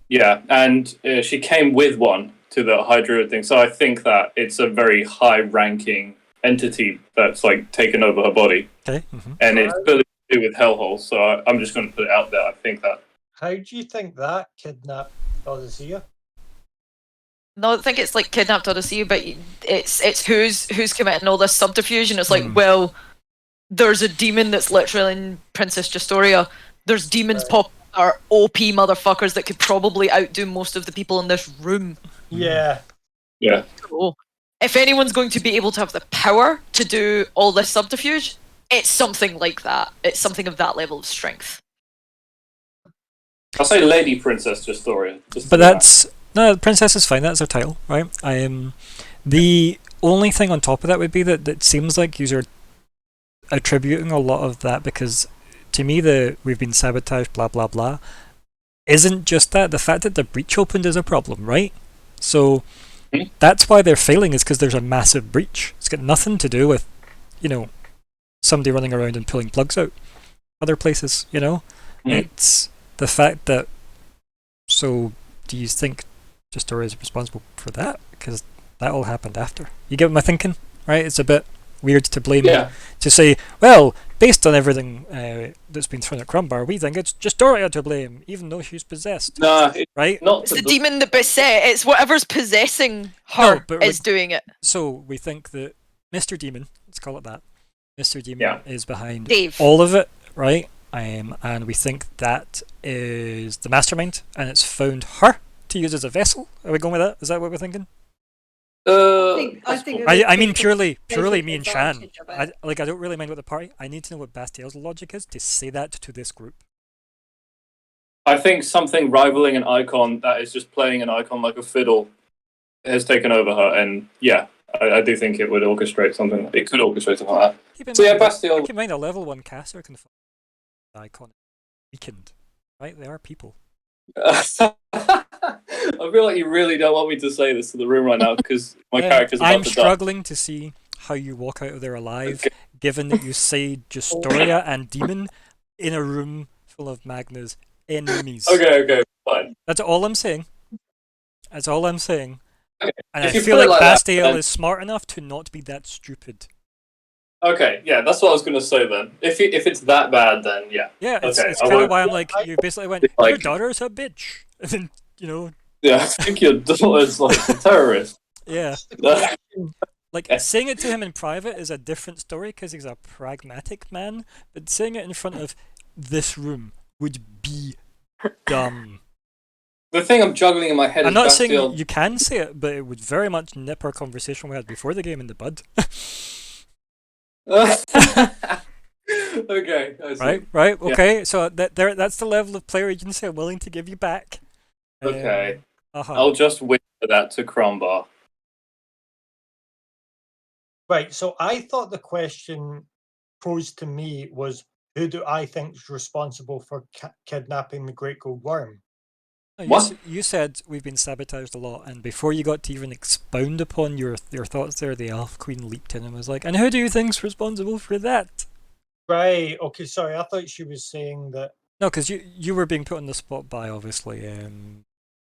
Yeah, and she came with one to the High Druid thing, so I think that it's a very high-ranking entity that's like taken over her body, Okay. and it's clearly to do with hellholes. So I'm just going to put it out there. I think that. How do you think that kidnapped Odysseia? No, I think it's like kidnapped Odyssey, but it's who's committing all this subterfuge, and it's like, well, there's a demon that's literally in Princess Justoria. There's demons Right. pop are OP motherfuckers that could probably outdo most of the people in this room. Yeah. Yeah. So, if anyone's going to be able to have the power to do all this subterfuge, it's something like that. It's something of that level of strength. I'll say Lady Princess Justoria. Just But for that. that's no, Princess is fine. That's her title, right? The only thing on top of that would be that it seems like you're attributing a lot of that because, to me, we've been sabotaged, blah blah blah, isn't just that. The fact that the breach opened is a problem, right? So that's why they're failing is because there's a massive breach. It's got nothing to do with, somebody running around and pulling plugs out other places. It's the fact that. So, do you think Justoria is responsible for that? Because that all happened after. You get my thinking, right? It's a bit weird to blame to say, well, based on everything that's been thrown at Crumbar, we think it's Justoria to blame, even though she's possessed. Nah, right? Not It's the demon that beset. It's whatever's possessing her is doing it. So we think that Mr. Demon, let's call it that, Mr. Demon is behind Dave. all of it, right? And we think that is the mastermind, and it's found her to use as a vessel. Are we going with that? Is that what we're thinking? I think I mean purely take me and Shan. advantage of it. I don't really mind what the party. I need to know what Bastiel's logic is to say that to this group. I think something rivaling an icon that is just playing an icon like a fiddle has taken over her, and yeah, I do think it would orchestrate something. It could orchestrate something like that. So yeah, Bastiel. Keep in mind a level 1 caster can find the icon weakened, right? They are people. I feel like you really don't want me to say this to the room right now because my character's about I'm to die. struggling to see how you walk out of there alive, given that you say Justoria and Demon in a room full of Magna's enemies. Okay, fine. That's all I'm saying. That's all I'm saying. Okay. And If I you feel put it like like that, Bastiel then- is smart enough to not be that stupid. Okay, yeah, that's what I was going to say then. If it's that bad, then yeah. Yeah, it's okay, kind of why I'm like, you basically went, like- your daughter's a bitch. And then, Yeah, I think your daughter's like a terrorist. yeah. Like, saying it to him in private is a different story because he's a pragmatic man, but saying it in front of this room would be dumb. The thing I'm juggling in my head I'm is not Bastiel. saying you can say it, but it would very much nip our conversation we had before the game in the bud. Okay, I see. Right, Yeah. okay. So that's the level of player agency I'm willing to give you back. Okay. Uh-huh. I'll just whisper that to Crombar. Right, so I thought the question posed to me was, who do I think is responsible for kidnapping the Great Gold Worm? No, you said we've been sabotaged a lot, and before you got to even expound upon your thoughts there, the Elf Queen leaped in and was like, and who do you think's responsible for that? Right, okay, sorry, I thought she was saying that. No, because you were being put on the spot by, obviously,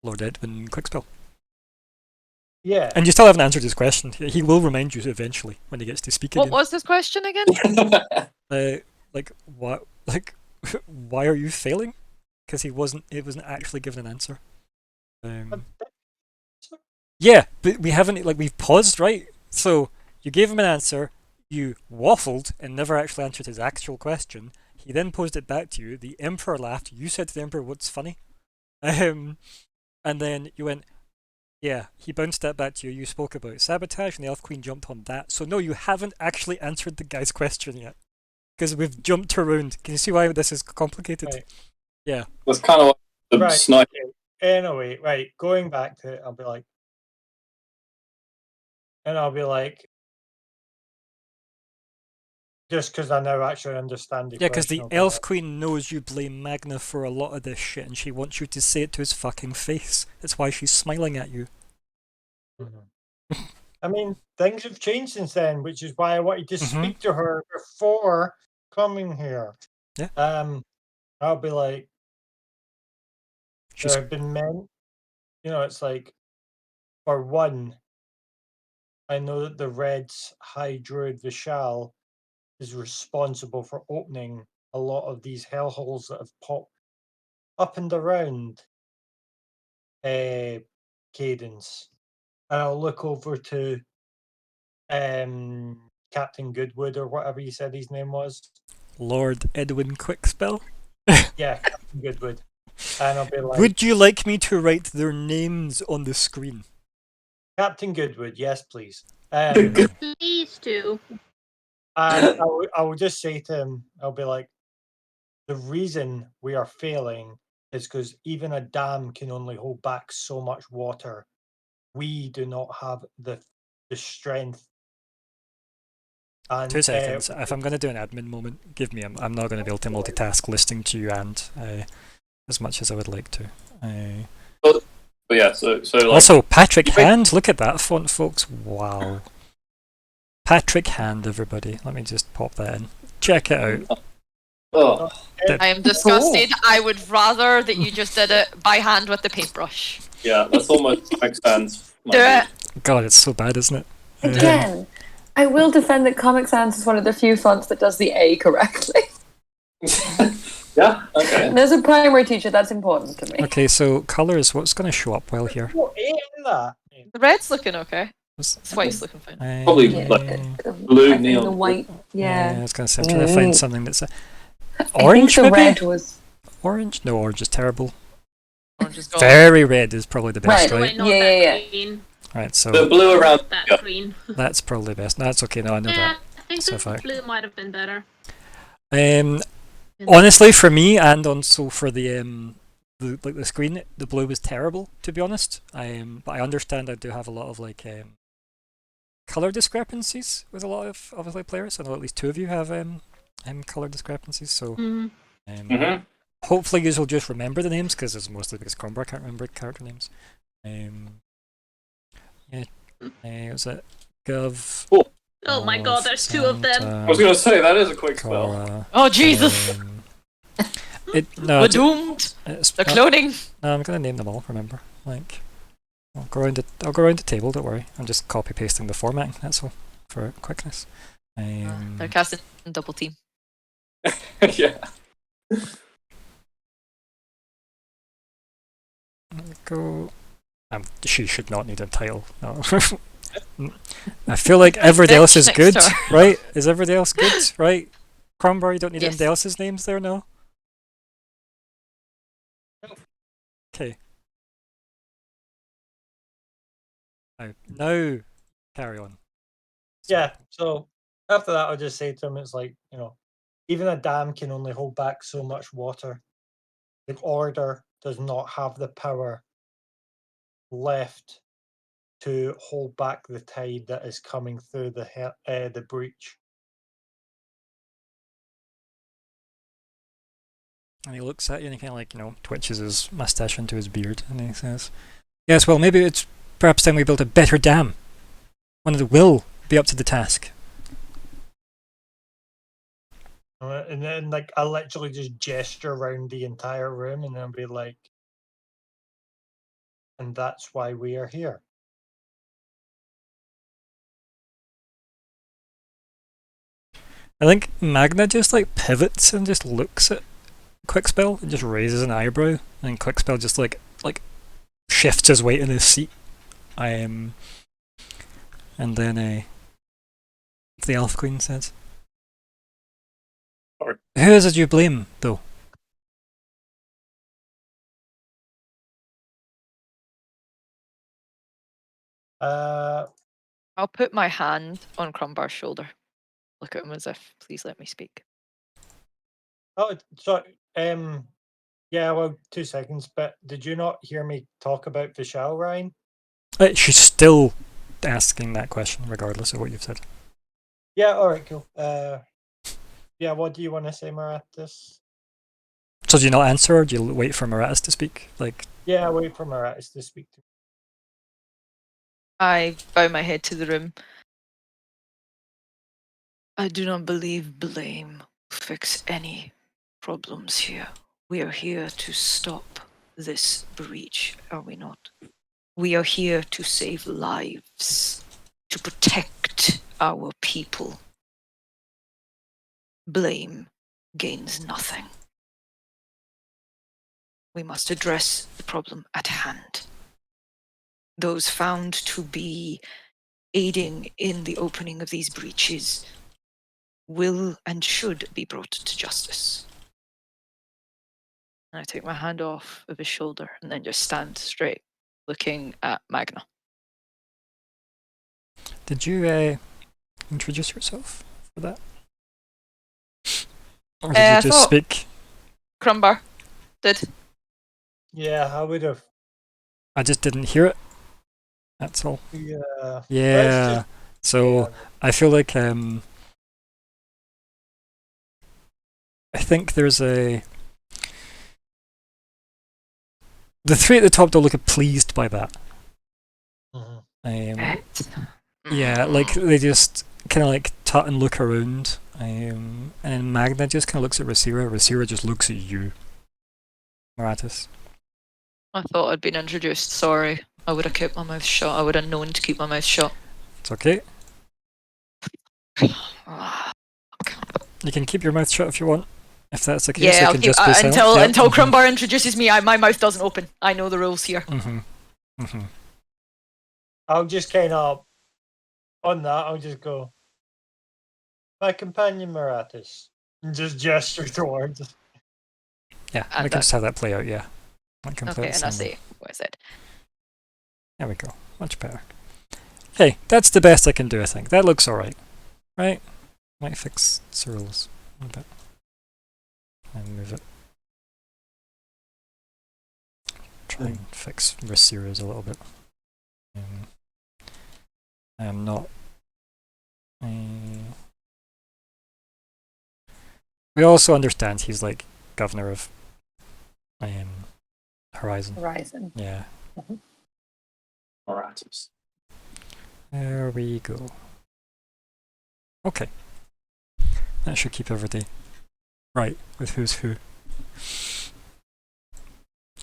Lord Edwin Quickspell. Yeah. And you still haven't answered his question. He will remind you eventually when he gets to speak What again. was this question again? Like what? Like why are you failing? Because he wasn't actually given an answer. Yeah, but we haven't, like, we've paused, right? So you gave him an answer, you waffled and never actually answered his actual question. He then posed it back to you. The Emperor laughed. You said to the Emperor, "What's funny?" And then you went, yeah. He bounced that back to you. You spoke about sabotage, and the Elf Queen jumped on that. So no, you haven't actually answered the guy's question yet, because we've jumped around. Can you see why this is complicated? Right. Yeah. That's kind of like the Right. sniper. Okay. Anyway, right. Going back to it, I'll be like, just because I now actually understand the Yeah, because question. the I'll be Elf like, Queen knows you blame Magna for a lot of this shit, and she wants you to say it to his fucking face. That's why she's smiling at you. I mean, things have changed since then, which is why I wanted to Mhm. speak to her before coming here. Yeah. I'll be like, She's there have been men, it's like, for one, I know that the Red's High Druid Vishal is responsible for opening a lot of these hellholes that have popped up and around Cadence. And I'll look over to Captain Goodwood, or whatever you said his name was. Lord Edwin Quickspell. Yeah, Captain Goodwood. And I'll be like, Would you like me to write their names on the screen? Captain Goodwood, yes, please. Please do. And I will just say to him, I'll be like, the reason we are failing is because even a dam can only hold back so much water. We do not have the strength. And 2 seconds. If I'm going to do an admin moment, give me. I'm not going to be able to multitask listening to you and as much as I would like to. But yeah, so like, Also, Patrick Hand. Look at that font, folks. Wow. Patrick Hand, everybody. Let me just pop that in. Check it out. oh, I am disgusted. I would rather that you just did it by hand with the paintbrush. yeah, that's almost Comic Sans. Do it. God, it's so bad, isn't it? Again, I will defend that Comic Sans is one of the few fonts that does the A correctly. Yeah, okay. And as a primary teacher, that's important to me. Okay, so colours. What's going to show up well here? What in that? The red's looking okay. What's- The white's looking fine. Probably Yeah, like the blue I think neon. The white, I yeah. was going to say, I'm trying to find something that's I orange. think the Maybe red was orange. No, orange is terrible. Orange is gone. Very red is probably the best, Right. right? Not Yeah, that yeah, yeah. green. Right, so The blue around. That Yeah. green. that's probably best. No, that's okay. No, I know Yeah, that. I think So the far. blue might have been better. Honestly, for me, and also for the screen, the blue was terrible. To be honest, but I understand I do have a lot of color discrepancies with a lot of obviously players. I know at least 2 of you have color discrepancies. So Mhm. hopefully you will just remember the names, because it's mostly because Crombar can't remember character names. Was it Gov? Oh my god, there's 2 of them. I was going to say that is a quick spell. Cora, Oh Jesus! no, We're doomed. it's, The cloning. no, I'm gonna name them all. Remember, I'll go around the table. Don't worry. I'm just copy pasting the formatting. That's all for quickness. They're casting double team. Yeah. Go. She should not need a title. No. I feel like everybody else is Next good, to right? Is everybody else good, right? Crombar, you don't need Yes. anybody else's names there, no? Okay. Now, carry on. Yeah, so after that, I'll just say to him, it's like, even a dam can only hold back so much water. The Order does not have the power left to hold back the tide that is coming through the breach. And he looks at you and he kind of twitches his mustache into his beard and he says, "Yes, well, maybe it's perhaps time we built a better dam. One that will be up to the task." And then, I literally just gesture around the entire room and then be like, and that's why we are here. I think Magna just like pivots and just looks at Quickspell and just raises an eyebrow, and Quickspell just like shifts his weight in his seat. And then the Elf Queen says, Sorry. "Who is it you blame, though?" I'll put my hand on Crumbar's shoulder. Look at him as if, please let me speak. Oh, sorry. Yeah, well, 2 seconds. But did you not hear me talk about Vishal, Ryan? She's still asking that question, regardless of what you've said. Yeah. All right. Cool. Yeah. What do you want to say, Maratis? So do you not answer, or do you wait for Maratis to speak? Like, Yeah. Wait for Maratis to speak to me. I bow my head to the room. I do not believe blame will fix any problems here. We are here to stop this breach, are we not? We are here to save lives, to protect our people. Blame gains nothing. We must address the problem at hand. Those found to be aiding in the opening of these breaches will and should be brought to justice. And I take my hand off of his shoulder and then just stand straight, looking at Magna. did you introduce yourself for that? Or did I you just thought- speak? Crumbar did. Yeah, I would have. I just didn't hear it. That's all. Yeah. Yeah. So I feel like I think there's the three at the top don't look pleased by that. Yeah, like they just kind of like tut and look around. And Magna just kind of looks at Rasira. Rasira just looks at you, Maratis. I thought I'd been introduced. Sorry. I would have kept my mouth shut. I would have known to keep my mouth shut. It's okay. You can keep your mouth shut if you want. If that's the case, Yeah, I I'll can keep, just be silent. until Crumbar introduces me, my mouth doesn't open. I know the rules here. I'll just kind of, on that, I'll just go, my companion Maratis, and just gesture towards us. Yeah, And we can just have that play out, yeah. Like Okay, and I say what I said. There we go. Much better. Hey, that's the best I can do, I think. That looks alright. Right? Might fix Cyril's a bit. And move it. Try and fix Rasira's a little bit. I am not... we also understand he's like governor of Horizon. Horizon. Yeah. Maratis. There we go. Okay. That should keep everything right with who's who.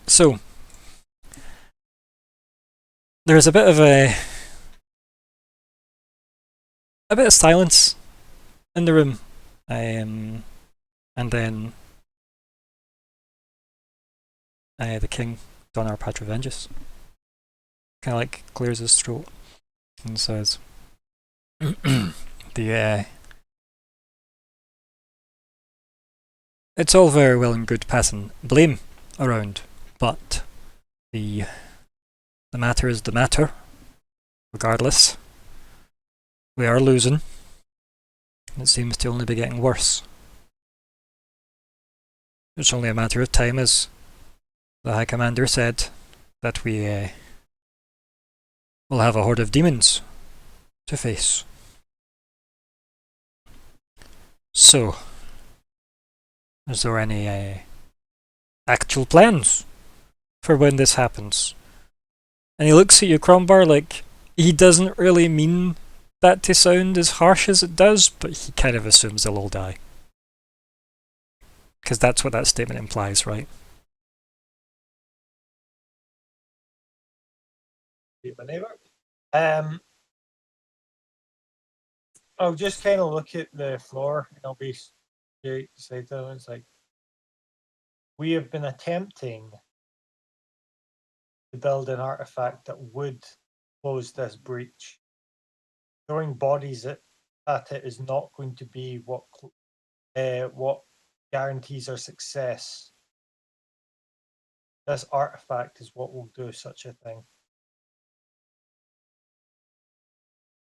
So, there's a bit of silence in the room, and then the king, Donar Patravengus, kind of like clears his throat and says, it's all very well and good passing blame around, but the matter is the matter. Regardless, we are losing, and it seems to only be getting worse. It's only a matter of time, as the High Commander said, that we will have a horde of demons to face. So, is there any actual plans for when this happens? And he looks at you, Crombar, like he doesn't really mean that to sound as harsh as it does, but he kind of assumes they'll all die. Because that's what that statement implies, right? I'll just kind of look at the floor and I'll be straight to say to them, it's like, we have been attempting to build an artifact that would close this breach. Throwing bodies at it is not going to be what guarantees our success. This artifact is what will do such a thing.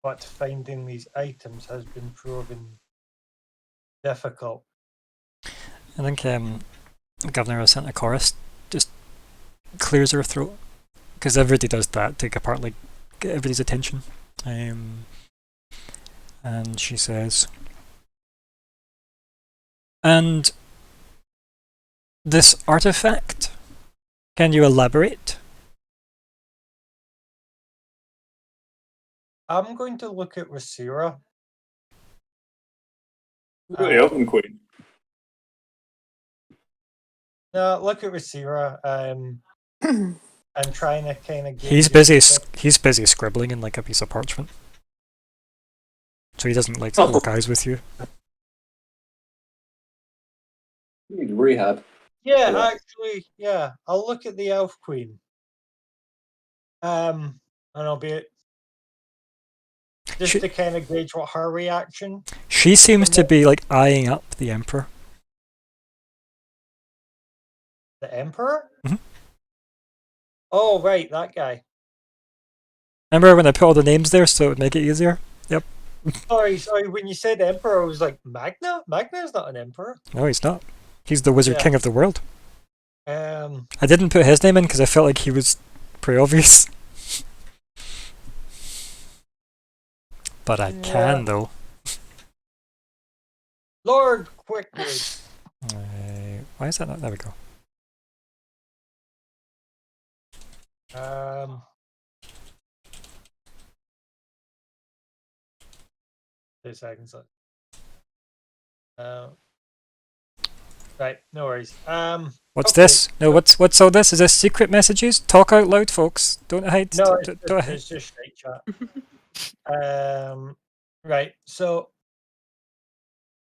But finding these items has been proven difficult. I think the governor of Santa Chorus just clears her throat, because everybody does that, take apart, like, get everybody's attention. And she says, and this artifact, can you elaborate? I'm going to look at Rasira. The Elven Queen. No, look at Rasira. I'm trying to kind of. He's busy scribbling in like a piece of parchment, so he doesn't like to lock eyes with you. You need rehab. Yeah, Yeah. actually, yeah. I'll look at the Elf Queen. And I'll be just to kind of gauge what her reaction. She seems to be like eyeing up the Emperor. The Emperor? Mhm. Oh, right, that guy. Remember when I put all the names there so it would make it easier? Yep. Sorry. When you said Emperor, I was like, Magna? Magna's not an Emperor. No, he's not. He's the Wizard King of the world. I didn't put his name in because I felt like he was pretty obvious. But I can, though. Lord Quickwood. Why is that not? There we go. 2 seconds. Right, no worries. What's okay. this? No, what's all this? Is this secret messages? Talk out loud, folks. Don't hide. No, don't hide. it's just straight chat. Right, so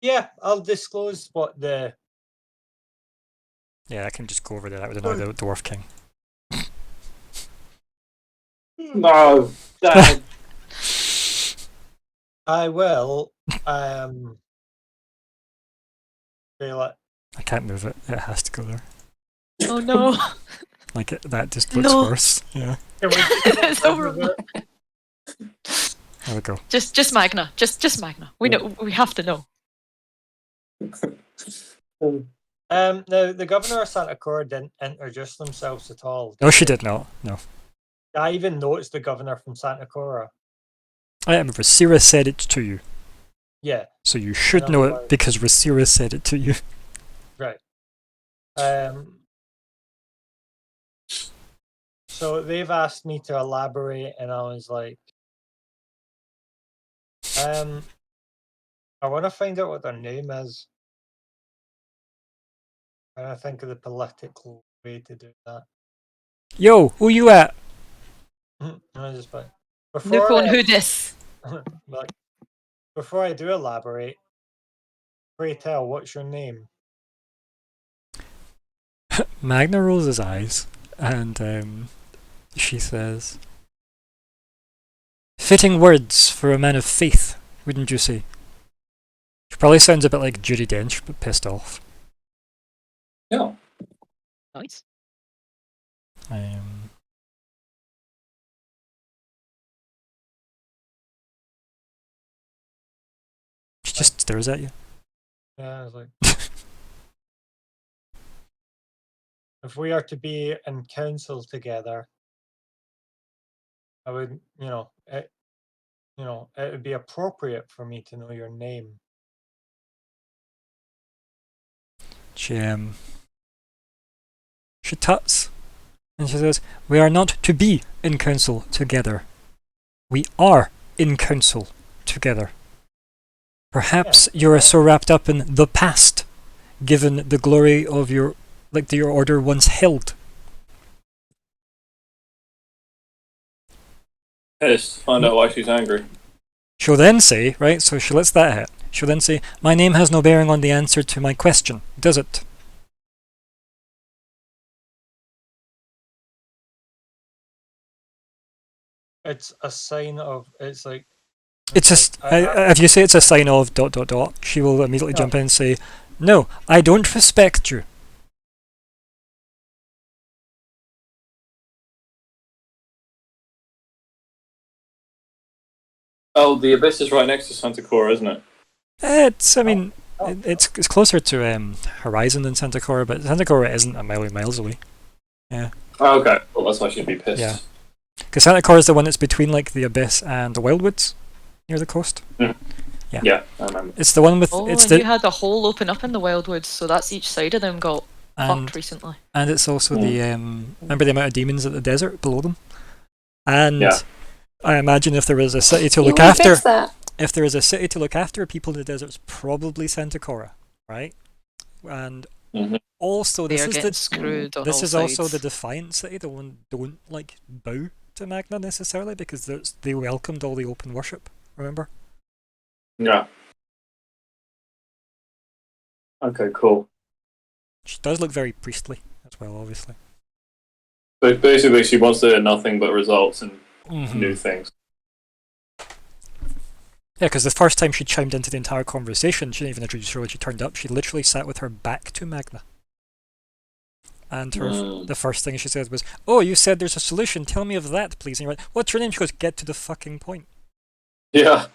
yeah, I'll disclose what the. Yeah, I can just go over there. That would annoy the Dwarf King. No, Dad. I will. Be like, I can't move it. It has to go there. Oh no. Like that just looks No. worse. Yeah. It's horrible. There we go. Just Magna. Just Magna. We know. We have to know. Now the governor of Santa Cora didn't introduce themselves at all. No, she did not. No. I even know it's the governor from Santa Cora. I am. Rasira said it to you. Yeah. So you should know it because Rasira said it to you. Right. So they've asked me to elaborate, and I was like, I want to find out what their name is. And I think of the political way to do that. Yo, who you at? I just like, No phone who dis. like, before I do elaborate, pray tell, what's your name? Magna rolls his eyes and she says, fitting words for a man of faith, wouldn't you say? She probably sounds a bit like Judi Dench, but pissed off. Yeah. Nice. She just stares at you. Yeah, I was like, if we are to be in council together, I would, it would be appropriate for me to know your name. She tuts and she says, we are not to be in council together. We are in council together. Perhaps you're so wrapped up in the past, given the glory of your order once held. Let's find out why she's angry. She'll then say, right, so she lets that hit. She'll then say, my name has no bearing on the answer to my question, does it? It's a sign of. It's like. It's just, if you say it's a sign of ... she will immediately jump in and say, no, I don't respect you. Oh, the Abyss is right next to Santa Cora, isn't it? It's, I mean, it's closer to Horizon than Santa Cora, but Santa Cora isn't a million miles away. Yeah. Oh, okay. Well, that's why she'd be pissed. Yeah. Because Santa Cora is the one that's between like the Abyss and the Wildwoods, near the coast. Yeah, I remember. It's the one with Oh, it's and the you had a hole open up in the Wildwoods, so that's each side of them got fucked recently. and it's also the remember the amount of demons at the desert below them, and Yeah. I imagine if there was a city to look You after, fix that. if there is a city to look after people in the desert, it's probably Santa Cora, right? And Mhm. also They this are is getting the screwed on this all is also sides. the Defiant city, the one don't like bow to Magna necessarily because they welcomed all the open worship. Remember? Yeah. Okay, cool. She does look very priestly as well, obviously. So basically, she wants to hear nothing but results and new things. Yeah, because the first time she chimed into the entire conversation, she didn't even introduce her when she turned up. She literally sat with her back to Magna. And the first thing she said was, oh, you said there's a solution. Tell me of that, please. And you're like, what's your name? She goes, get to the fucking point. Yeah.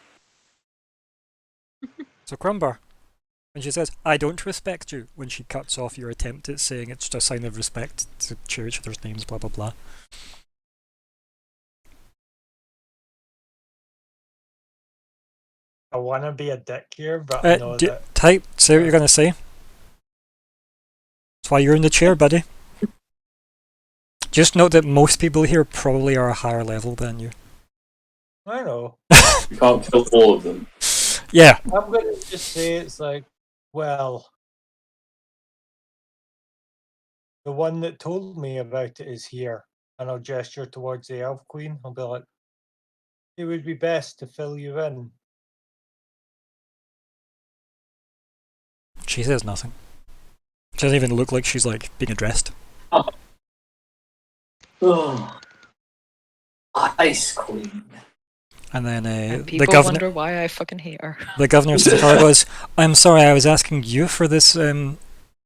So Crumbar, when she says, I don't respect you, when she cuts off your attempt at saying it's just a sign of respect to share each other's names, blah, blah, blah. I want to be a dick here, but I know that. Type, say what you're going to say. That's why you're in the chair, buddy. Just note that most people here probably are a higher level than you. I know. You can't kill all of them. Yeah. I'm going to just say it's like, well, the one that told me about it is here. And I'll gesture towards the Elf Queen. I'll be like, it would be best to fill you in. She says nothing. She doesn't even look like she's like being addressed. Oh. Ice Queen. And then And the people governor, wonder why I fucking hate her. the governor of Santa Clara goes, "I'm sorry, I was asking you for this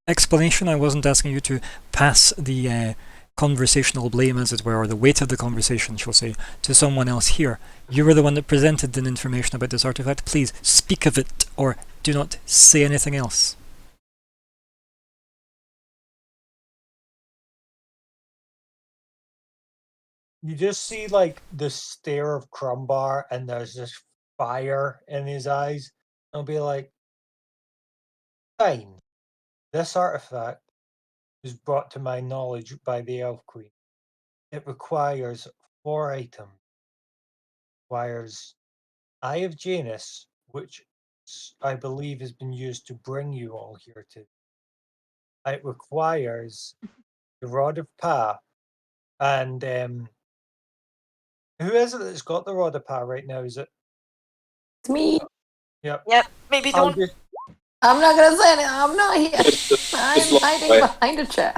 explanation. I wasn't asking you to pass the conversational blame, as it were, or the weight of the conversation, shall say, to someone else here. You were the one that presented the information about this artifact. Please speak of it, or do not say anything else." You just see like the stare of Crumbar, and there's this fire in his eyes. I'll be like, fine. This artifact was brought to my knowledge by the Elf Queen. It requires 4 items. Requires Eye of Janus, which I believe has been used to bring you all here to. It requires the Rod of Pa, and who is it that's got the Rod of Pa right now? Is it? It's me. Yep. Yep, maybe I'll don't. just- I'm not gonna say anything. I'm not here. I'm Just hiding like- behind a chair.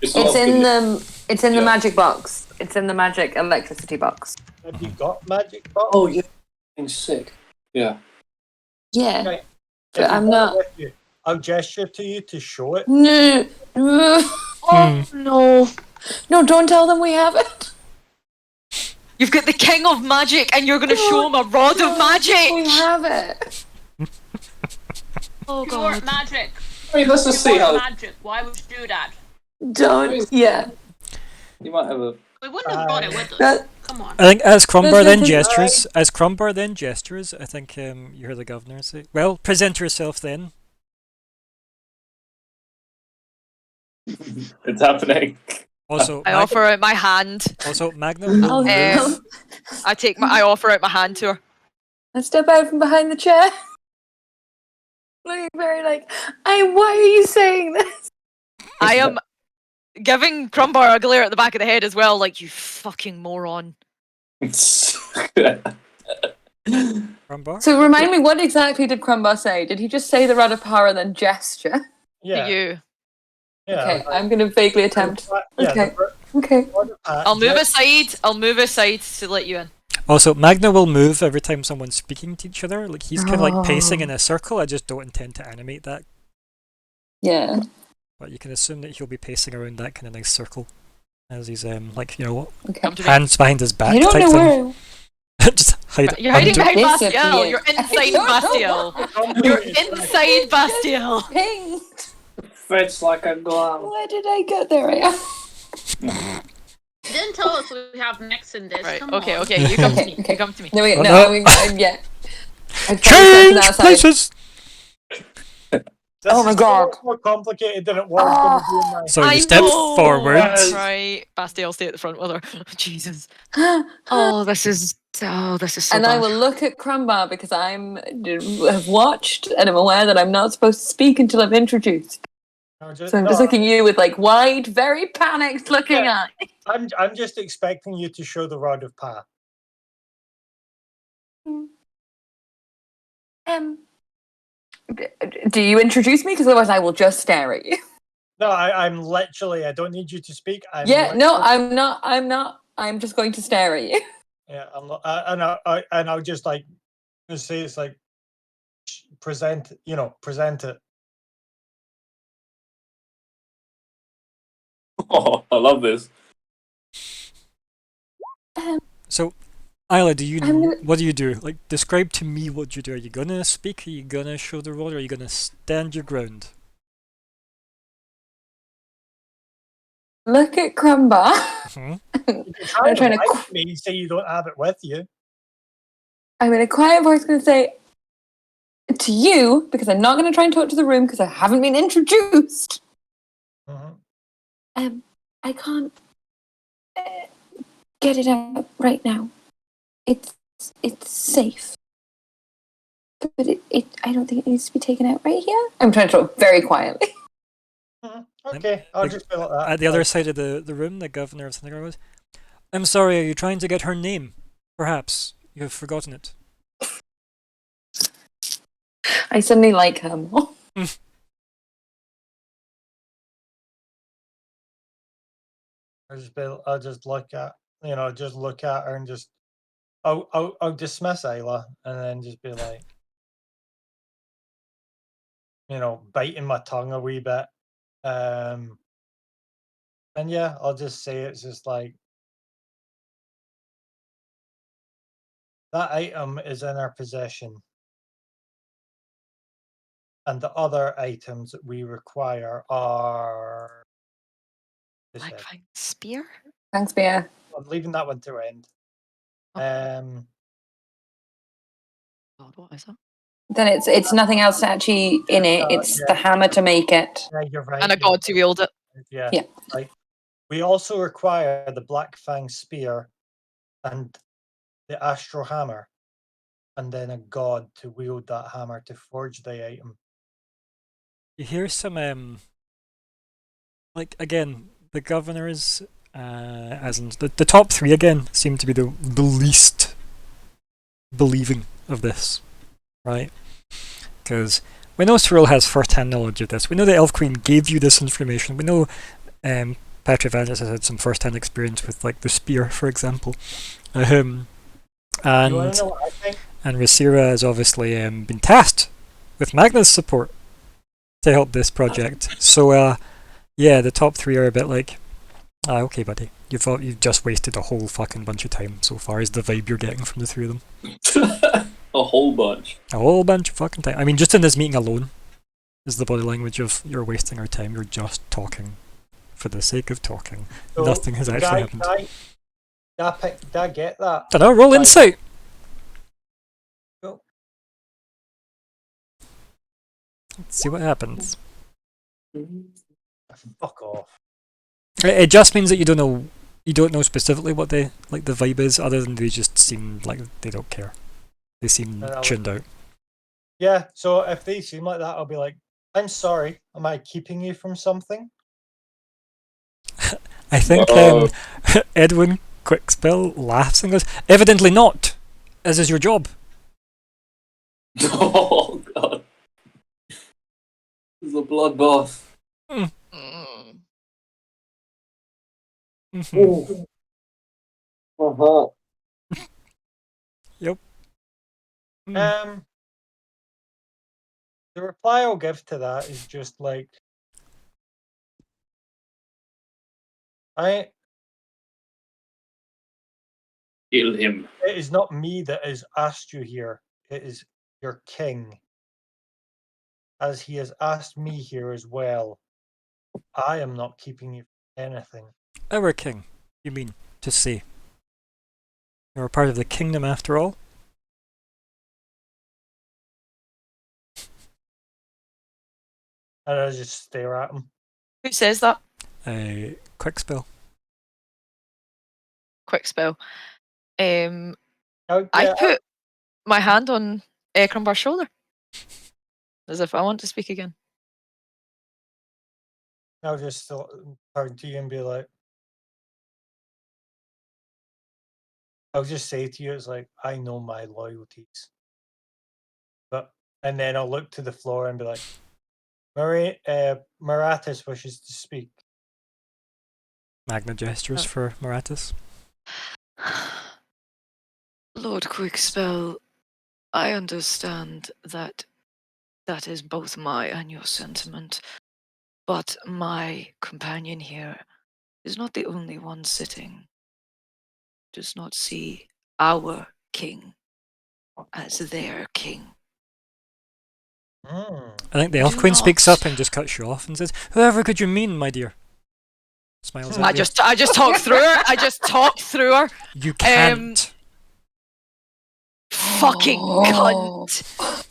It's It's not in good. the. It's in the Yeah. magic box. It's in the magic electricity box. Have you got magic box? Oh, yeah. It's sick. Yeah. Yeah, Right. but If you I'm got not. it with you, I'll gesture to you to show it. No, no, Oh no. no! Don't tell them we have it. You've got the king of magic and you're going to show him a rod of We magic! have it. Oh Pure god. magic. I mean, let's just Pure see how magic. Why would you do that? Don't. Yeah. you might have a. We wouldn't have brought it with us. That, Come on. I think as Crumbar There's then nothing- gestures, I think you hear the governor say, "Well, present yourself then." It's happening. Also, I offer out my hand. Also, Magna will I'll move. I offer out my hand to her. I step out from behind the chair. Looking very like, why are you saying this? I am giving Crumbar a glare at the back of the head as well, like, you fucking moron. Right, Crumbar? So remind me, what exactly did Crumbar say? Did he just say the rod of power and then gesture? Yeah. To you. Yeah. Okay, I'm going to vaguely attempt. Yeah. Okay. Okay. I'll move aside. I'll move aside to let you in. Also, Magna will move every time someone's speaking to each other. Like he's kind of like pacing Oh. in a circle. I just don't intend to animate that, Yeah. but you can assume that he'll be pacing around that kind of nice circle as he's like Okay. Come to me. hands behind his back You don't type know thing. where. Just hide You're hiding under. behind Disappear. Bastiel. You're I inside don't know Bastiel. You're inside Bastiel. Pinged. Fred's like a glove. Where did I get there? I am. You didn't tell us we have next in this. Right. Come Okay. on. Okay. You come to Okay, me. okay. You come to me. No, wait, Oh, no, no. I mean, yeah. I Change outside. places. This Oh my is God. more complicated than it was going to be in my. So I you step know. forwards. Right. Bastiel, stay at the front with her. Jesus. Oh, this is so And I bad. will look at Crumbar because have watched and I'm aware that I'm not supposed to speak until I'm introduced. No, So I'm just looking at you with like wide, very panicked looking Yeah. eyes. I'm just expecting you to show the rod of power. Do you introduce me? Because otherwise I will just stare at you. No, I'm literally. I don't need you to speak. I'm Yeah, no, literally- I'm not. I'm not. I'm just going to stare at you. Yeah, I'm not. And I'll just like just say it's like present. You know, present it. Oh, I love this. So, Isla, do you I'm gonna- what do you do? Like, describe to me what you do. Are you gonna speak? Are you gonna show the rod? Or are you gonna stand your ground? Look at Crumbar. Mhm. You can try I'm trying to to lie to me and say you don't have it with you. I'm in a quiet voice going to say to you, because I'm not going to try and talk to the room because I haven't been introduced. Mhm. I can't get it out right now. It's safe. But it I don't think it needs to be taken out right here. I'm trying to talk very quietly. Mhm. Okay, I'll Like, just be like that. At the other side of the room, the governor of Senegal goes, I'm sorry, are you trying to get her name? Perhaps. You've forgotten it. I suddenly like her more. I'll just look at just look at her and just I'll dismiss Ayla and then just be like, biting my tongue a wee bit. And yeah, I'll just say it's just like that item is in our possession. And the other items that we require are Black Fang Spear? Thanks, Bea. I'm leaving that one to end. God, what is that? Then it's nothing else actually in it. It's the hammer to make it. Yeah, you're right. And a god to wield it. Yeah. Yeah. Like we also require the Black Fang spear and the Astral hammer, and then a god to wield that hammer to forge the item. You hear some, like, again, the governors, as in the top three, again, seem to be the least believing of this, right? Because we know Cyril has first-hand knowledge of this. We know the Elf Queen gave you this information. We know Patrick Vandas has had some first-hand experience with, like, the spear, for example. You want And to know what I think? Rasira has obviously been tasked with Magna's support to help this project. So, yeah, the top three are a bit like, okay, buddy, you've just wasted a whole fucking bunch of time so far. Is the vibe you're getting from the three of them? A whole bunch. A whole bunch of fucking time. I mean, just in this meeting alone, is the body language of you're wasting our time. You're just talking for the sake of talking. So, Nothing has actually happened. Did I get that? Dunno, roll Right. insight. Go. Let's see what happens. Fuck off. It just means that you don't know specifically what the vibe is, other than they just seem like they don't care. They seem No, that was- tuned out. Yeah, so if they seem like that, I'll be like, I'm sorry. Am I keeping you from something? I think Edwin Quickspell laughs and goes, "Evidently not, as is your job." Oh god. This is a bloodbath. Mm. Mhm. Oh. Uh-huh. Mm. The reply I'll give to that is just like, it Kill him. is not me that has asked you here. It is your king. As he has asked me here as well. I am not keeping you from anything. Our king, you mean to say? You're a part of the kingdom after all? And I just stare at him. Who says that? Quick spell. Quick spell. Oh, I yeah, put my hand on Crumbar's shoulder, as if I want to speak again. I'll just turn to you and be like, I'll just say to you, it's like, I know my loyalties. And then I'll look to the floor and be like, Marathis wishes to speak. Magna gestures for Marathis. Lord Quickspell, I understand that that is both my and your sentiment, but my companion here is not the only one sitting. Does not see our king as their king. Mm. I think the Elf Do Queen speaks not. up and just cuts you off and says, "Whoever could you mean, my dear?" Smiles at I you. just talk through her. I just talk through her. You can't. Fucking Oh. cunt.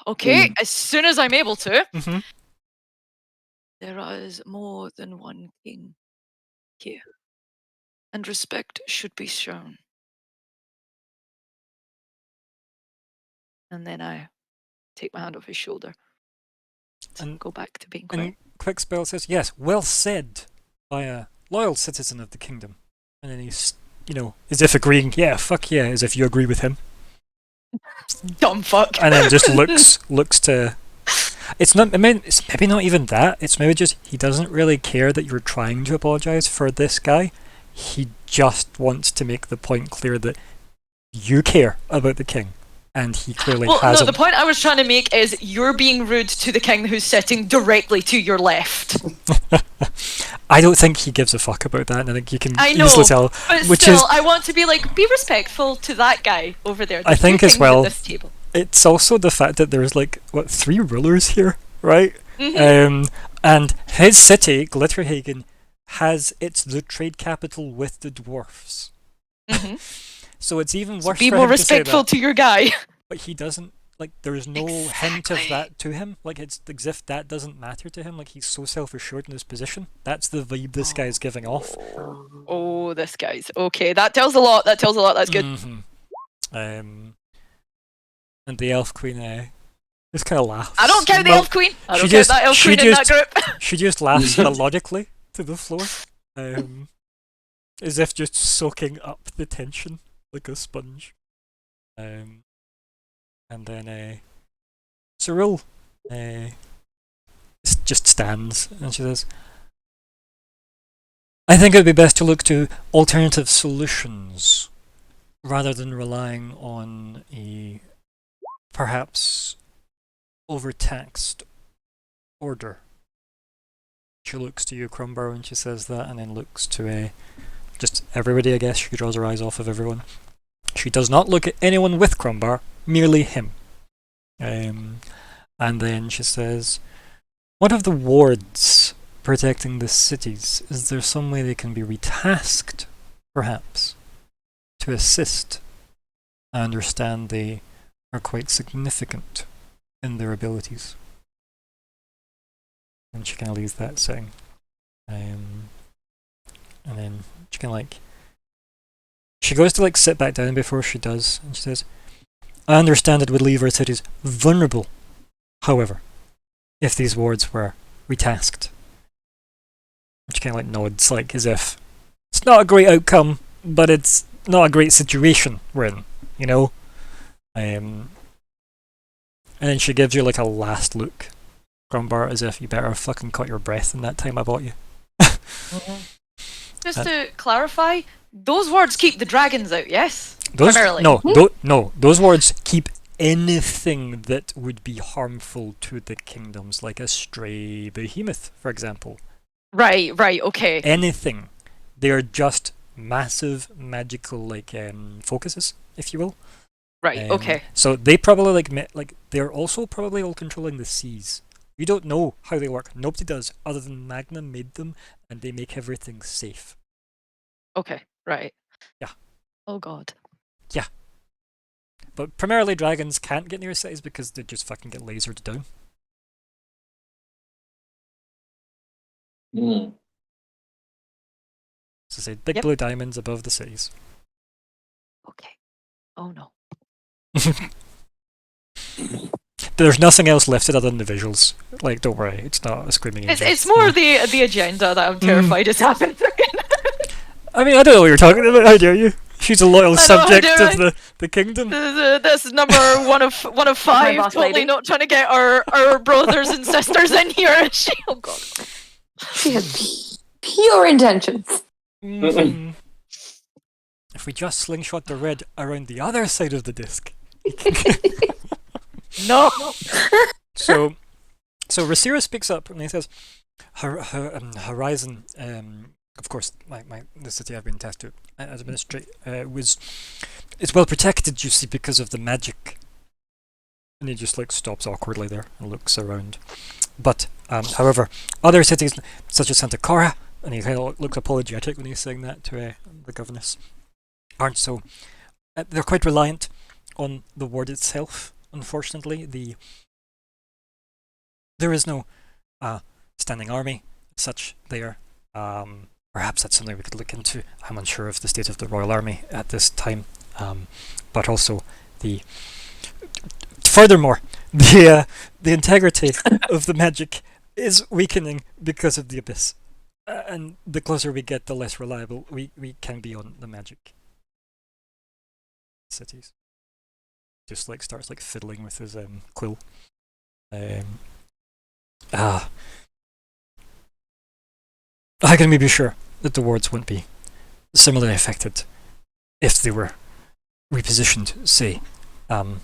Okay, as soon as I'm able to. Mm-hmm. There is more than one king here, and respect should be shown. And then I take my hand off his shoulder and go back to being quiet. And Quickspell says, "Yes, well said by a loyal citizen of the kingdom." And then he's, as if agreeing, "Yeah, fuck yeah," as if you agree with him. Dumb fuck. And then just looks to. It's not. I mean, it's maybe not even that. It's maybe just he doesn't really care that you're trying to apologize for this guy. He just wants to make the point clear that you care about the king, and he clearly Well, no, hasn't. the point I was trying to make is you're being rude to the king who's sitting directly to your left. I don't think he gives a fuck about that, and I think you can I know, easily tell. but Which still, is, I want to be like, be respectful to that guy over there. I There's two think as kings well, at this table. it's also the fact that there's 3 rulers here, right? Mhm. And his city, Glitterhagen, has the trade capital with the dwarfs. Mhm. So it's even So worse be for more him to say respectful that. to your guy. But he doesn't, there's no hint of Exactly. that to him. It's as if that doesn't matter to him. He's so self-assured in his position. That's the vibe this guy's giving off. Oh, this guy's okay. That tells a lot. That's good. Mm-hmm. And the Elf Queen just kind of laughs. I don't count the Elf Queen. I she don't just- count that Elf she Queen in that just- group. She just laughs melodically to the floor, as if just soaking up the tension like a sponge. And then Cyril just stands and she says, "I think it would be best to look to alternative solutions rather than relying on a perhaps overtaxed order." She looks to you, Crumbar, when she says that, and then looks to just everybody, I guess. She draws her eyes off of everyone. She does not look at anyone with Crumbar, merely him. And then she says, "What of the wards protecting the cities? Is there some way they can be retasked, perhaps, to assist? I understand they are quite significant in their abilities." And she kind of leaves that sitting. And then she kind of she goes to sit back down before she does, and she says, "I understand it would leave our cities vulnerable, however, if these wards were retasked." And she kind of nods, as if it's not a great outcome, but it's not a great situation we're in, And then she gives you like a last look, Grumbar, as if you better have fucking caught your breath in that time I bought you. Just to clarify, those words keep the dragons out, yes? Those Primarily. no, those words keep anything that would be harmful to the kingdoms, like a stray behemoth, for example. Right, okay. Anything. They are just massive magical focuses, if you will. Right, okay. So they probably they're also probably all controlling the seas. We don't know how they work. Nobody does, other than Magna made them, and they make everything safe. Okay, right. Yeah. Oh god. But primarily dragons can't get near cities because they just fucking get lasered down. Mm. So say big Yep. blue diamonds above the cities. Okay. Oh no. There's nothing else lifted other than the visuals. Like, don't worry, it's not a screaming angel. It's more the agenda that I'm terrified is happening. I mean, I don't know what you're talking about. How dare you? She's a loyal I know, subject how dare of the kingdom. This is number one of five. boss Totally lady. not trying to get our brothers and sisters in here. Is she? Oh god. She has pure intentions. Mm. If we just slingshot the red around the other side of the disc. No. So Rasira speaks up and he says, Horizon, of course, the city I've been tasked to administrate it's well protected, you see, because of the magic. And he just stops awkwardly there and looks around. But however, other cities such as Santa Cora, and he kind of looks apologetic when he's saying that to the governess, aren't so. They're quite reliant on the ward itself. Unfortunately, there is no standing army such there. Perhaps that's something we could look into. I'm unsure of the state of the Royal Army at this time, but also furthermore, the integrity of the magic is weakening because of the abyss, and the closer we get, the less reliable we can be on the magic. Cities. Just starts fiddling with his quill. How can we be sure that the wards won't be similarly affected if they were repositioned? Say, the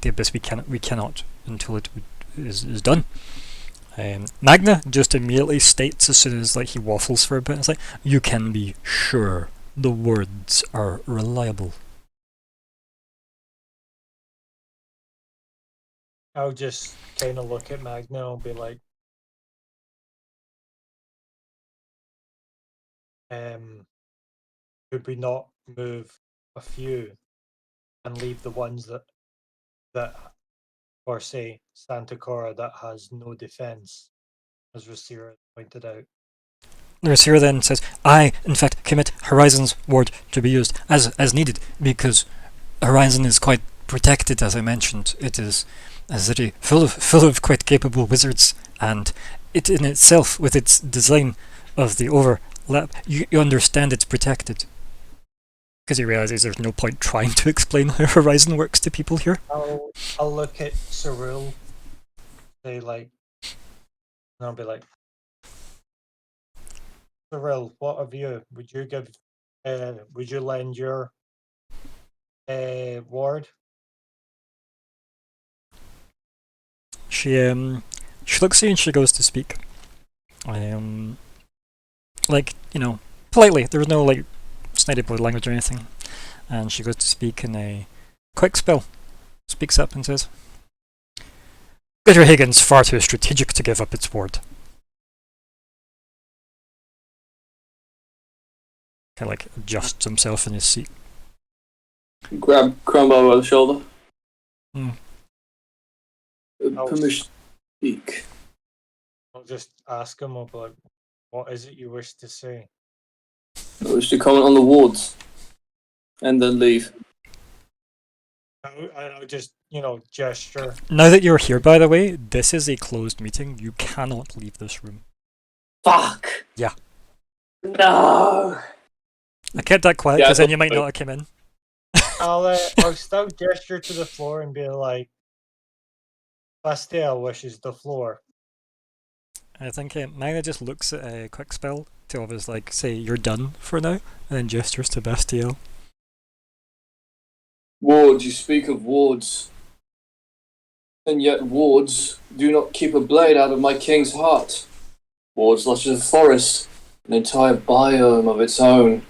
abyss. We cannot until it is done. Magna just immediately states as soon as he waffles for a bit. It's like, you can be sure the wards are reliable. I'll just kind of look at Magna and be like, could we not move a few and leave the ones that or say Santa Cora that has no defense, as Rasira pointed out? Rasira then says, I, in fact, commit Horizon's ward to be used as needed, because Horizon is quite protected, as I mentioned. It is a city full of quite capable wizards, and it in itself, with its design of the overlap, you understand it's protected. Because he realizes there's no point trying to explain how Horizon works to people here. I'll look at Cyril, say and I'll be like, Cyril, what of you? Would you give? Would you lend your ward? She looks at you and she goes to speak. Politely. There was no snidey body language or anything. And she goes to speak in a quick spell. Speaks up and says, Greater Hagen's far too strategic to give up its ward. Kind of adjusts himself in his seat. Grab Cromwell by the shoulder. Mm. Permission to speak. I'll just ask him about what is it you wish to say. I wish to comment on the wards. And then leave. I'll just, gesture. Now that you're here, by the way, this is a closed meeting. You cannot leave this room. Fuck. Yeah. No. I kept that quiet Yeah, because then you might but- not have come in. I'll still gesture to the floor and be like, Bastille wishes the floor. I think Magna just looks at a quick spell to always like say you're done for now, and then gestures to Bastille. Wards, you speak of wards. And yet wards do not keep a blade out of my king's heart. Wards such as a forest, an entire biome of its own,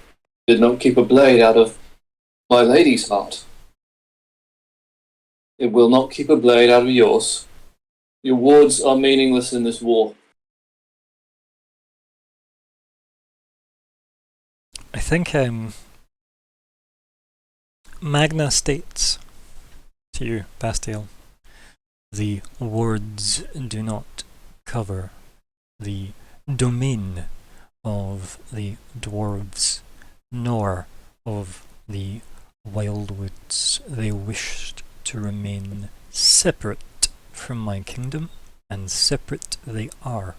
did not keep a blade out of my lady's heart. It will not keep a blade out of yours. Your wards are meaningless in this war. I think Magna states to you, Bastille, the words do not cover the domain of the dwarves, nor of the wildwoods. They wished to remain separate from my kingdom, and separate they are.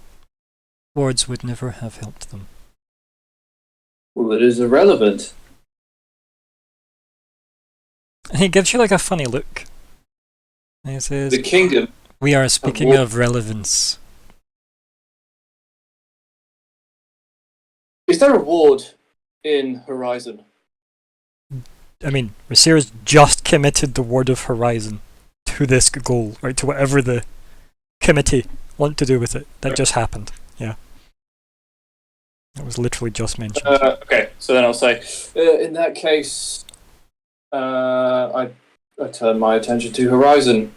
Words would never have helped them. Well, it is irrelevant. And he gives you like a funny look. And he says, The kingdom. we are speaking of relevance. Is there a ward in Horizon? I mean, Rhaenyra's just committed the Word of Horizon to this goal, right? To whatever the committee want to do with it. That just happened. Yeah. That was literally just mentioned. Okay, so then I'll say, in that case, I turn my attention to Horizon.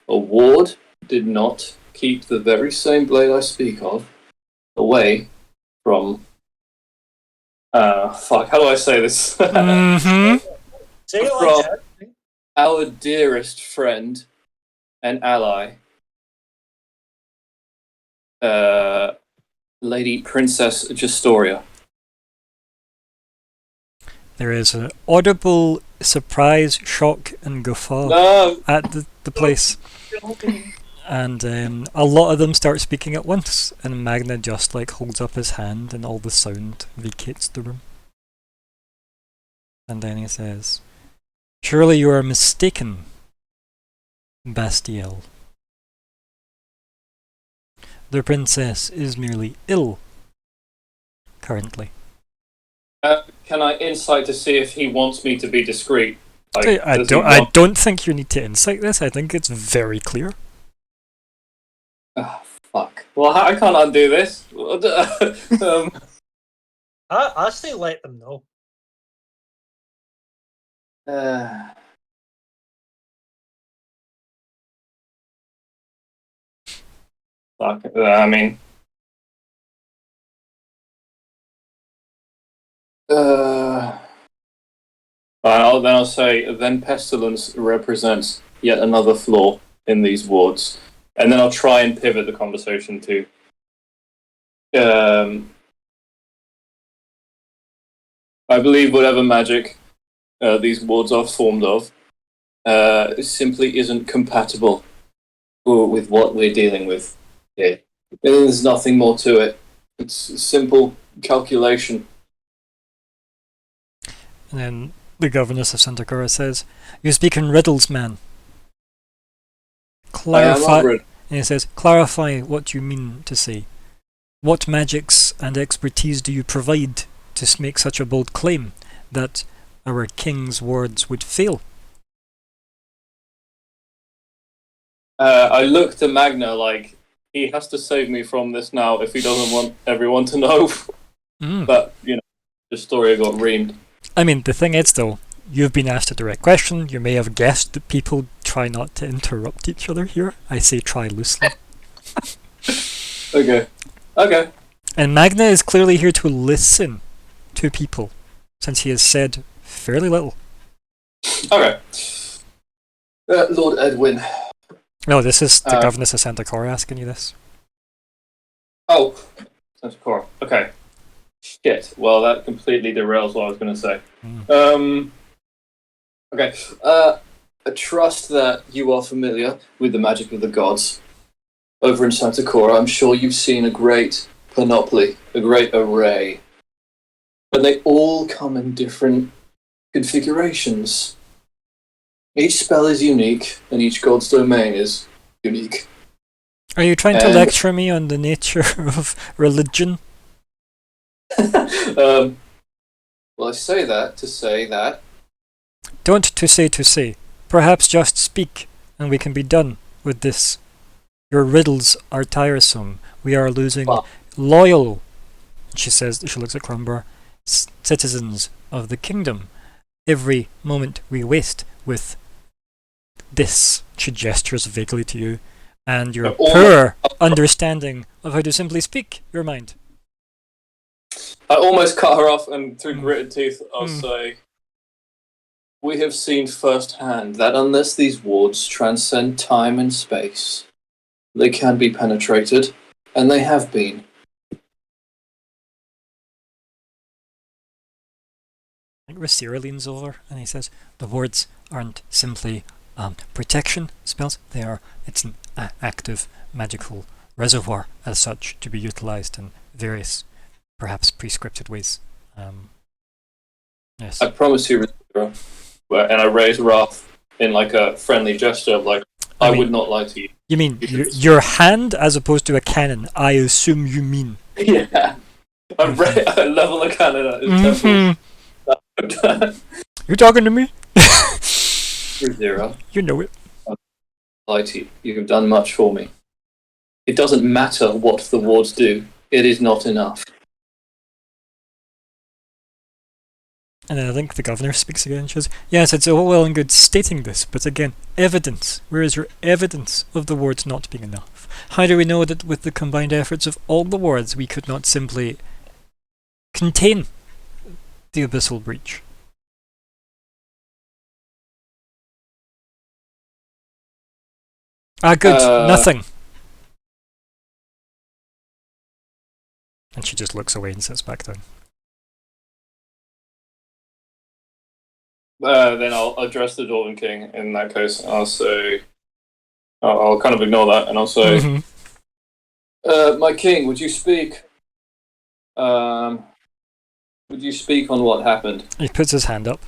A ward did not keep the very same blade I speak of away from. Fuck, how do I say this? Mm-hmm. Say it From- like that. Our dearest friend and ally, Lady Princess Justoria. There is an audible surprise, shock, and guffaw No! at the place. And a lot of them start speaking at once, and Magna just like holds up his hand, and all the sound vacates the room. And then he says, "Surely you are mistaken, Bastille. The princess is merely ill currently." Can I insight to see if he wants me to be discreet? I don't think you need to insight this. I think it's very clear. Fuck. Well, I can't undo this. I say let them know. Fuck. I mean. I'll say, then pestilence represents yet another flaw in these wards. And then I'll try and pivot the conversation to I believe whatever magic these wards are formed of simply isn't compatible with what we're dealing with here. There's nothing more to it. It's simple calculation. And then the governess of Santa Cora says, "You speak in riddles, man. Clarify." And he says, "Clarify what you mean to say. What magics and expertise do you provide to make such a bold claim that our king's words would fail?" I look to Magna like he has to save me from this now if he doesn't want everyone to know. But, the story got reamed. I mean, the thing is, though, you've been asked a direct question. You may have guessed that people try not to interrupt each other here. I say try loosely. Okay. And Magna is clearly here to listen to people, since he has said fairly little. Okay. Lord Edwin. No, this is the governess of Santa Cora asking you this. Oh, Santa Cora. Okay. Shit. Well, that completely derails what I was going to say. Okay. I trust that you are familiar with the magic of the gods. Over in Santa Cora, I'm sure you've seen a great panoply, a great array. But they all come in different configurations. Each spell is unique, and each god's domain is unique. Are you trying to And- lecture me on the nature of religion? Well, I say that to say that Don't to say. Perhaps just speak, and we can be done with this. Your riddles are tiresome. We are losing Well- loyal, she says, she looks at Crumbar, citizens of the kingdom. Every moment we waste with this, she gestures vaguely to you, and your All- poor understanding of how to simply speak your mind. I almost cut her off, and through Mm. gritted teeth, I'll Mm. say, we have seen firsthand that unless these wards transcend time and space, they can be penetrated, and they have been. I think Rastira leans over and he says, the wards aren't simply protection spells, it's an active magical reservoir as such to be utilized in various, perhaps prescripted ways. Yes. I promise you, Rastira, and I raise Wrath in like a friendly gesture of like, I mean- would not lie to you. You mean your hand as opposed to a cannon? I assume you mean. Yeah. I level a cannon at his temple. You talking to me? Rastira, You know it. lie to you. You have done much for me. It doesn't matter what the wards do. It is not enough. And then I think the governor speaks again and says, yes, it's all well and good stating this, but again, evidence. Where is your evidence of the wards not being enough? How do we know that with the combined efforts of all the wards we could not simply contain the abyssal breach? Ah, good. Nothing. And she just looks away and sits back down. Then I'll address the Dwarven King in that case. I'll say, I'll kind of ignore that, and I'll say, Mhm. my king, would you speak? Would you speak on what happened? He puts his hand up,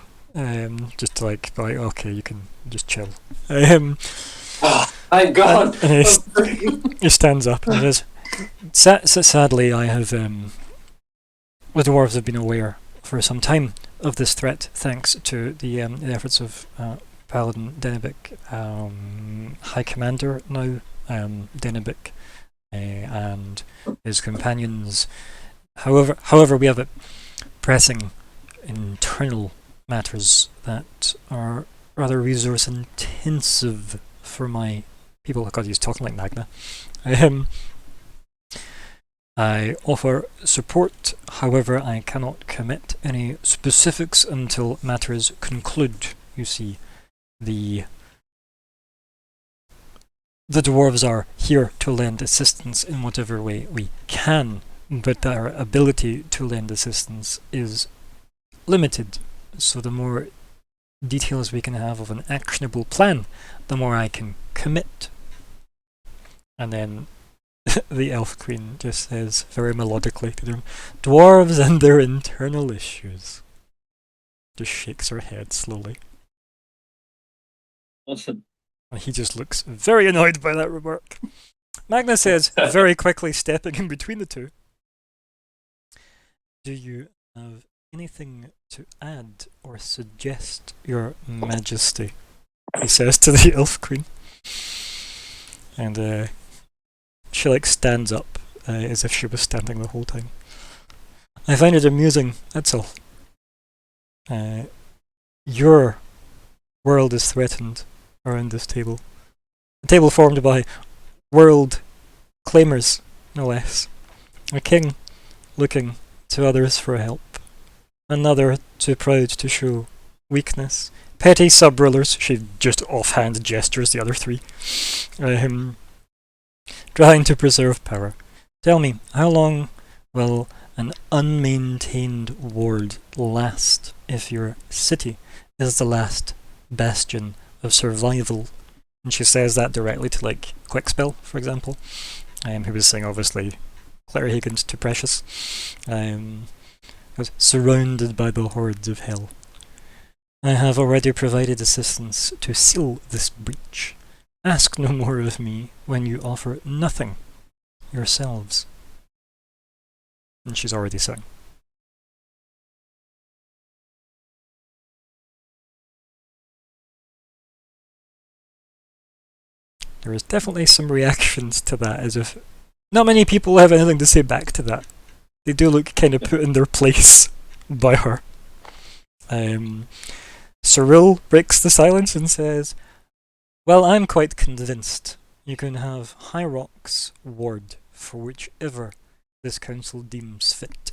just to like, okay, you can just chill. Thank God. And he stands up and says, sadly, I have, the dwarves have been aware for some time of this threat, thanks to the efforts of Paladin Denebik, High Commander now, Denebik, and his companions. However, we have a pressing internal matters that are rather resource intensive for my people. God, he's talking like Magna. I offer support, however I cannot commit any specifics until matters conclude. You see, the dwarves are here to lend assistance in whatever way we can, but our ability to lend assistance is limited, so the more details we can have of an actionable plan, the more I can commit. And then the Elf Queen just says very melodically to them, dwarves and their internal issues. Just shakes her head slowly. And he just looks very annoyed by that remark. Magna says, very quickly stepping in between the two, do you have anything to add or suggest, Your Majesty? He says to the Elf Queen. And she like stands up as if she was standing the whole time. I find it amusing, that's all. Your world is threatened around this table. A table formed by world claimers, no less. A king looking to others for help. Another too proud to show weakness. Petty sub-rulers, she just offhand gestures the other three. Trying to preserve power. Tell me, how long will an unmaintained ward last if your city is the last bastion of survival? And she says that directly to like Quickspell, for example, who was saying obviously Claire Higgins to Precious. Was surrounded by the hordes of hell. I have already provided assistance to seal this breach, Ask no more of me when you offer nothing yourselves. And she's already sung. There is definitely some reactions to that, as if not many people have anything to say back to that. They do look kind of put in their place by her. Cyril breaks the silence and says, well, I'm quite convinced you can have High Rock's ward for whichever this council deems fit.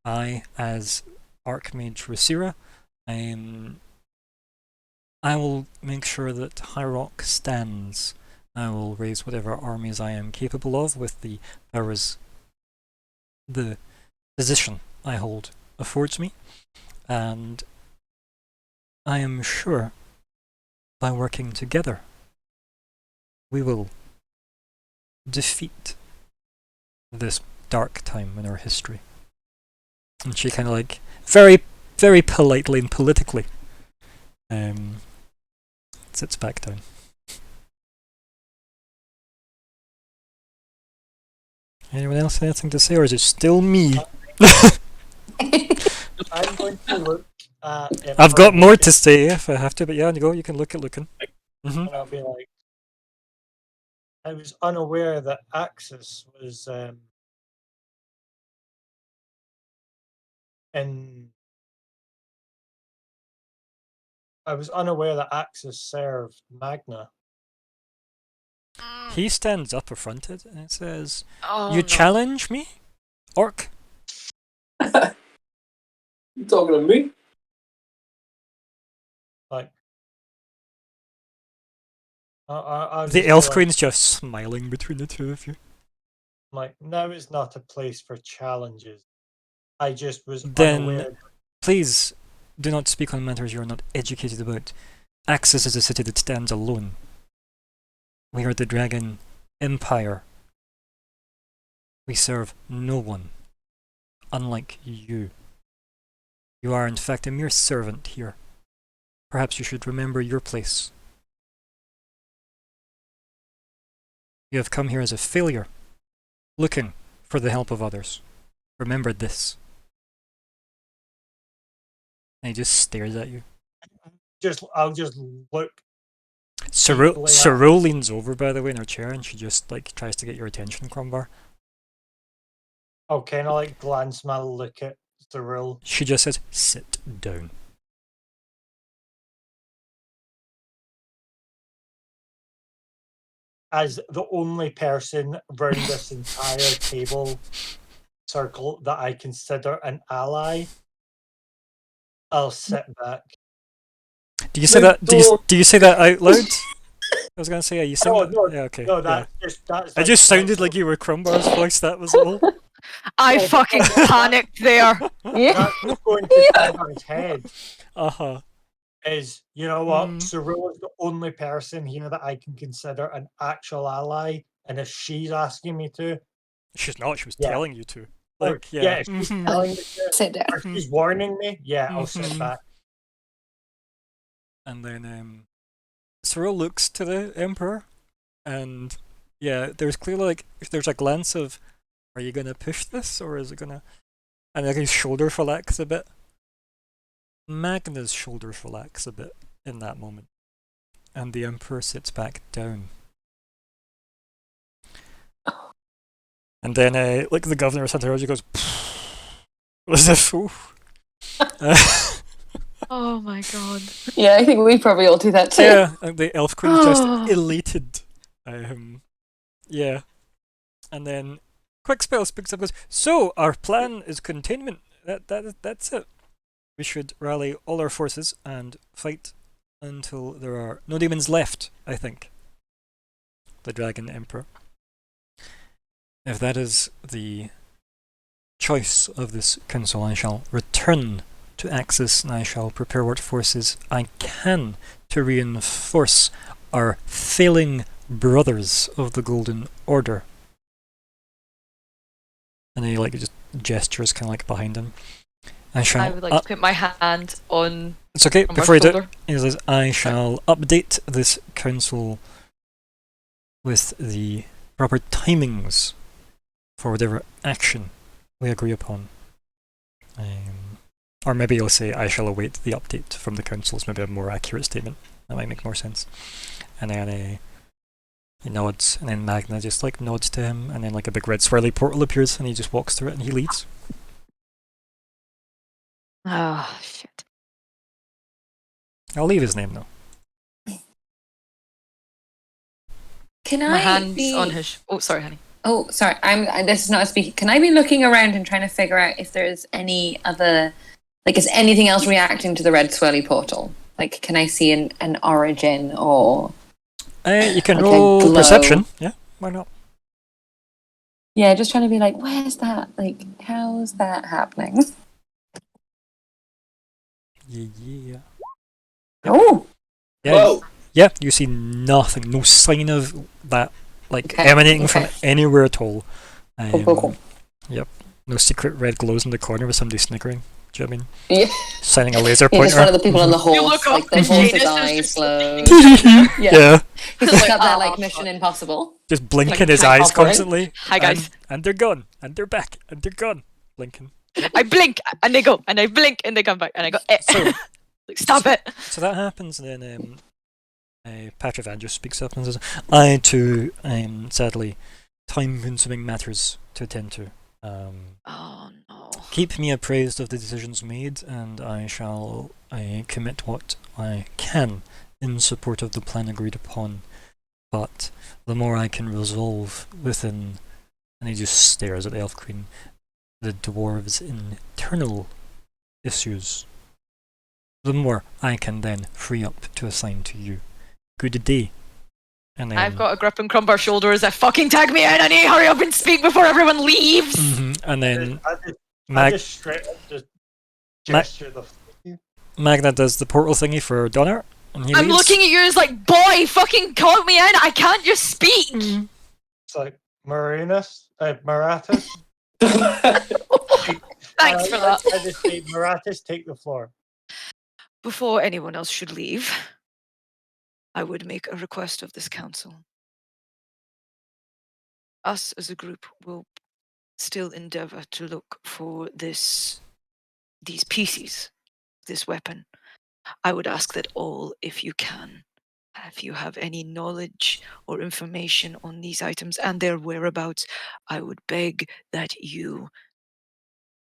I, as Archmage Rosira, I will make sure that High Rock stands. I will raise whatever armies I am capable of with the powers the position I hold affords me, and I am sure by working together we will defeat this dark time in our history. And she kind of like, very, very politely and politically, sits back down. Anyone else have anything to say, or is it still me? I'm going to look at. I've got more to say if I have to, but yeah, you can look at looking. And I'll be like, I was unaware that Axis was in. I was unaware that Axis served Magna. He stands up affronted and it says, Oh, you no. challenge me? Orc? You talking to me? Like, I The Elf Queen's just smiling between the two of you. Like, now is not a place for challenges. I just was Then- unaware. Please, do not speak on matters you are not educated about. Axis is a city that stands alone. We are the Dragon Empire. We serve no one, unlike you. You are in fact a mere servant here. Perhaps you should remember your place. You have come here as a failure, looking for the help of others. Remember this. And he just stares at you. I'll just look. Cyril leans over, by the way, in her chair, and she just like tries to get your attention, Crombar. I'll kind of like glance my look at Cyril. She just says, sit down. As the only person around this entire table circle that I consider an ally, I'll sit back. Do you say that? Do you say that out loud? I was gonna say, yeah, you say that. No, Yeah, okay. No, yeah. that's It just sounded like you were Crumbar's voice. That was all. I fucking panicked there. Yeah. That's going to Crumbar's head. Uh-huh. Is, you know what? Mm. Cyril is the only person here that I can consider an actual ally, and if she's asking me to, She's not. She was Yeah. telling you to. or- Like, yeah. if she's Mhm. telling me to, Sit down. or she's warning me, yeah, I'll sit Mhm. back. And then Cyril looks to the Emperor, and yeah, there's clearly like there's a glance of, are you gonna push this or is it gonna? And like his shoulder relax a bit. Magna's shoulder relax a bit in that moment, and the Emperor sits back down. And then like the governor of Santa Rosa goes, as if, oof. Oh my god. Yeah, I think we probably all do that too. Yeah, and the Elf Queen's just elated. Yeah. And then Quick Spell speaks up and goes, so our plan is containment. That's it. We should rally all our forces and fight until there are no demons left, I think. The Dragon Emperor. If that is the choice of this council, I shall return to Axis, and I shall prepare what forces I can to reinforce our failing brothers of the Golden Order. And he like just gestures kind of like behind him. I shall. I would like to put my hand on it's okay. Crumbar's Before you do, shoulder. he says, I shall update this council with the proper timings for whatever action we agree upon. Or maybe you'll say, I shall await the update from the council. It's maybe a more accurate statement. That might make more sense. And then he nods, and then Magna just like nods to him, and then like a big red swirly portal appears, and he just walks through it, and he leaves. Oh, shit. I'll leave his name though. Can My I hand's be... on his... Oh, sorry, honey. Oh, sorry. This is not a speaking. Can I be looking around and trying to figure out if there's any other... Like, is anything else reacting to the red swirly portal? Like, can I see an origin or... You can like a roll glow? perception. Yeah, why not? Yeah, just trying to be like, where's that? Like, how's that happening? Yeah. Oh! Yeah, Whoa! yeah, you see nothing. No sign of that, like, Okay, emanating from okay. anywhere at all. Cool. Yep. No secret red glows in the corner with somebody snickering. Do you know what I Yeah. mean? Signing a laser You're pointer. just one of the people on the horse. look up Like, the and horse's Janus is eyes just slow. Yeah. He's just got that, Oh, like, Mission Impossible. Just blinking Like, his time eyes hovering. constantly. Hi, guys. And they're gone. And they're back. And they're gone. Blinking. I blink, and they go, and I blink, and they come back, and I go, So, like, stop it. so that happens, and then Patrick Andrews speaks up and says, I too, sadly, time-consuming matters to attend to. Oh, no. Keep me appraised of the decisions made, and I shall commit what I can in support of the plan agreed upon. But the more I can resolve within, and he just stares at the Elf Queen, the dwarves' internal issues, the more I can then free up to assign to you. Good day. And then, I've got a grip on Crumbar's shoulder as I fucking tag me in. I need to hurry up and speak before everyone leaves. And then I just straight up just gesture the Magna does the portal thingy for Donner, and he I'm leaves. looking at you as like, boy, fucking count me in. I can't just speak. It's like Maratus. Thanks for that. I just say Maratus, take the floor. Before anyone else should leave, I would make a request of this council. Us as a group will still endeavor to look for these pieces, this weapon. I would ask that all, if you can, if you have any knowledge or information on these items and their whereabouts, I would beg that you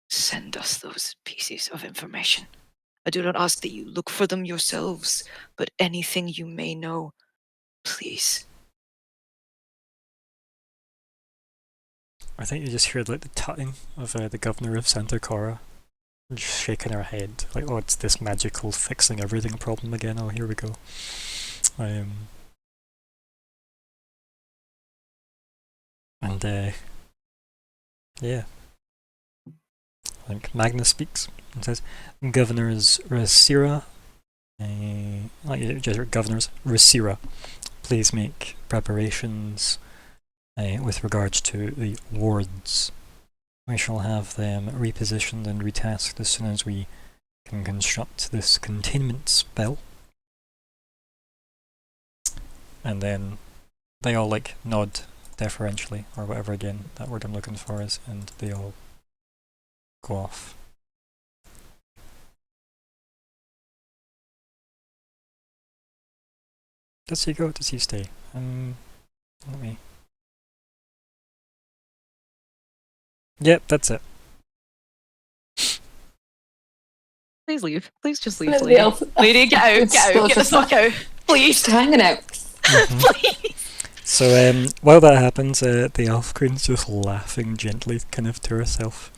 send us those pieces of information. I do not ask that you look for them yourselves, but anything you may know, please. I think you just heard like the tutting of the governor of Santa Cora, just shaking her head, like, oh, it's this magical fixing everything problem again. Oh, here we go. Yeah. I think Magna speaks and says, Governors Rasira, Governors Rasira, please make preparations with regards to the wards. We shall have them repositioned and retasked as soon as we can construct this containment spell. And then they all like nod deferentially, or whatever again that word I'm looking for is, and they all go off. Does he go? Does he stay? Let me... Yep, that's it. Please leave. Please just leave, Nobody lady. else- Lady, get out, It's get out, get the fuck out. Please, Just hanging out. please. So while that happens, the Elf Queen's just laughing gently, kind of to herself.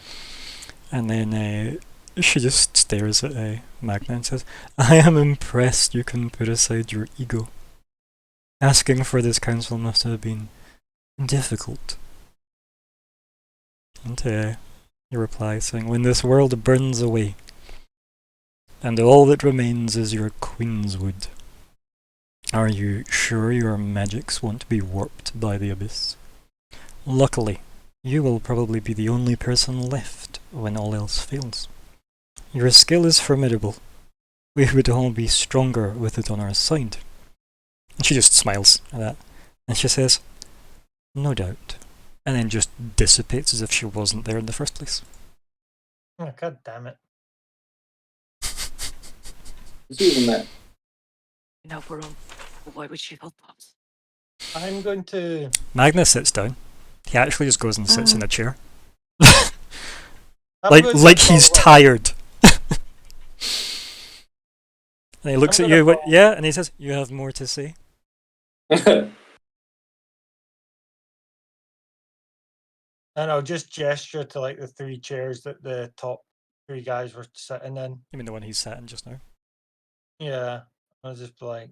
And then she just stares at Magna and says, I am impressed you can put aside your ego. Asking for this council must have been difficult. And he replies saying, when this world burns away, and all that remains is your Queenswood, are you sure your magics won't be warped by the abyss? Luckily, you will probably be the only person left when all else fails. Your skill is formidable. We would all be stronger with it on our side. And she just smiles at that. And she says, "No doubt," and then just dissipates as if she wasn't there in the first place. Oh, God damn it. It's even that. No, we're on. Why would she help us? I'm going to. Magnus sits down. He actually just goes and sits in a chair. I'm like going to like he's follow- tired. And he looks I'm at gonna you, follow- yeah, and he says, "You have more to say?" And I'll just gesture to like the 3 chairs that the top 3 guys were sitting in. You mean the one he's sat in just now? Yeah. I'll just be like.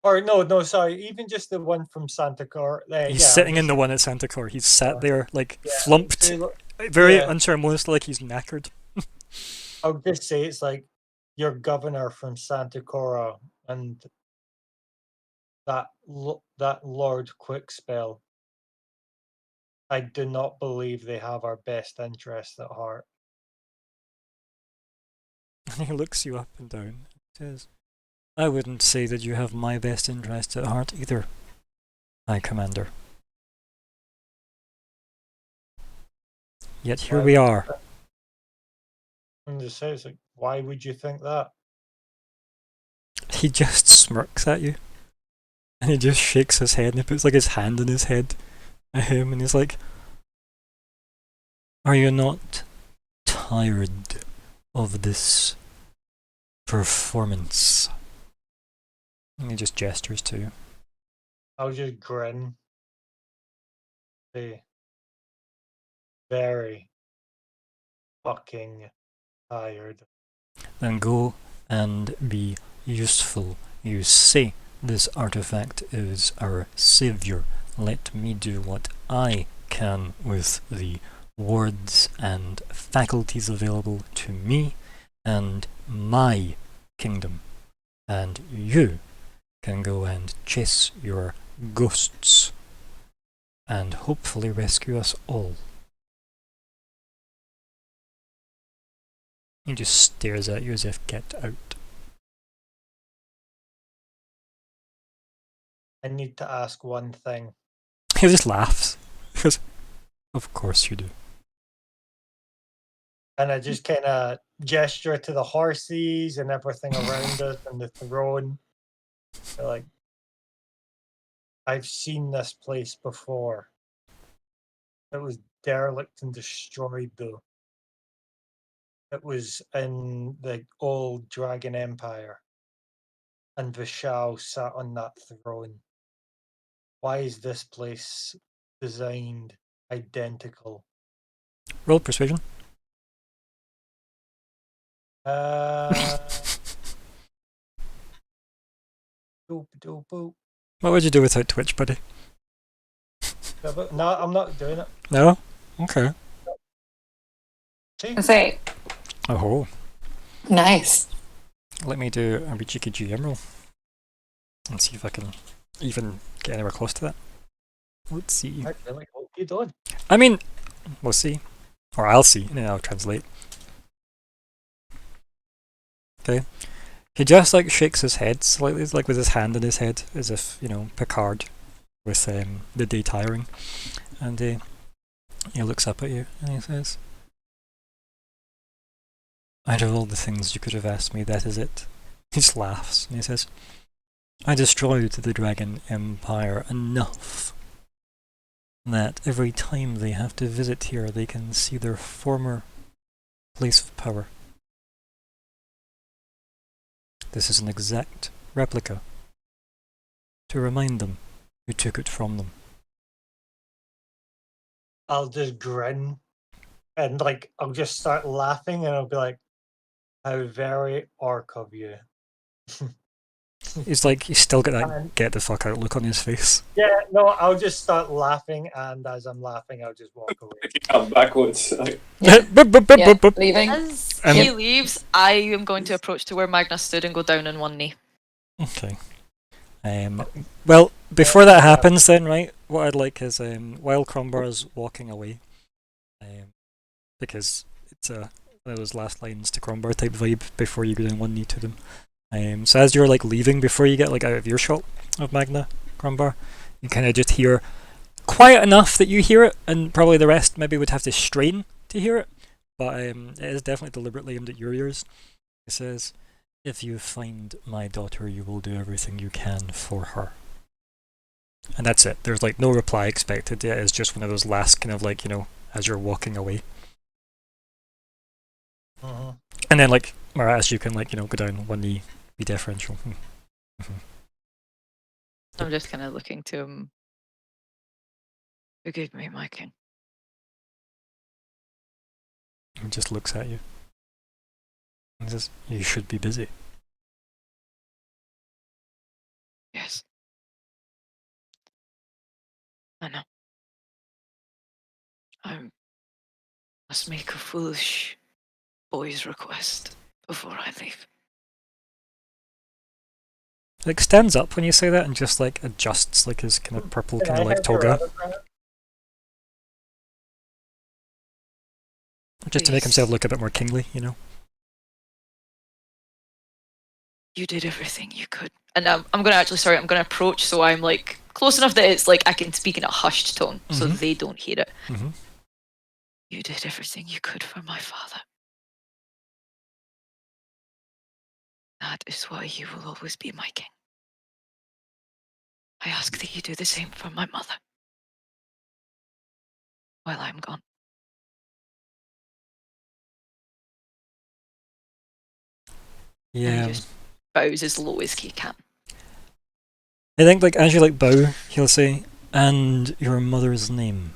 Or no, sorry. Even just the one from Santa Cor. He's sitting in the one at Santa Cor. He's sat there, like, Yeah, flumped, say, look, very yeah. unceremoniously, like he's knackered. I'll just say it's like your governor from Santa Cora and that Lord Quickspell. I do not believe they have our best interest at heart. And he looks you up and down and says, "I wouldn't say that you have my best interest at heart either, High Commander. Yet here Why we would- are." And just say it's like, why would you think that? He just smirks at you. And he just shakes his head and he puts like his hand on his head at him and he's like, "Are you not tired of this performance?" And he just gestures to you. I'll just grin. Say, very fucking tired. Then go and be useful. You say this artifact is our savior. Let me do what I can with the wards and faculties available to me and my kingdom. And you can go and chase your ghosts and hopefully rescue us all. He just stares at you as if, "Get out." I need to ask one thing. He just laughs. He goes, "Of course you do." And I just kind of gesture to the horses and everything around us and the throne. They're like, I've seen this place before. It was derelict and destroyed, though. It was in the old Dragon Empire. And Vishal sat on that throne. Why is this place designed identical? Roll persuasion. Boop, doop, boop. What would you do without Twitch, buddy? No, I'm not doing it. No? Okay. See? I say, Oh, nice. let me do a wee cheeky GM roll. And see if I can even get anywhere close to that. Let's see. I really hope you don't. I mean, we'll see. Or I'll see, and then I'll translate. Okay. He just like shakes his head slightly, like with his hand on his head, as if, you know, Picard with the day tiring. And he looks up at you and he says, "Out of all the things you could have asked me, that is it." He just laughs and he says, "I destroyed the Dragon Empire enough that every time they have to visit here, they can see their former place of power. This is an exact replica to remind them who took it from them." I'll just grin and like I'll just start laughing and I'll be like, how very orc of you. He's like, he's still got that And- get the fuck out look on his face. Yeah, no, I'll just start laughing and as I'm laughing I'll just walk away. Come backwards. Like, Bup, bup, bup, Yeah, bup, bup. leaving. As Um, he leaves, I am going to approach to where Magnus stood and go down on one knee. Okay. Well, before that happens, then, right? What I'd like is, while Crombar is walking away, because it's one of those last lines to Crombar type vibe before you go down one knee to them. So as you're like leaving, before you get like out of earshot of Magna Grumbar, you kind of just hear quiet enough that you hear it, and probably the rest maybe would have to strain to hear it, but it is definitely deliberately aimed at your ears. It says, "If you find my daughter, you will do everything you can for her." And that's it. There's like no reply expected yet. It's just one of those last kind of like, as you're walking away. And then like Maratus, you can like, go down one knee, be deferential. I'm just kind of looking to him. Forgive me, my king. He just looks at you. And says, "You should be busy." Yes. I know. I must make a foolish boy's request before I leave. Like stands up when you say that and just like adjusts like his kind of purple Can kind I of like have your toga, autograph? just to make Please. himself look a bit more kingly, You did everything you could. And I'm going to I'm going to approach so I'm like close enough that it's like I can speak in a hushed tone so Mhm. they don't hear it. Mm-hmm. You did everything you could for my father. That is why you will always be my king. I ask that you do the same for my mother while I'm gone. And Yeah. he just bows as low as he can. I think like as you like bow, he'll say, "And your mother's name?"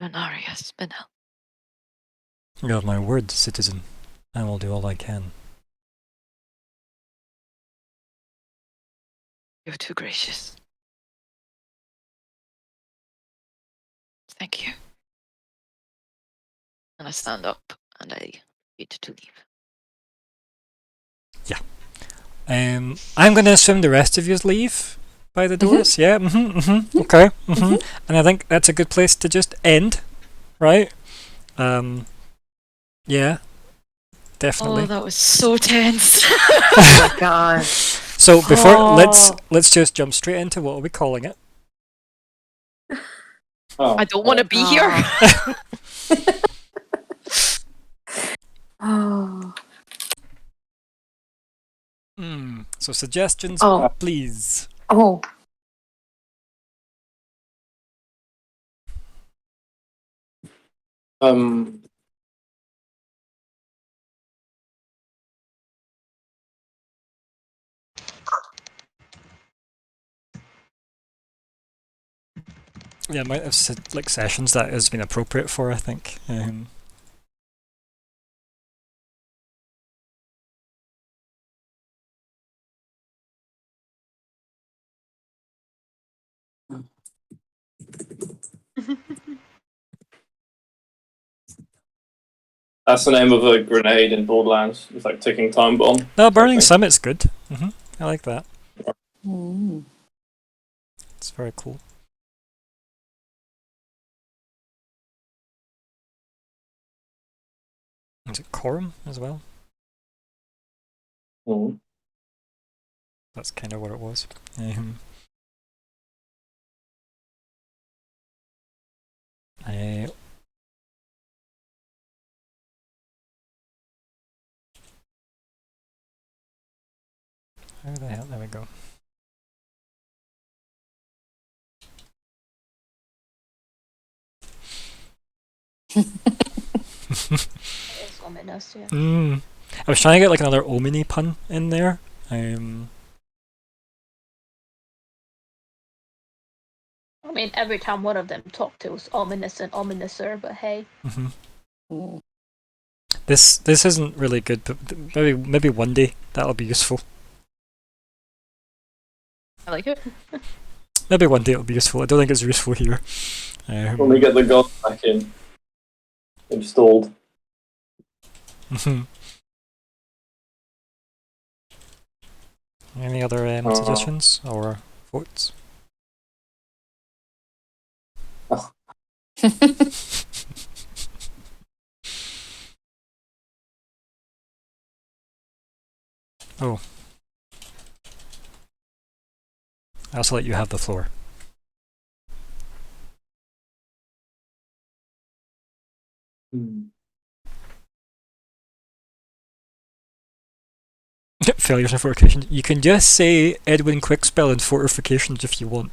Venaria Spinel. "You have my word, citizen. I will do all I can." You're too gracious. Thank you. And I stand up and I need to leave. I'm gonna assume the rest of yous leave by the doors. Yeah. Okay. And I think that's a good place to just end, right? Yeah. Definitely. Oh, that was so tense. Oh my god. So before let's just jump straight into what are we calling it? Oh, I don't want to be here. Oh. So suggestions, Oh. please. Oh. Yeah, amount of like sessions that has been appropriate for, I think. That's the name of a grenade in Borderlands. It's like ticking time bomb. No, Burning Okay. Summit's good. I like that. Mm. It's very cool. Is it Corum as well? Mhm. That's kind of what it was. How the hell? There we go. It's ominous, yeah. I was trying to get like another Omni pun in there. I mean, every time one of them talked, it was ominous and ominouser, but hey. Mm. This isn't really good, but maybe one day that'll be useful. I like it. Maybe one day it'll be useful. I don't think it's useful here. When we get the god back installed. Any other suggestions or votes? Oh. I also let you have the floor. Failures and fortifications. You can just say Edwin Quickspell and fortifications if you want.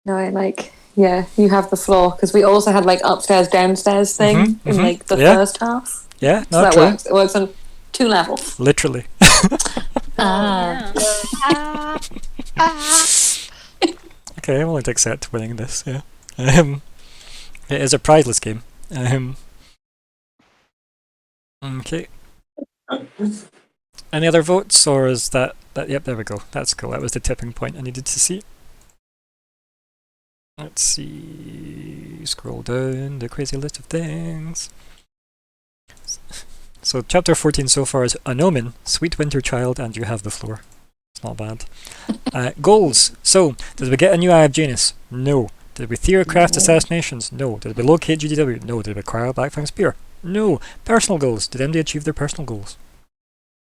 No, I like. Yeah, you have the floor because we also had like upstairs downstairs thing in like the Yeah. first half. Yeah, So no, that true. works. It works on 2 levels. Literally. Ah. Okay, I'm willing to accept winning this, yeah. It is a prizeless game. Okay. Any other votes, or is that... Yep, there we go. That's cool. That was the tipping point I needed to see. Let's see... Scroll down the crazy list of things. So chapter 14 so far is An Omen, Sweet Winter Child, and You Have the Floor. It's not bad. Goals. So, did we get a new Eye of Janus? No. Did we theorycraft assassinations? No. Did we locate GDW? No. Did we acquire a Blackfang Spear? No. Personal goals. Did anybody achieve their personal goals?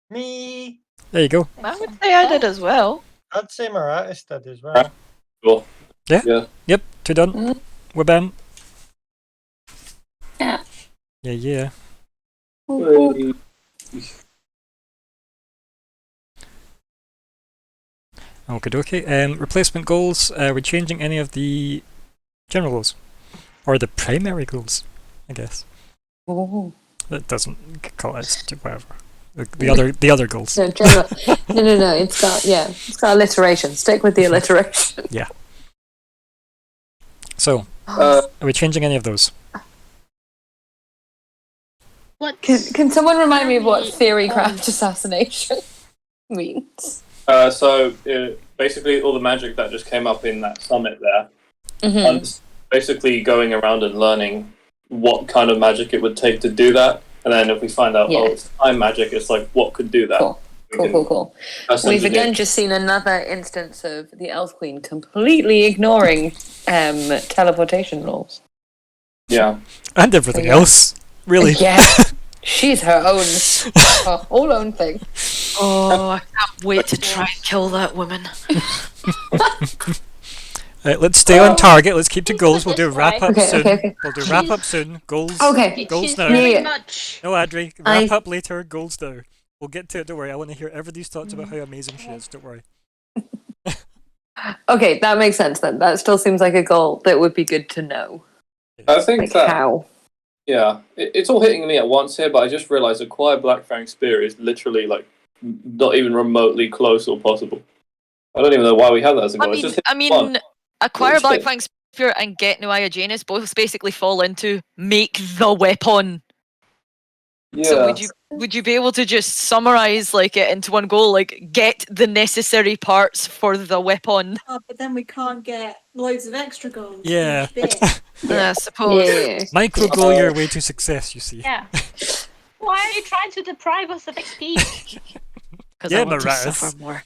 Me. There you go. I would say I did as well. I'd say Maratis did as well. Cool. Yeah? Yeah. Yep, 2 done. Mm. We're done. Yeah. Yeah. Okay, dokie. Replacement goals. We're changing any of the general goals? Or the primary goals, I guess. Oh. That doesn't call it whatever. The other goals. No, general. No. It's got alliteration. Stick with the alliteration. So, Uh, are we changing any of those? What? Can someone remind me of what theorycraft assassination means? Basically all the magic that just came up in that summit there. Mm-hmm. I'm just basically going around and learning what kind of magic it would take to do that. And then if we find out, Yeah. it's time magic, it's like, what could do that? Cool. We can Cool. reverse We've engineer. again just seen another instance of the Elf Queen completely ignoring teleportation rules. Yeah. And everything Yeah. else. Really. Yeah. She's her whole own thing. Oh, I can't wait to try and kill that woman. Right, let's stay on target. Let's keep to Think of goals. it We'll do this wrap way. up Okay, soon. okay. We'll do wrap up soon. Goals. Okay. Goals She's now. very Yeah. much. No, Adri. Wrap up later. Goals now. We'll get to it. Don't worry. I want to hear everybody's thoughts about how amazing she is. Don't worry. Okay, that makes sense then. That still seems like a goal that would be good to know. I think Like that, how. yeah, it's all hitting me at once here, but I just realised acquire Blackfang Spear is literally like not even remotely close or possible. I don't even know why we have that as a goal. It's just fun. Acquire It's fun. Blackfang Spear and get Nuaya Janus both basically fall into make the weapon. Yeah. So would you be able to just summarize like it into one goal, like get the necessary parts for the weapon? Oh, but then we can't get loads of extra goals. Yeah. each bit. I suppose. Yeah. Micro goal your way to success, you see. Yeah. Why are you trying to deprive us of XP? Because Yeah, I want to Maratis. suffer more.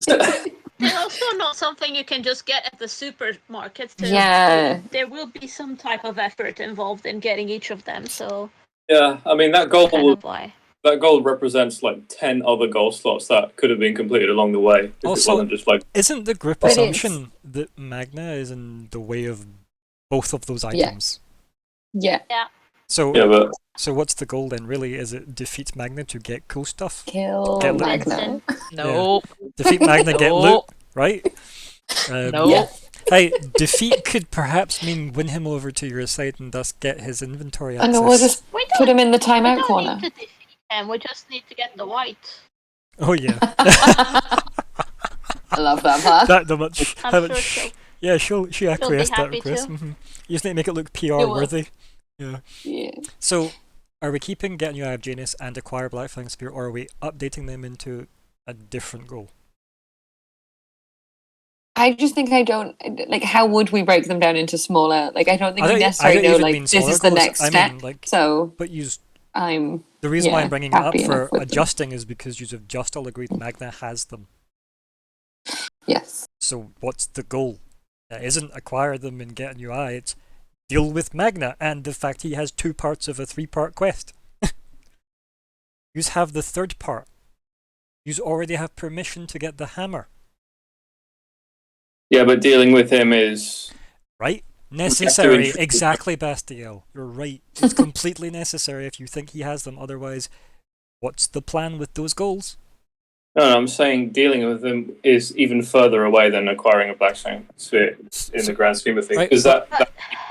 It's also not something you can just get at the supermarkets. Yeah. There will be some type of effort involved in getting each of them, so Yeah, I mean that goal kind of why. that goal represents like 10 other goal slots that could have been completed along the way. If Also- it wasn't just like Isn't the group But it's- assumption that Magna is in the way of both of those items? Yeah. So, yeah, but so what's the goal then? Really, is it defeat Magna to get cool stuff? Kill Get Magna. No. Defeat Magna, get No. loot, right? No. Yeah. Hey, defeat could perhaps mean win him over to your side and thus get his inventory I access. know, we'll just We put him in the we timeout don't corner. need to defeat them. We just need to get the white. Oh yeah, I love that part. that the much. I'm how sure much she'll. yeah, she acquiesced that happy request. to. You just need to make it look PR will. worthy. Yeah. So, are we keeping Get New Eye of Janus and Acquire Blackfang Spear, or are we updating them into a different goal? I just think I don't like. How would we break them down into smaller? Like, I don't think I we don't necessarily know. even Like, mean this smaller is the goals, next I step. mean, like, So but use I'm the reason why yeah, I'm bringing it up happy for enough with them. adjusting is because you have just all agreed Magna has them. yes. So what's the goal? It isn't acquire them and get a new eye, it's deal with Magna and the fact he has 2 parts of a 3-part quest. Yous have the 3rd part. Yous already have permission to get the hammer. Yeah, but dealing with him is Right? Necessary. Exactly, Bastiel. You're right. It's completely necessary if you think he has them. Otherwise, what's the plan with those goals? no. I'm saying dealing with him is even further away than acquiring a Black Sphere in the grand scheme of things. Right, Because that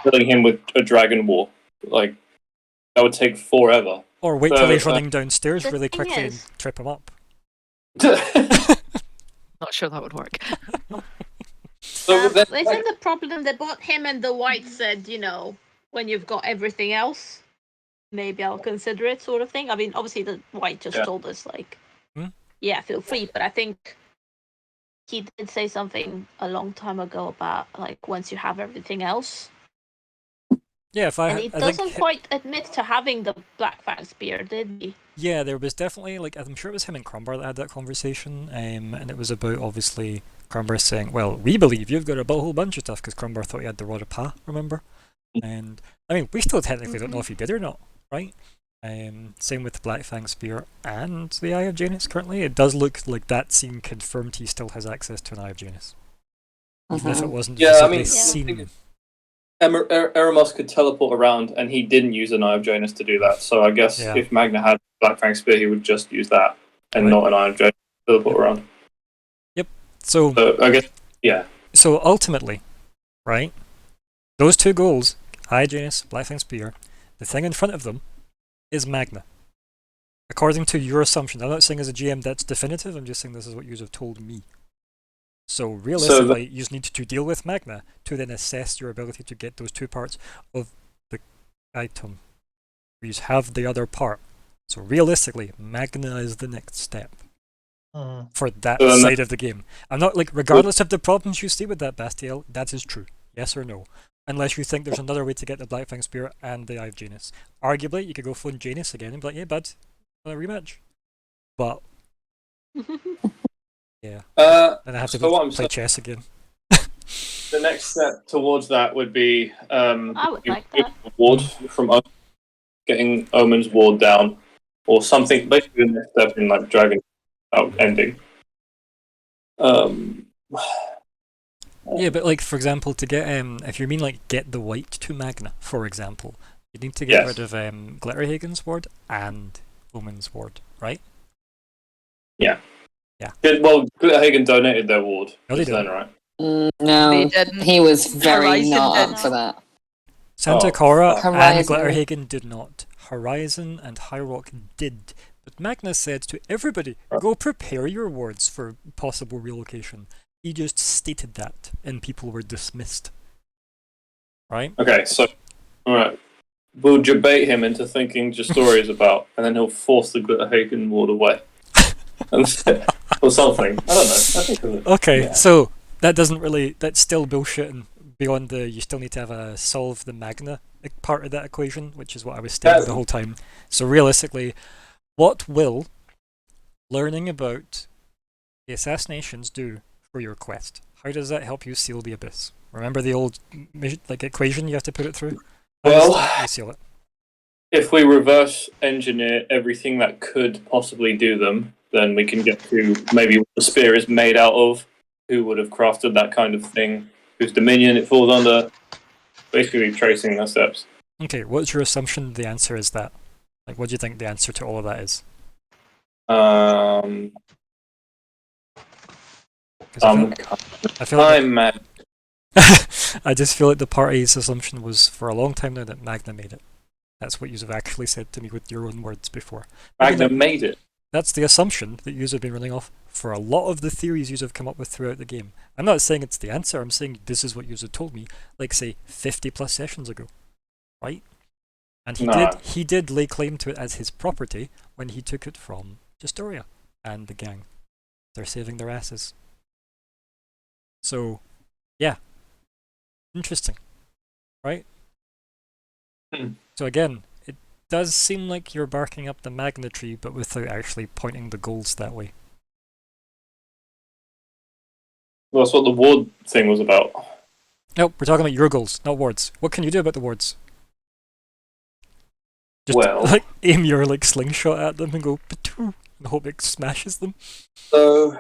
killing him with a Dragon War, like that would take forever. Or wait till he's So, running downstairs the really thing quickly and is- trip him up. Not sure that would work. So then, Isn't the problem that both him and the White said, when you've got everything else, maybe I'll consider it, sort of thing? I mean, obviously the White just Yeah. told us, like, Hmm? yeah, feel free, but I think he did say something a long time ago about, like, once you have everything else. Yeah, if And he doesn't quite admit to having the Black Fang Spear, did he? Yeah, there was definitely, like, I'm sure it was him and Crombar that had that conversation, and it was about, obviously, Crombar saying, well, we believe you've got a whole bunch of stuff, because Crombar thought he had the Rod of Pa, remember? And, I mean, we still technically don't know if he did or not, right? Same with the Black Fang Spear and the Eye of Janus currently. It does look like that scene confirmed he still has access to an Eye of Janus. Even if it wasn't Yeah, I visibly mean, seen. Eremos could teleport around, and he didn't use an Eye of Janus to do that. So I guess Yeah. if Magna had Black Fang Spear, he would just use that and Right. not an Eye of Janus to teleport around. So I guess, yeah. So ultimately, right, those 2 goals, Eye Janus, Black Fang Spear, the thing in front of them is Magna. According to your assumptions, I'm not saying as a GM that's definitive, I'm just saying this is what you have told me. So realistically, you just need to deal with Magna to then assess your ability to get those 2 parts of the item. You just have the other part. So realistically, Magna is the next step for that side of the game. I'm not like, regardless of the problems you see with that, Bastiel, that is true. Yes or no? Unless you think there's another way to get the Black Fang Spear and the Eye of Janus. Arguably, you could go phone Janus again and be like, hey bud, want a rematch? But, yeah. Then I have to So what I'm play saying- chess again. The next step towards that would be I would like that. ward from getting Omen's ward down, or something. Basically, the next step in like Dragon ending. Yeah, but like, for example, to get, if you mean like get the White to Magna, for example, you need to get Yes. rid of Glitterhagen's ward and Omen's ward, right? Well, Glitterhagen donated their ward. No, they just then, didn't. right? No, They didn't. he was very Horizon not did. up for that. Santa Oh, Cora fuck. and Horizon. Glitterhagen did not. Horizon and High Rock did. But Magna said to everybody, go prepare your wards for possible relocation. He just stated that, and people were dismissed. Right? Okay, so alright. We'll debate him into thinking Jastori is about, and then he'll force the Glitterhagen ward away. Or something. I don't know. I think of it. Okay, Yeah. so that doesn't really, that's still bullshit, and beyond the, you still need to have a solve the Magna part of that equation, which is what I was stating Yeah. the whole time. So realistically, what will learning about the assassinations do for your quest? How does that help you seal the abyss? Remember the old like equation you have to put it through? How does Well, that you seal it? if we reverse engineer everything that could possibly do them, then we can get to maybe what the spear is made out of, who would have crafted that kind of thing, whose dominion it falls under, basically tracing the steps. Okay, what's your assumption the answer is that? Like, what do you think the answer to all of that is? 'Cause I feel like I'm mad. I just feel like the party's assumption was for a long time now that Magna made it. That's what you have actually said to me with your own words before. Magna made it. That's the assumption that you have been running off for a lot of the theories you have come up with throughout the game. I'm not saying it's the answer, I'm saying this is what you have told me, like say 50 plus sessions ago. Right? And he did lay claim to it as his property when he took it from Justoria and the gang. They're saving their asses. So, yeah. Interesting. Right? So again, it does seem like you're barking up the Magna tree, but without actually pointing the goals that way. Well, that's what the ward thing was about. Nope, we're talking about your goals, not wards. What can you do about the wards? Just Well- like aim your like slingshot at them and go patoo and hope it smashes them. So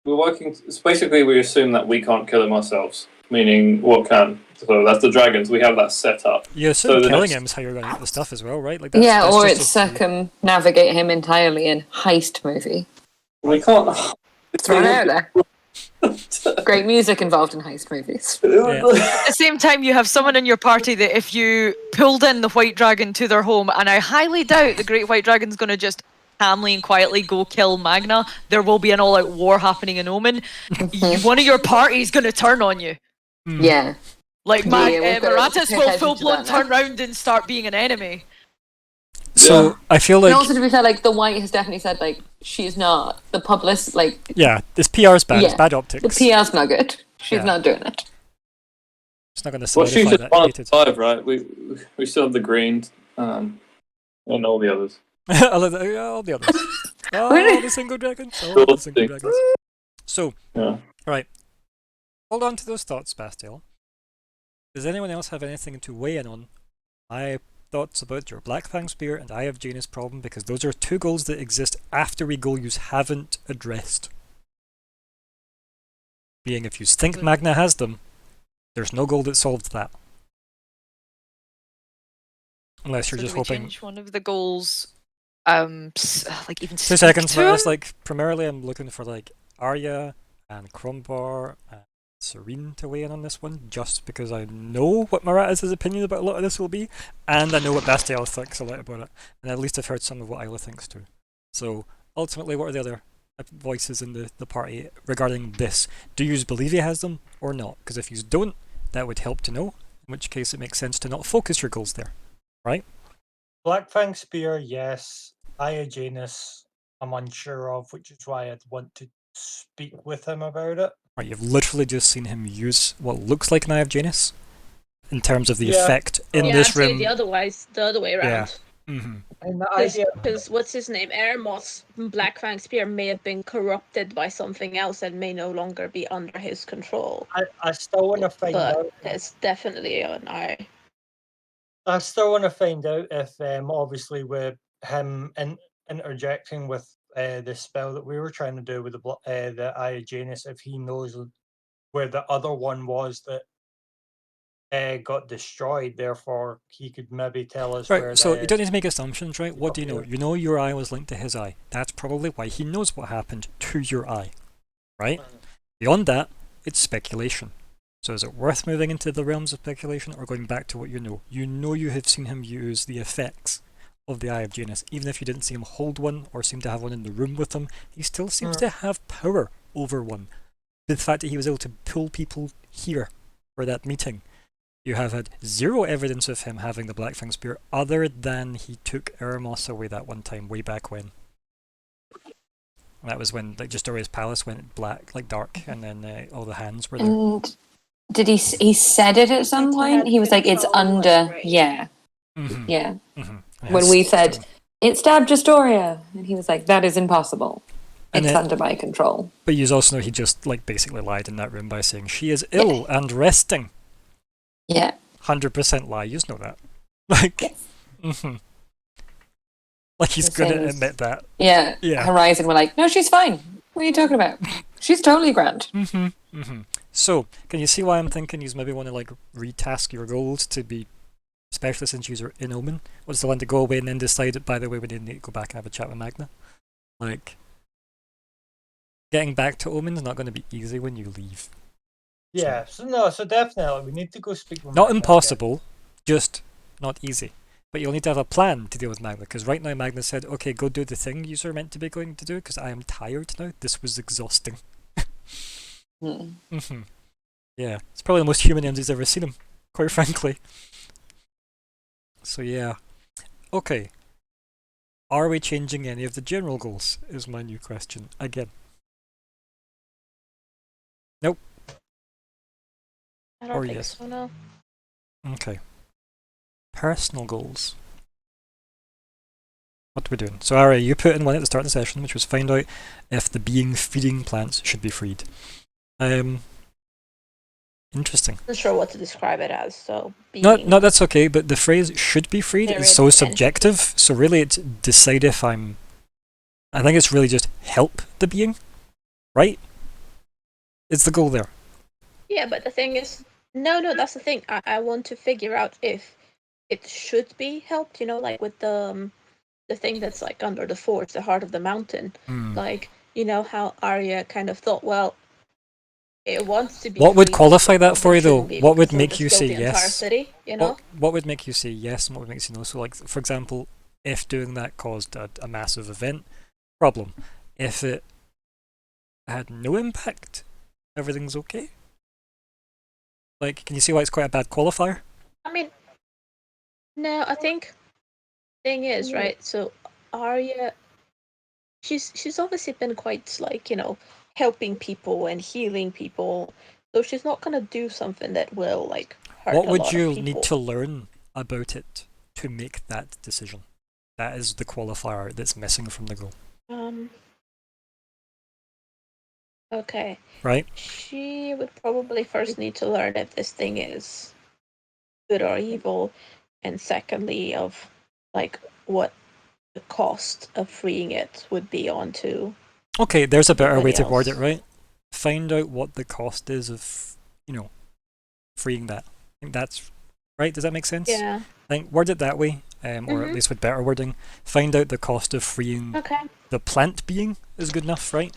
we're working. So basically, we assume that we can't kill him ourselves. Meaning, what can? So that's the dragons. We have that set up. You assume So the killing next- him is how you're going to get the stuff as well, right? Like Yeah, that's or just it's a- circumnavigate him entirely in heist movie. We can't. It's Throw it out there. Great music involved in heist movies. At the same time, you have someone in your party that if you pulled in the White Dragon to their home, and I highly doubt the Great White Dragon's going to just calmly and quietly go kill Magna, there will be an all-out war happening in Omen. One of your party's going to turn on you. Mm. Yeah. Like, Yeah, we've got to Maratus pay will attention to full-blown that now. turn round and start being an enemy. So Yeah. I feel And like also, to be fair, like, the White has definitely said, like, she's not the publicist, like, yeah, this PR's bad. It's Yeah, bad the optics. PR's not good. She's Yeah. not doing it. It's not going to Well, solidify she's just that one of hated. the 5, right? We still have the green, and all the others. all the others. All the single dragons. All the single dragons. So, Yeah. right. Hold on to those thoughts, Bastiel. Does anyone else have anything to weigh in on my thoughts about your Black Fang Spear and Eye of Janus problem? Because those are two goals that exist after we goal yous haven't addressed. Being if you think Magna has them, there's no goal that solved that. Unless you're So just do we hoping. change one of the goals, like even 2 speak seconds to for us. him? Like primarily, I'm looking for like Arya and Crumbar and Serene to weigh in on this one, just because I know what Maratis' opinion about a lot of this will be, and I know what Bastiel thinks a lot about it, and at least I've heard some of what Isla thinks too. So ultimately, what are the other voices in the party regarding this? Do you believe he has them or not? Because if you don't, that would help to know. In which case, it makes sense to not focus your goals there, right? Black Fang Spear, yes. Eye of Janus, I'm unsure of, which is why I'd want to speak with him about it. Right, you've literally just seen him use what looks like an Eye of Janus in terms of the Yeah. effect in yeah, this I'd say room. the other way around. Mm-hmm. And the idea, Because what's his name? Eremos Black Fang Spear may have been corrupted by something else and may no longer be under his control. I still want to find But out. it's definitely an eye. I still want to find out if, obviously, with him interjecting with the spell that we were trying to do with the Eye of Janus, if he knows where the other one was that got destroyed, therefore he could maybe tell us where. Right, so the, you don't need to make assumptions, right? What do you know? Okay. You know your eye was linked to his eye. That's probably why he knows what happened to your eye, right? Beyond that, it's speculation. So is it worth moving into the realms of speculation or going back to what you know? You know you have seen him use the effects of the Eye of Janus. Even if you didn't see him hold one or seem to have one in the room with him, he still seems to have power over one. The fact that he was able to pull people here for that meeting. You have had zero evidence of him having the Black Fang Spear other than he took Eremos away that one time, way back when. And that was when like Justoria's palace went black, like dark, and then all the hands were there. And did he said it at some He point? had He was like, it's control, under, right. yeah, Mm-hmm. yeah. Mm-hmm. When we said, it stabbed Justoria, and he was like, that is impossible. And It's then- under my control. But you also know he just like basically lied in that room by saying she is ill and resting. Yeah. 100% lie. You know that. Like, Yes. mm-hmm. Like he's The gonna same as- admit that. Yeah. Yeah. Horizon were like, no, she's fine. What are you talking about? She's totally grand. Mm-hmm. Mm-hmm. So, can you see why I'm thinking you maybe want to like retask your goals to be, especially since you're in Omen? What's the one to go away and then decide that, by the way, we need to go back and have a chat with Magna? Like, getting back to Omen is not going to be easy when you leave. yeah, so definitely we need to go speak with Not Magna impossible, just not easy. But you'll need to have a plan to deal with Magna, because right now Magna said, okay, go do the thing you are meant to be going to do, because I am tired now. This was exhausting. Mm. Mm-hmm. Yeah, it's probably the most human Emsy's ever seen him, quite frankly. So yeah. Okay. Are we changing any of the general goals, is my new question. Again. Nope. I don't Or think yes. so, no. Okay. Personal goals. What are we doing? So Ari, you put in one at the start of the session, which was find out if the being feeding plants should be freed. Interesting. Not sure what to describe it as. So No, that's okay. But the phrase "should be freed" There is is so potential. subjective. So really, it's decide if I'm. I think it's really just help the being, right? It's the goal there. Yeah, but the thing is, no, that's the thing. I want to figure out if it should be helped. You know, like with the thing that's like under the forge, the heart of the mountain. Hmm. Like, you know how Arya kind of thought, well, it wants to be. What would free, qualify but that for there you, though? shouldn't be What would because it'll make just you kill say the entire yes? city, you know? What would make you say yes and what would make you say no? So, like, for example, if doing that caused a massive event, problem. If it had no impact, everything's okay? Like, can you see why it's quite a bad qualifier? I mean, no, I think thing is right. So Arya, she's obviously been quite like, you know, helping people and healing people. So she's not gonna do something that will like hurt What a would lot you of people. need to learn about it to make that decision? That is the qualifier that's missing from the goal, Okay. right? She would probably first need to learn if this thing is good or evil, and secondly, of like what the cost of freeing it would be onto. Okay, there's a better way Everybody to word it, else. right? Find out what the cost is of, freeing that. I think that's right. Does that make sense? Yeah. I think word it that way, or at Mhm. least with better wording. Find out the cost of freeing Okay. the plant being is good enough, right?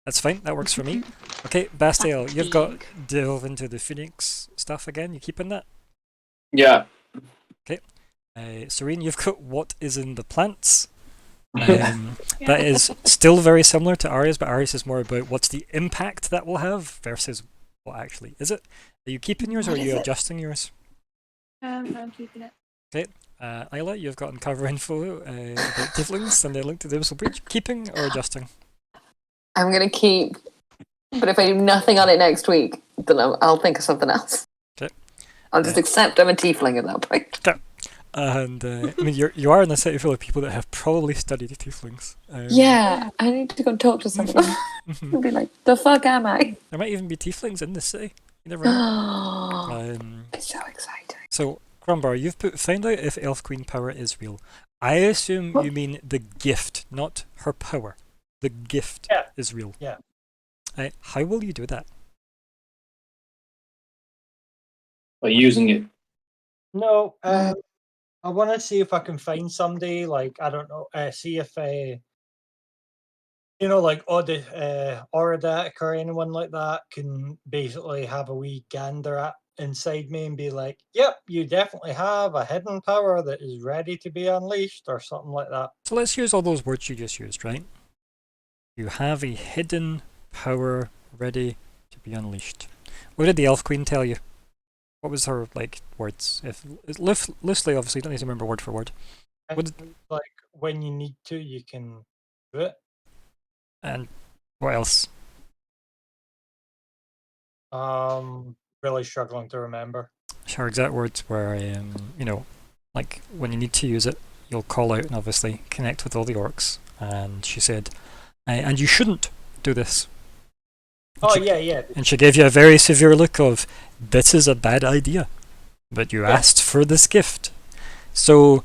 That's fine. That works for me. Okay, Bastiel, you've got delve into the Phoenix stuff again. You keeping that? Yeah. Serene, you've got what is in the plants. Yeah. That is still very similar to Arya's, but Arya's is more about what's the impact that will have versus what actually is it. Are you keeping yours or are What you is it? adjusting yours? I'm keeping it. Isla, you've got uncover info about tieflings and the link to the Abyssal Breach. Keeping or adjusting? I'm going to keep, but if I do nothing on it next week, then I'll think of something else. Okay. I'll just accept I'm a tiefling at that point. And I mean, you are in a city full of people that have probably studied tieflings. Yeah, I need to go and talk to someone. Mhm. and be like, the fuck am I? There might even be tieflings in the city. You never know. It's so exciting. So, Crumbar, you've put find out if Elf Queen power is real. I assume you mean the gift, not her power. The gift Yeah. is real. Yeah. How will you do that? By using it. No, I want to see if I can find somebody, like, I don't know, see if, like Auridac or anyone like that can basically have a wee gander at inside me and be like, yep, you definitely have a hidden power that is ready to be unleashed or something like that. So let's use all those words you just used, right? You have a hidden power ready to be unleashed. What did the Elf Queen tell you? What was her words? If loosely, obviously, you don't need to remember word for word. And, like, when you need to, you can do it. And what else? Really struggling to remember. Her exact words were, like when you need to use it, you'll call out and obviously connect with all the orcs. And she said, and you shouldn't do this. And Yeah. And she gave you a very severe look of, this is a bad idea. But you asked for this gift. So,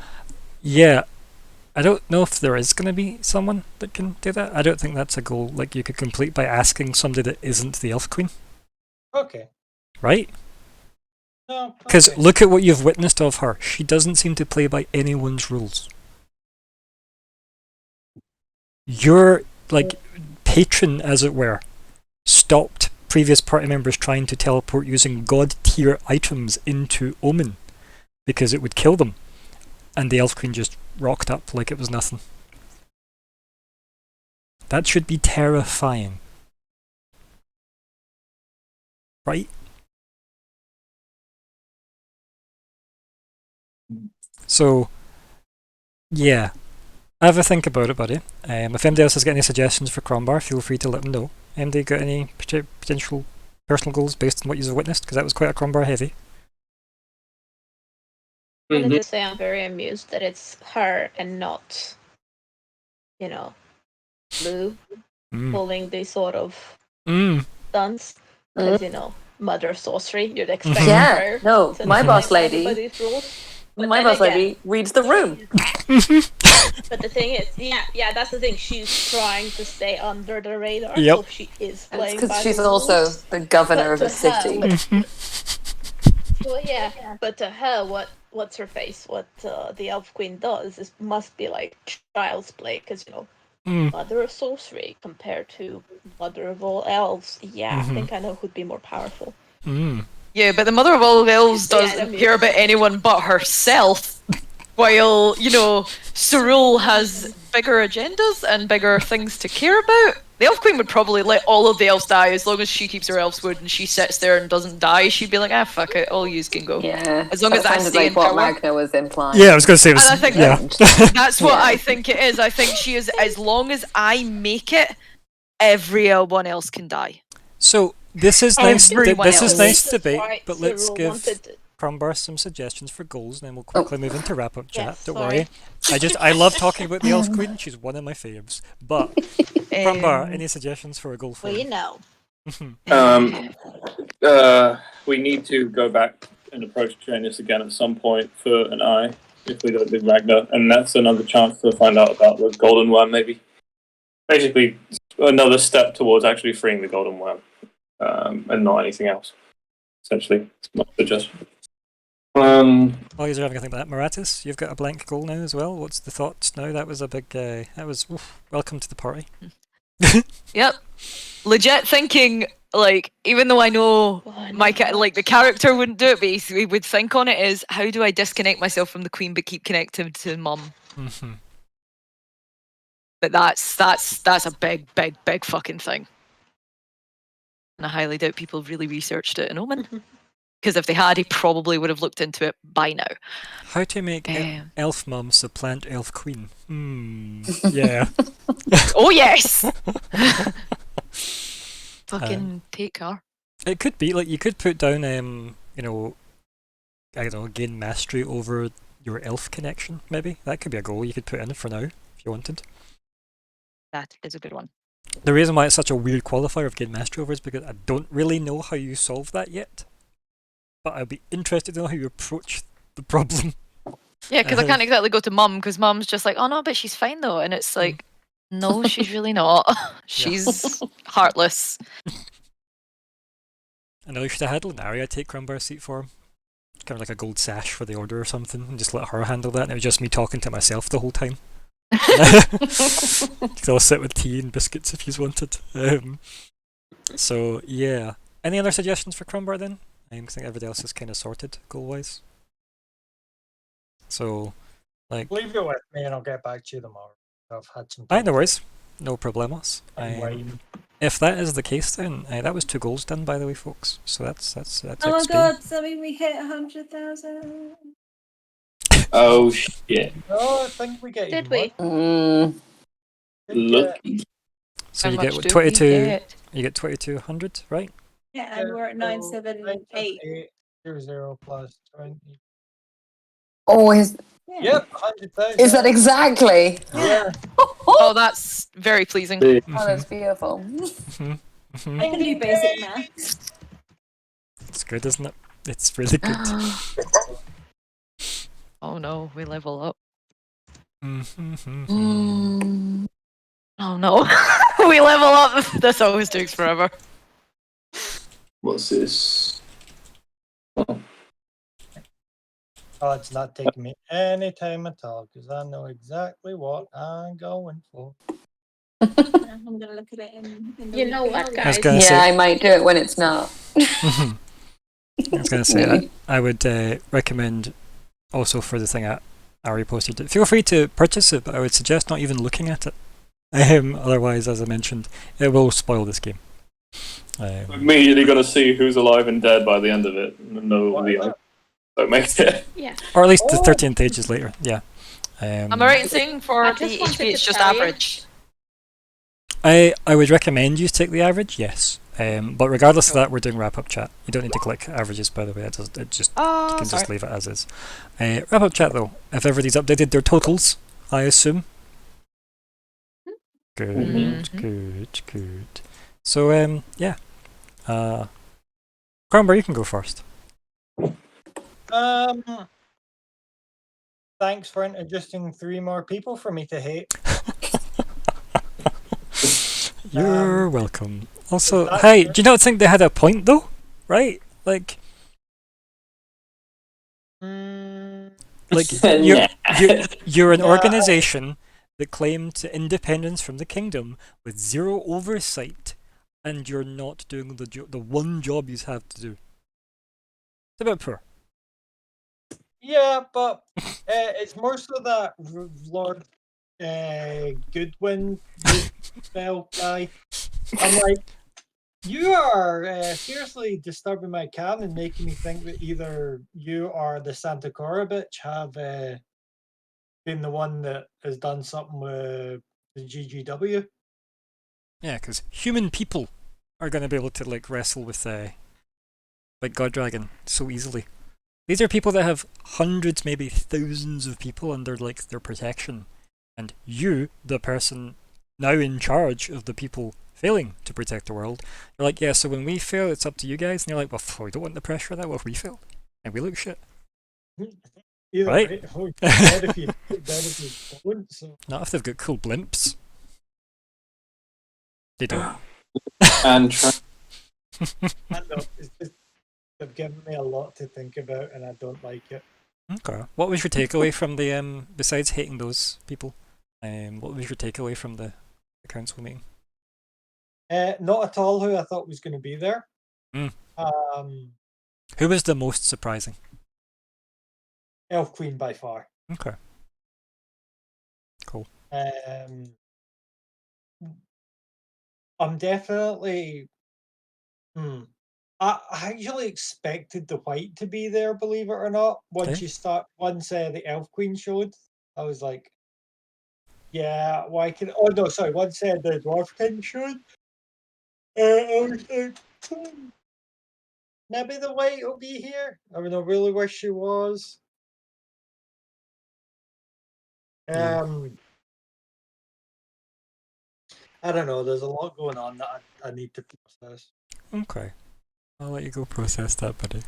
yeah, I don't know if there is going to be someone that can do that. I don't think that's a goal you could complete by asking somebody that isn't the Elf Queen. Okay. Right? No. Because okay. look at what you've witnessed of her. She doesn't seem to play by anyone's rules. Your, patron, as it were, stopped previous party members trying to teleport using god tier items into Omen because it would kill them. And the Elf Queen just rocked up like it was nothing. That should be terrifying. Right? So, yeah. Have a think about it, buddy. If anybody else has got any suggestions for Crombar, feel free to let them know. Anybody got any potential personal goals based on what you've witnessed? Because that was quite a Crombar heavy. I'm gonna just say I'm very amused that it's her and not, Lou pulling these sort of stunts. because mother sorcery. You'd expect Yeah, her no, to my know boss lady. everybody's rules. But My then boss again- lady reads the room. But the thing is, yeah, that's the thing. She's trying to stay under the radar, Yep. so she is It's playing because by she's the also rules. the governor of But a to her, city. Well, yeah, but to her, what's her face? What the Elf Queen does is must be like child's play, because Mm. Mother of Sorcery compared to Mother of all Elves. Yeah, I think I know who'd be more powerful. Mm. Yeah, but the Mother of all elves Yeah, doesn't I mean- care about anyone but herself. While, Cerule has bigger agendas and bigger things to care about. The Elf Queen would probably let all of the elves die as long as she keeps her elves wood and she sits there and doesn't die. She'd be like, fuck it, all yous can go. Yeah, As long that as I sounded stay like in what power. Magna was implying. Yeah, I was going to say it was, And I think yeah. That's what Yeah. I think it is. I think she is, as long as I make it, everyone else can die. So this is nice. Everyone This is else. nice This is debate, why but let's Cyril give wanted- Crumbar some suggestions for goals, and then we'll quickly move into wrap up chat. Yes, Don't sorry. worry. I love talking about the Elf Queen. She's one of my faves. But Crumbar, any suggestions for a goal for Well, him? We need to go back and approach Janus again at some point for an eye, if we don't do Magna, and that's another chance to find out about the Golden Worm, maybe. Basically, another step towards actually freeing the Golden Worm, and not anything else. Essentially, it's my suggestion. While you're having a think about that, Maratis, you've got a blank goal now as well. What's the thoughts now? That was a big. Welcome to the party. Yep. Legit thinking, even though I know the character wouldn't do it, but he would think on it is, how do I disconnect myself from the Queen but keep connected to Mum? Mm-hmm. But that's a big, big, big fucking thing. And I highly doubt people really researched it in Omen. Because if they had, he probably would have looked into it by now. How to make Elf Mum supplant Elf Queen? Yeah. Oh yes. Fucking take her. It could be you could put down I don't know, gain mastery over your elf connection. Maybe that could be a goal you could put in for now if you wanted. That is a good one. The reason why it's such a weird qualifier of gain mastery over is because I don't really know how you solve that yet. But I'd be interested to know how you approach the problem. Yeah, because I can't exactly go to Mum because Mum's just like, oh no, but she's fine though, and it's like, no, she's really not. She's heartless. I know you should have had Lunaria take Crumbar's seat for him. Kind of like a gold sash for the order or something, and just let her handle that. And it was just me talking to myself the whole time. Because I'll sit with tea and biscuits if you wanted. So yeah. Any other suggestions for Crumbar then? I think everybody else is kind of sorted goal-wise. So, Leave it with me and I'll get back to you tomorrow. I've had some no worries. No problemos. wine. If that is the case, then that was 2 goals done, by the way, folks. So that's Oh my XP. god, does that mean we hit 100,000? Oh shit! No, I think we get Did even we? Lucky. So How you much get do we 22. get? You get 2200, right? Yeah, and we're at 978. 978 plus 20. Oh, Yeah. Yep, 100,000. is that exactly? Yeah. Oh, that's very pleasing. Oh, that's beautiful. I can do basic maths. It's good, isn't it? It's really good. Oh no, we level up. Mhm. Oh no, we level up. This always takes forever. What's this? Oh, it's not taking me any time at all because I know exactly what I'm going for. I'm gonna look at it in the You know what, weekend. I was guys? gonna Yeah, say. I might do it when it's not. I was going to say Maybe. I would recommend also for the thing that Ari posted. Feel free to purchase it, but I would suggest not even looking at it. Otherwise, as I mentioned, it will spoil this game. Immediately going to see who's alive and dead by the end of it. No, What is don't make it. Yeah. Or at least the Oh. 13 pages later. Yeah. Am I right in saying for I the just wanted HP to it's just tell you- average? I would recommend you take the average, yes. But regardless of that, we're doing wrap up chat. You don't need to click averages, by the way. You can just Sorry. leave it as is. Wrap up chat though. If everybody's updated their totals, I assume. Good, Mhm. good. So yeah. Cromber, you can go first. Thanks for introducing 3 more people for me to hate. You're welcome. Also, that's hey, fair. do you not think they had a point though? Right? Like, Mm, you're an Yeah, organization that claimed independence from the kingdom with 0 oversight, and you're not doing the one job you have to do. It's a bit poor. yeah, but it's more so that Lord Goodwin spell guy. I'm like, you are seriously disturbing my canon and making me think that either you or the Santa Cora bitch have been the one that has done something with the GGW. Yeah, because human people are going to be able to like wrestle with like God Dragon so easily. These are people that have hundreds, maybe thousands of people under like their protection, and you, the person now in charge of the people failing to protect the world, you're like, yeah. So when we fail, it's up to you guys, and you're like, well, we don't want the pressure of that. What if we fail and we look shit? Either Right. way, oh, dead if you don't. So Not if they've got cool blimps. They don't. And I know, it's just they've given me a lot to think about, and I don't like it. Okay. What was your takeaway from the besides hating those people? What was your takeaway from the council meeting? Not at all who I thought was going to be there. Mm. Who was the most surprising? Elf Queen by far. Okay. Cool. I'm definitely. I actually expected the white to be there, believe it or not. Once the Elf Queen showed, I was like, yeah, why can? Oh no, sorry. Once the Dwarf King showed, I was like, maybe the white will be here. I mean, I really wish she was. Yeah. I don't know. There's a lot going on that I need to process. Okay. I'll let you go process that, buddy.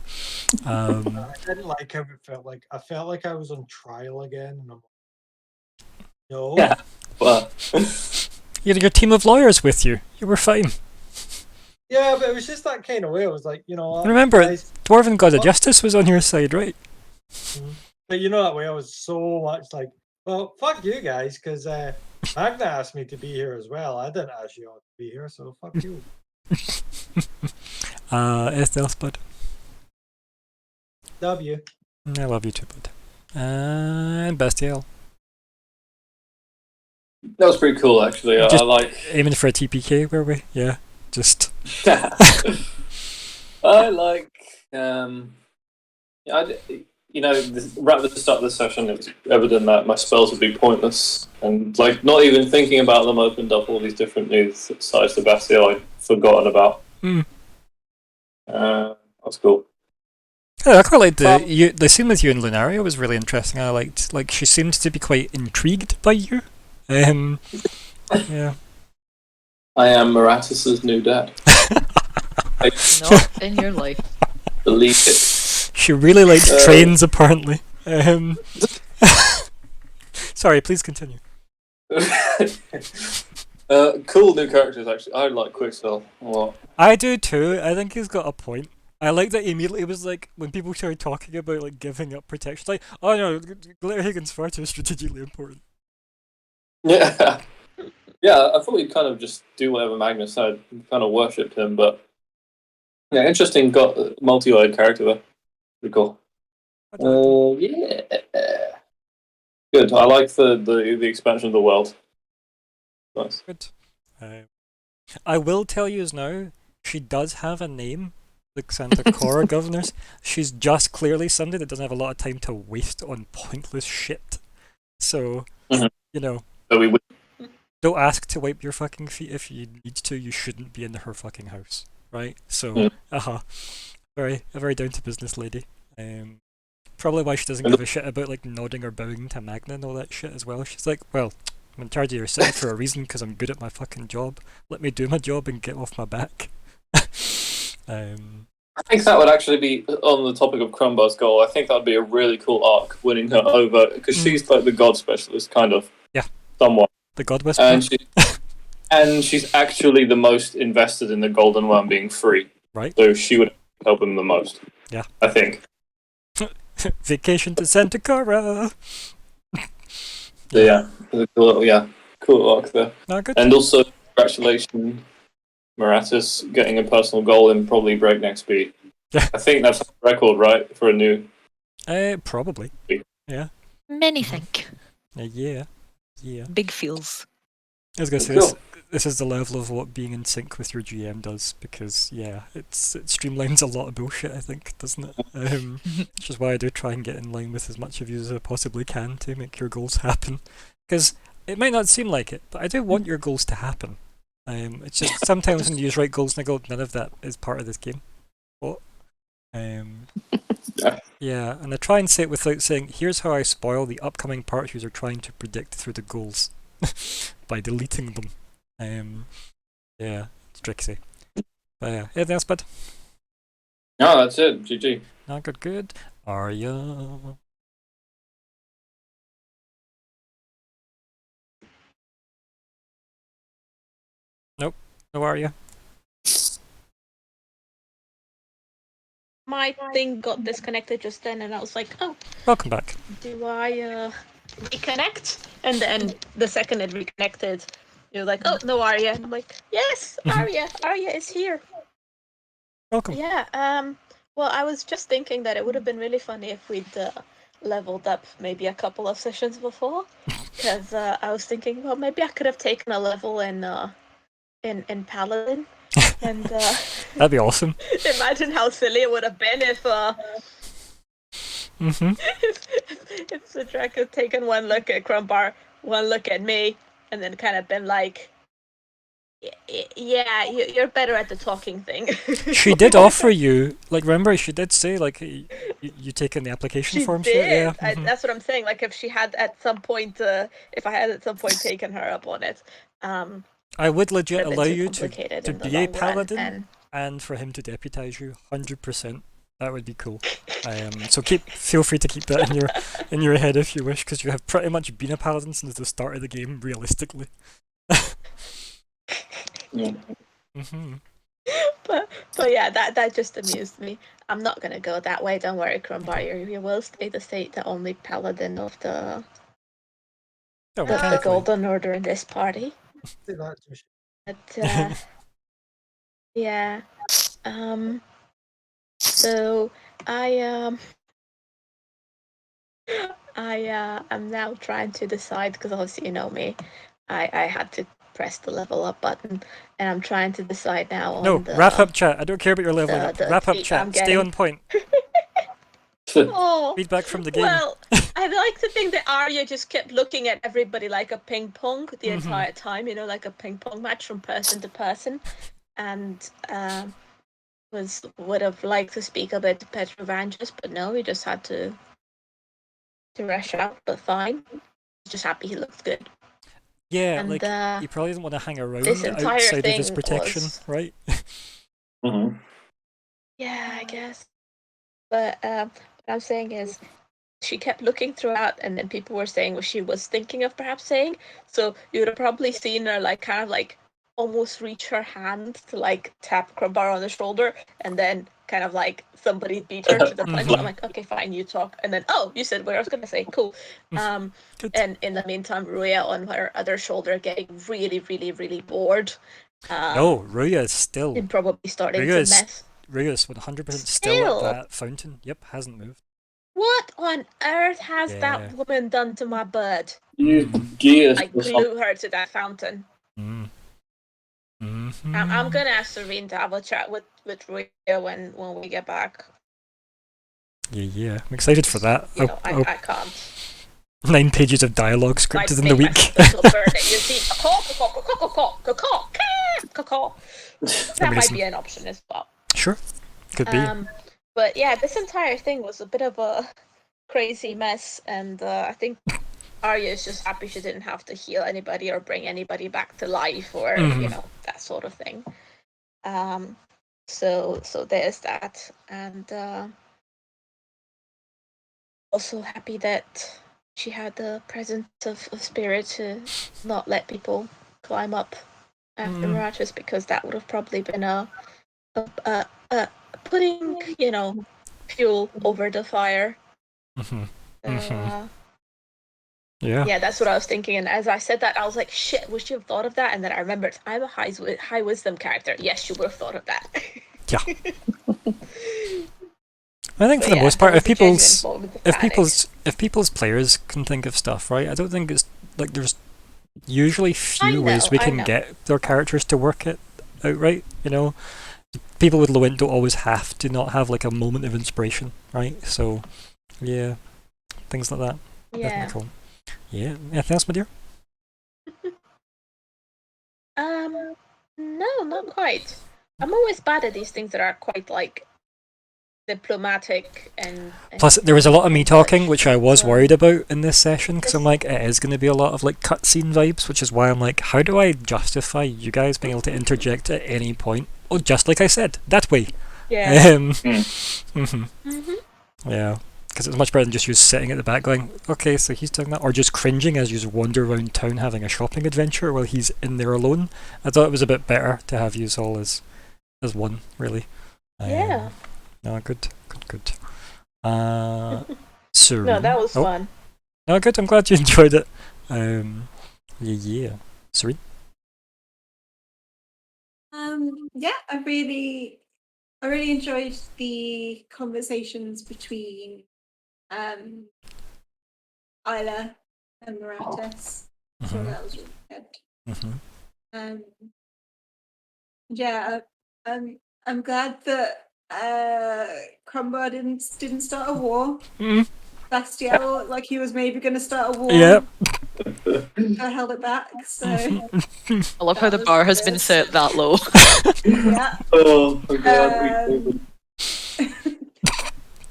I didn't like how it felt like. I felt like I was on trial again. And I'm like, no. Yeah. Well, You had your team of lawyers with you. You were fine. Yeah, but it was just that kind of way. I was like, you know. Remember, guys, Dwarven God of Justice was on your side, right? but you know that way. I was so much like, well, fuck you guys, because Magna asked me to be here as well. I didn't ask you all to be here, so fuck you. Estelle, bud. W. I love you too, bud. And Bestial. that was pretty cool, actually. I Just- like. Aiming for a TPK, were we? Yeah. Just. I like. Right at the start of the session, it was evident that my spells would be pointless, and like not even thinking about them opened up all these different new sides to Bastille I'd forgotten about. That's cool. Yeah, I quite liked the scene with you and Lunaria was really interesting. I liked, like, she seemed to be quite intrigued by you. Yeah. I am Maratus's new dad. Not in your life. Believe it. She really liked trains, apparently. Sorry, please continue. Cool new characters, actually. I like Quickspell a lot. I do too. I think he's got a point. I like that he immediately was like, when people started talking about like giving up protection, like, oh no, Glitterhagen's far too strategically important. Yeah. Yeah, I thought we'd kind of just do whatever Magnus said, kind of worshipped him, but yeah, interesting, got multi-layered character there. Pretty cool. Yeah. Good. I like the expansion of the world. Nice. Good. I will tell you as now, she does have a name, the Santa Cora governors. She's just clearly somebody that doesn't have a lot of time to waste on pointless shit. So, you know, So we don't ask to wipe your fucking feet if you need to. You shouldn't be in her fucking house, right? So, a very down to business lady. Probably why she doesn't give a shit about like nodding or bowing to Magna and all that shit as well. She's like, well, I'm in charge of your city for a reason because I'm good at my fucking job. Let me do my job and get off my back. I think that would actually be on the topic of Crumbar's goal. I think that would be a really cool arc, winning her over because she's like the god specialist, kind of. Yeah. Somewhat. The God Whisperer. And she's actually the most invested in the Golden One being free. Right. So she would help him the most. Yeah. I think. Vacation to Santa Clara. So yeah, cool arc there. No, good. And also, congratulations, Moratis, getting a personal goal in probably breakneck speed. Yeah. I think that's a record, right, for a new. Probably. Yeah. Many think. Yeah. Big feels. I was gonna say Cool. this is the level of what being in sync with your GM does, because it streamlines a lot of bullshit, I think, doesn't it? Which is why I do try and get in line with as much of you as I possibly can to make your goals happen. Because it might not seem like it, but I do want your goals to happen. It's just sometimes when you use right goals and I go, none of that is part of this game. What? Yeah, and I try and say it without saying, here's how I spoil the upcoming parts you're trying to predict through the goals. By deleting them. Yeah, it's tricksy. But yeah, anything else, bud? No, that's it. GG. Not good. Arya. Nope. No Arya. My thing got disconnected just then, and I was like, oh, Welcome back. do I reconnect? And then the second it reconnected, you're like, oh, no Arya. And I'm like, yes, Arya is here. Welcome. Yeah, well, I was just thinking that it would have been really funny if we'd leveled up maybe a couple of sessions before, because I was thinking, well, maybe I could have taken a level in Paladin, and That'd be awesome. imagine how silly it would have been if if Cedric had taken one look at Crumbar, one look at me, and then kind of been like, yeah, you're better at the talking thing. She did offer you, like, remember, she did say, like, you taken the application She form? did. Yeah. That's what I'm saying. Like, if she had at some point, if I had at some point taken her up on it, I would legit would've been allow too you to complicated in the be a long run, paladin and for him to deputize you 100%. That would be cool. So feel free to keep that in your head if you wish, because you have pretty much been a paladin since the start of the game, realistically. Yeah. But yeah, that just amused me. I'm not gonna go that way. Don't worry, Crumbar. You will stay the only paladin of the Golden Order in this party. But yeah, so I am now trying to decide, because obviously you know me, I had to press the level up button, and I'm trying to decide now on No, the, wrap up chat. I don't care about your leveling up. the Wrap up tweet chat. I'm Stay getting. on point. Oh, Feedback from the game. well, I like to think that Arya just kept looking at everybody like a ping pong the entire time, like a ping pong match from person to person, and would have liked to speak a bit to Petrovanges, but no, he just had to rush out, but fine. Just happy he looked good. Yeah, And like, he probably doesn't want to hang around this entire outside of his thing protection, was- right? Mm-hmm. Yeah, I guess. But what I'm saying is, she kept looking throughout, and then people were saying what she was thinking of perhaps saying. So you would have probably seen her like kind of like almost reach her hand to like tap Crumbar on the shoulder, and then kind of like somebody beat her to the punch. I'm like, okay, fine, you talk, and then you said what I was gonna say. Cool. Good. And in the meantime, Ruya on her other shoulder getting really, really, really bored. No, Ruya is still. And probably starting Ruya to is mess. Ruya is 100% still Still? at that fountain. Yep, hasn't moved. What on earth has Yeah. that woman done to my bird? Use gears. I glue her to that fountain. Mm. I'm gonna ask Serene to have a chat with Ruya when we get back. Yeah. I'm excited for that. You know, I can't. 9 pages of dialogue scripted in the week. Little bird that you see. That might Amazing. be an option as well. Sure, could be. But yeah, this entire thing was a bit of a crazy mess, and I think Arya is just happy she didn't have to heal anybody or bring anybody back to life or Mhm. that sort of thing. So there's that, and also happy that she had the presence of spirit to not let people climb up after Miratus, because that would have probably been a putting fuel over the fire. Yeah, that's what I was thinking. And as I said that, I was like, shit, would you have thought of that? And then I remembered, I'm a high wisdom character. Yes, you would have thought of that. Yeah. I think for the most part, if people's players can think of stuff, right? I don't think it's like there's usually few ways we can get their characters to work it out right. People with low int don't always have to not have like a moment of inspiration, right? So, yeah, things like that. Yeah. Definitely cool. Yeah. Anything else, my dear? No, not quite. I'm always bad at these things that are quite like diplomatic and Plus, there was a lot of me talking, which I was worried about in this session, because I'm like, it is going to be a lot of like cutscene vibes, which is why I'm like, how do I justify you guys being able to interject at any point? Oh, just like I said, that way. Yeah. Yeah, because it's much better than just you sitting at the back going, okay, so he's doing that, or just cringing as you just wander around town having a shopping adventure while he's in there alone. I thought it was a bit better to have you all as one, really. Yeah. No, good. So No, that was fun. No, good. I'm glad you enjoyed it. Yeah. Serene? Yeah, I really enjoyed the conversations between Isla and Miratus. So that was really good. Yeah, I'm glad that Crumbar didn't start a war. Bastiel looked like he was maybe going to start a war. Yeah. I held it back. So I love how the bar has been set that low. yeah. Oh my god.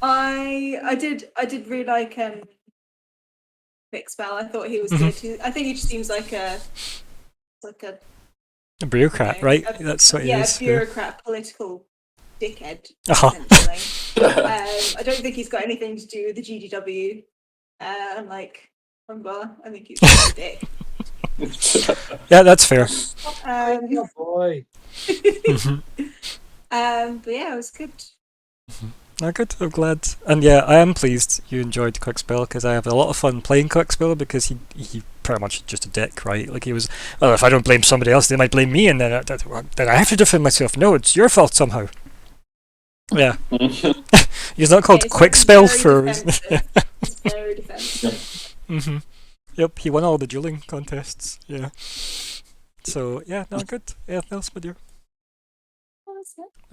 I did really like Quick Spell. I thought he was good. I think he just seems like a bureaucrat, right? That's what he is. Bureaucrat, political dickhead. Essentially. I don't think he's got anything to do with the GDW. Unlike Crumbar, I think he's a dick. Yeah, that's fair. Oh boy. But yeah, it was good. Oh, good. I'm glad. And yeah, I am pleased you enjoyed Quickspell, because I have a lot of fun playing Quickspell, because he pretty much just a dick, right? Like he was, well, if I don't blame somebody else, they might blame me, and then I have to defend myself. No, it's your fault somehow. Yeah. He's not called Quickspell for... It's very defensive. Yep, he won all the dueling contests. Yeah. So, yeah, no, good. Anything else, my dear?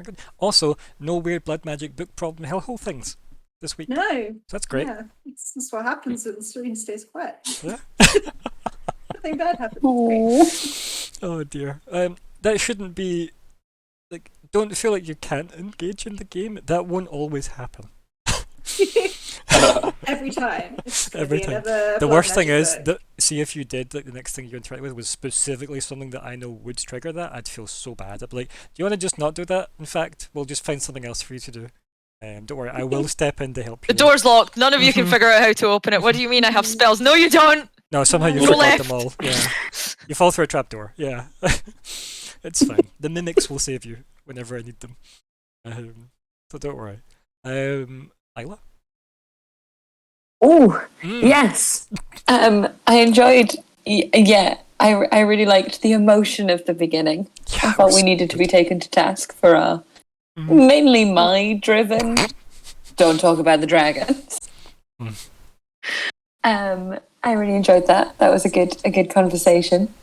Good. Also, no weird blood magic book problem hellhole things this week. No. So that's great. Yeah, that's what happens when the screen stays quiet. Yeah. Nothing bad happens. Oh dear. That shouldn't be like. Don't feel like you can't engage in the game. That won't always happen. Every time. Every time. The worst thing is that, see, if you did, like, the next thing you interact with was specifically something that I know would trigger that, I'd feel so bad. I'd be like, do you want to just not do that? In fact, we'll just find something else for you to do. Don't worry, I will step in to help you. The door's locked. None of you can figure out how to open it. What do you mean I have spells? No, you don't! No, somehow you Go forgot left. them all. Yeah. You fall through a trapdoor. Yeah. It's fine. The mimics will save you whenever I need them. So don't worry. Isla? Oh, yes. I enjoyed. Yeah, I really liked the emotion of the beginning. Yeah, I thought we needed to be taken to task for mainly my driven. Don't talk about the dragons. I really enjoyed that. That was a good conversation.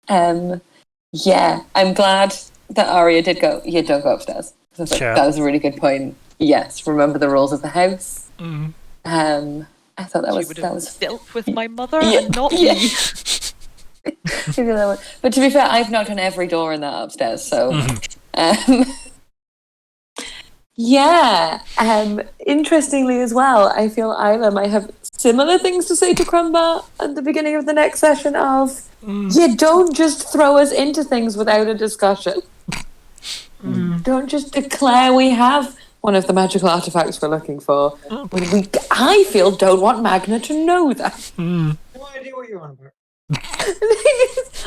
Yeah, I'm glad that Arya did go. Yeah, don't go upstairs. I was like, that was a really good point. Yes, remember the rules of the house. I thought that was dealt with my mother and not me. But to be fair, I've knocked on every door in that upstairs, so yeah. Interestingly as well, I feel Isla might have similar things to say to Crumbar at the beginning of the next session of you don't just throw us into things without a discussion. Don't just declare we have one of the magical artifacts we're looking for. When we, I feel, don't want Magna to know that. No idea what you're on about.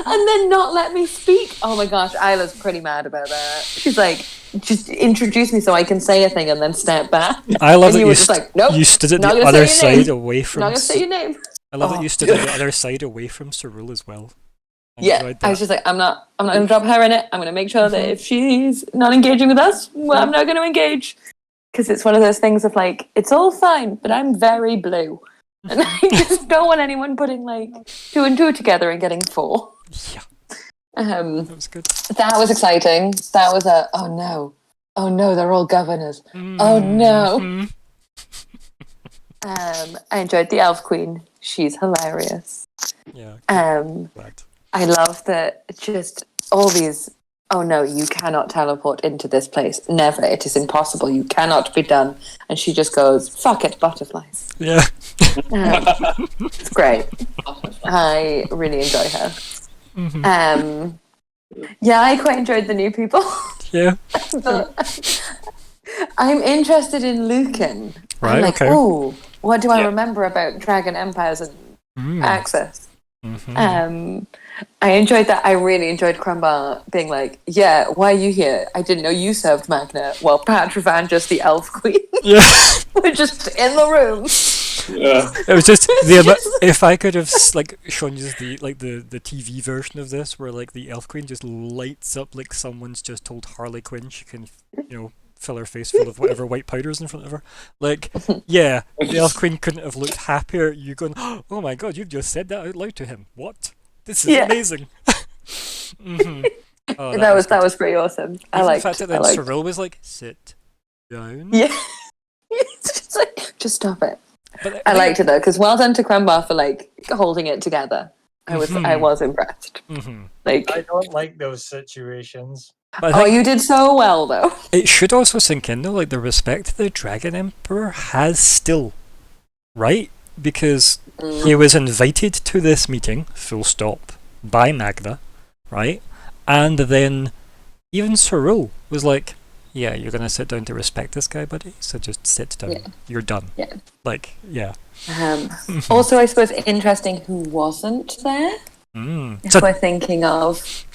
And then not let me speak. Oh my gosh, Isla's pretty mad about that. She's like, just introduce me so I can say a thing and then step back. I love And that you you, were just like, nope, you stood at not the gonna other say your name. side away from. I'm not gonna say your name. I love that Oh. you stood at the other side away from Cyril as well. I Yeah, enjoyed I was that. just like, I'm not gonna drop her in it. I'm gonna make sure that if she's not engaging with us, well, I'm not gonna engage. Because it's one of those things of like, it's all fine, but I'm very blue. And I just don't want anyone putting like 2 and 2 together and getting 4. Yeah, Um, that was good. that was exciting. That was a, oh no, they're all governors. Oh no. Mhm. I enjoyed the Elf Queen. She's hilarious. Yeah, glad. I love that just all these, oh no, you cannot teleport into this place. Never. It is impossible. You cannot be done. And she just goes, fuck it, butterflies. Yeah. It's great. I really enjoy her. Mhm. Yeah, I quite enjoyed the new people. Yeah. I'm interested in Lucan. Right, I'm like, okay. oh, what do I Yeah. remember about Dragon Empires and Access? Mhm. I enjoyed that. I really enjoyed Crumbar being like, yeah, why are you here? I didn't know you served Magna. Well, Patravan, just the Elf Queen, Yeah. were just in the room. Yeah. It was just if I could have like shown you the TV version of this, where like the Elf Queen just lights up like someone's just told Harley Quinn she can, fill her face full of whatever white powder's in front of her. Like, yeah, the Elf Queen couldn't have looked happier. You going, oh my god, you've just said that out loud to him. What? This is Yeah. amazing. Mhm. Oh, that was good. pretty awesome. I Even liked. the fact that I then liked. Cyril was like, sit down. Yeah. It's just like, just stop it. But I liked it though, because well done to Crumbar for like holding it together. I was impressed. Mhm. Like, I don't like those situations. But I oh, think you did so well though. it should also sink in though, like the respect the Dragon Emperor has still, right? Because he was invited to this meeting, full stop, by Magna, right? And then even Cyril was like, yeah, you're gonna sit down to respect this guy, buddy, so just sit down. Yeah. You're done. Yeah. Like, yeah. Also, I suppose interesting who wasn't there. If So, we're thinking of,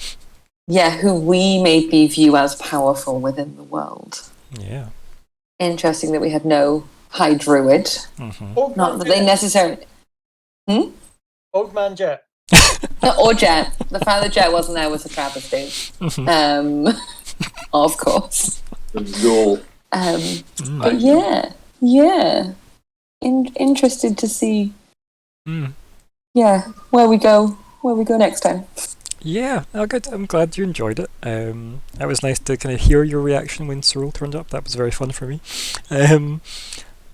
who we maybe view as powerful within the world. yeah. Interesting that we had no High Druid. Old Not Man that they Jet. necessarily. Old Man Jet. Or Jet. The fact that Jet wasn't there was a travesty. Of course. The goal. But yeah. Interested to see, where we go next time. Yeah, good. I'm glad you enjoyed it. It was nice to kind of hear your reaction when Cyril turned up. That was very fun for me.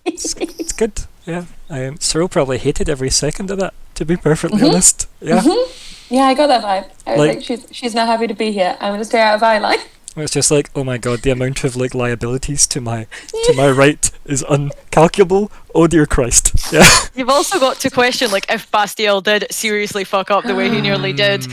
It's good. Yeah. Cyril probably hated every second of that, to be perfectly honest. Yeah. Yeah, I got that vibe. I was Like- like, she's not happy to be here. I'm going to stay out of eye line. It's just like, oh my god, the amount of like liabilities to my right is uncalculable. Oh dear Christ. Yeah. You've also got to question, like, if Bastiel did seriously fuck up the way he nearly did,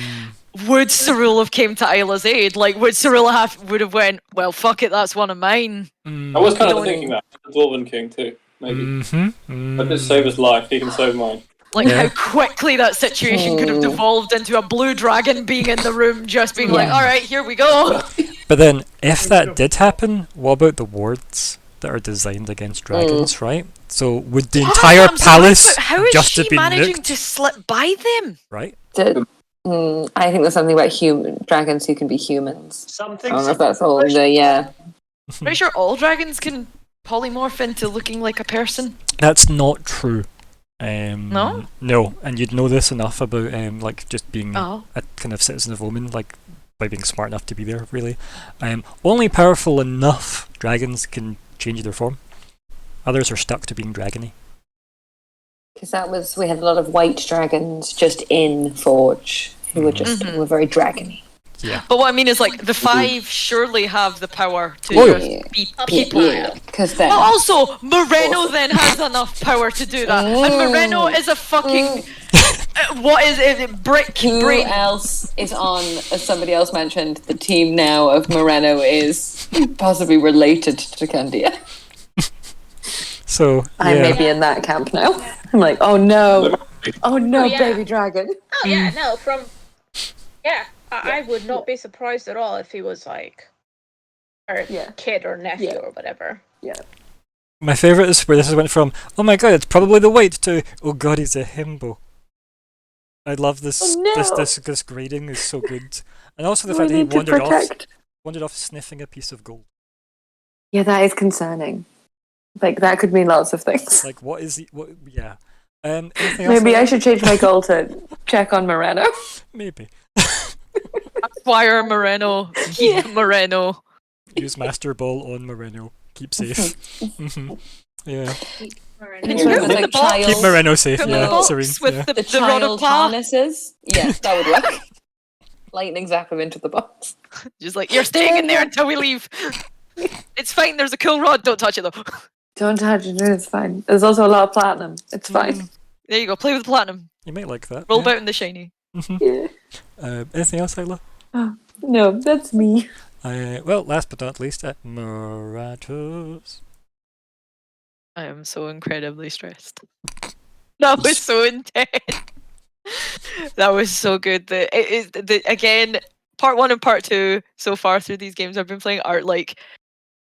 would Cyril have came to Isla's aid? Like, would Cyril would have went, well, fuck it, that's one of mine. I was kind of Don't- thinking that. The Dwarven King, too. Maybe. Mm-hmm. If it save his life, he can save mine. Like, Yeah. how quickly that situation could have devolved into a blue dragon being in the room, just being like, alright, here we go. But then, if that did happen, what about the wards that are designed against dragons, right? So would the entire I'm sorry, palace but how is just she have been managing nuked, to slip by them? right? I think there's something about dragons who can be humans. Something. I don't know if that's all. Pretty sure all dragons can polymorph into looking like a person. That's not true. No? No, and you'd know this enough about like just being Oh. a kind of citizen of Omen, like by being smart enough to be there, really. Only powerful enough dragons can change their form. Others are stuck to being dragony. Because we had a lot of white dragons just in Forge who were just were very dragony. Yeah. But what I mean is, like, the five surely have the power to Oh, just be people. Because then Well, also, Moreno then has enough power to do that. And Moreno is a fucking... what is it? Brick who brain. else is on, as somebody else mentioned, the team now of Moreno is possibly related to Candia. So I'm yeah, maybe in that camp now. I'm like, oh no, Oh, yeah. baby dragon. Oh yeah, no, I would not be surprised at all if he was like her kid or nephew or whatever. Yeah. my favorite is where this went from. Oh my god, it's probably the White to oh god, he's a himbo. I love this. Oh, no. This grading is so good, and also the fact that he wandered off sniffing a piece of gold. Yeah, that is concerning. Like that could mean lots of things. Like what is he? What? Yeah. Anything else? Maybe I should change my goal to check on Moreno. Maybe. Acquire Moreno. Keep Moreno. Use Master Ball on Moreno. Keep safe. Yeah. And it's sort of like child. Keep Moreno safe. From Yeah, the box Serene. with Yeah. the rod child of power. harnesses. Yeah, that would work. Lightning zap him into the box. Just like, you're staying in there until we leave. It's fine, there's a cool rod. Don't touch it though. Don't touch it, it's fine. There's also a lot of platinum. It's fine. There you go, play with platinum. You might like that. Roll yeah. about in the shiny. Yeah. Anything else, Ayla? No, that's me. Well, last but not least, at Moratos. I am so incredibly stressed. That was so intense. That was so good. Again, part 1 and part 2 so far through these games I've been playing are like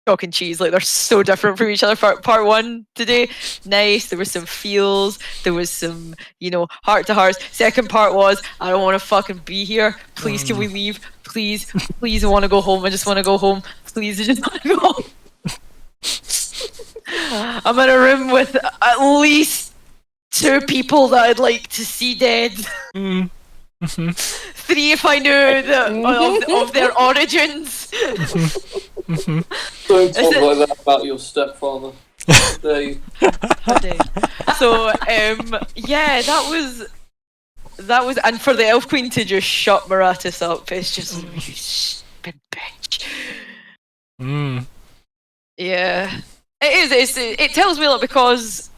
chalk and cheese. Like they're so different from each other. Part 1 today, nice. There was some feels. There was some, heart to hearts. Second part was, I don't want to fucking be here. Please, can we leave? Please, I want to go home. I just want to go home. Please, I just want to go home. I'm in a room with at least 2 people that I'd like to see dead. 3 if I knew of their origins. Don't talk like that about your stepfather. So yeah, that was, and for the Elf Queen to just shut Moratis up, it's just you stupid bitch. Yeah, it is. It tells me a lot because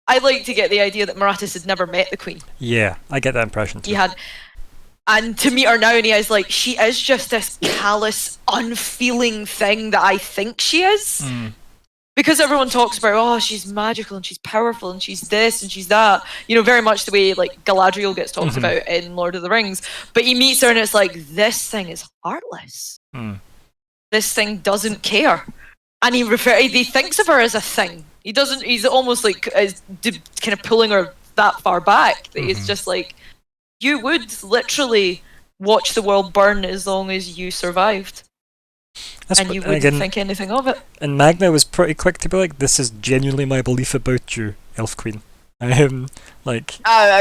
I like to get the idea that Moratis had never met the Queen. Yeah, I get that impression too. He had. And to meet her now, and he is like, she is just this callous, unfeeling thing that I think she is. Because everyone talks about, oh, she's magical and she's powerful and she's this and she's that. Very much the way like Galadriel gets talked about in Lord of the Rings. But he meets her and it's like, this thing is heartless. This thing doesn't care. And he thinks of her as a thing. He doesn't. He's almost like kind of pulling her that far back. That he's just like, you would literally watch the world burn as long as you survived. And you wouldn't think anything of it. And Magna was pretty quick to be like, this is genuinely my belief about you, Elf Queen. I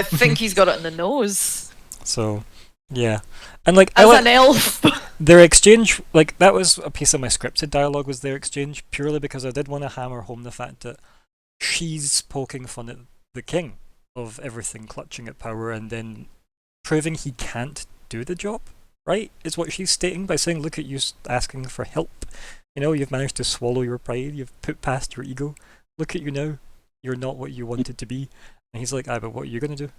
think he's got it in the nose. So, yeah. And like, as an elf. Their exchange, like, that was a piece of my scripted dialogue, was their exchange, purely because I did want to hammer home the fact that she's poking fun at the king of everything, clutching at power, and then proving he can't do the job, right? Is what she's stating by saying, look at you asking for help. You've managed to swallow your pride, you've put past your ego. Look at you now. You're not what you wanted to be. And he's like, but what are you going to do?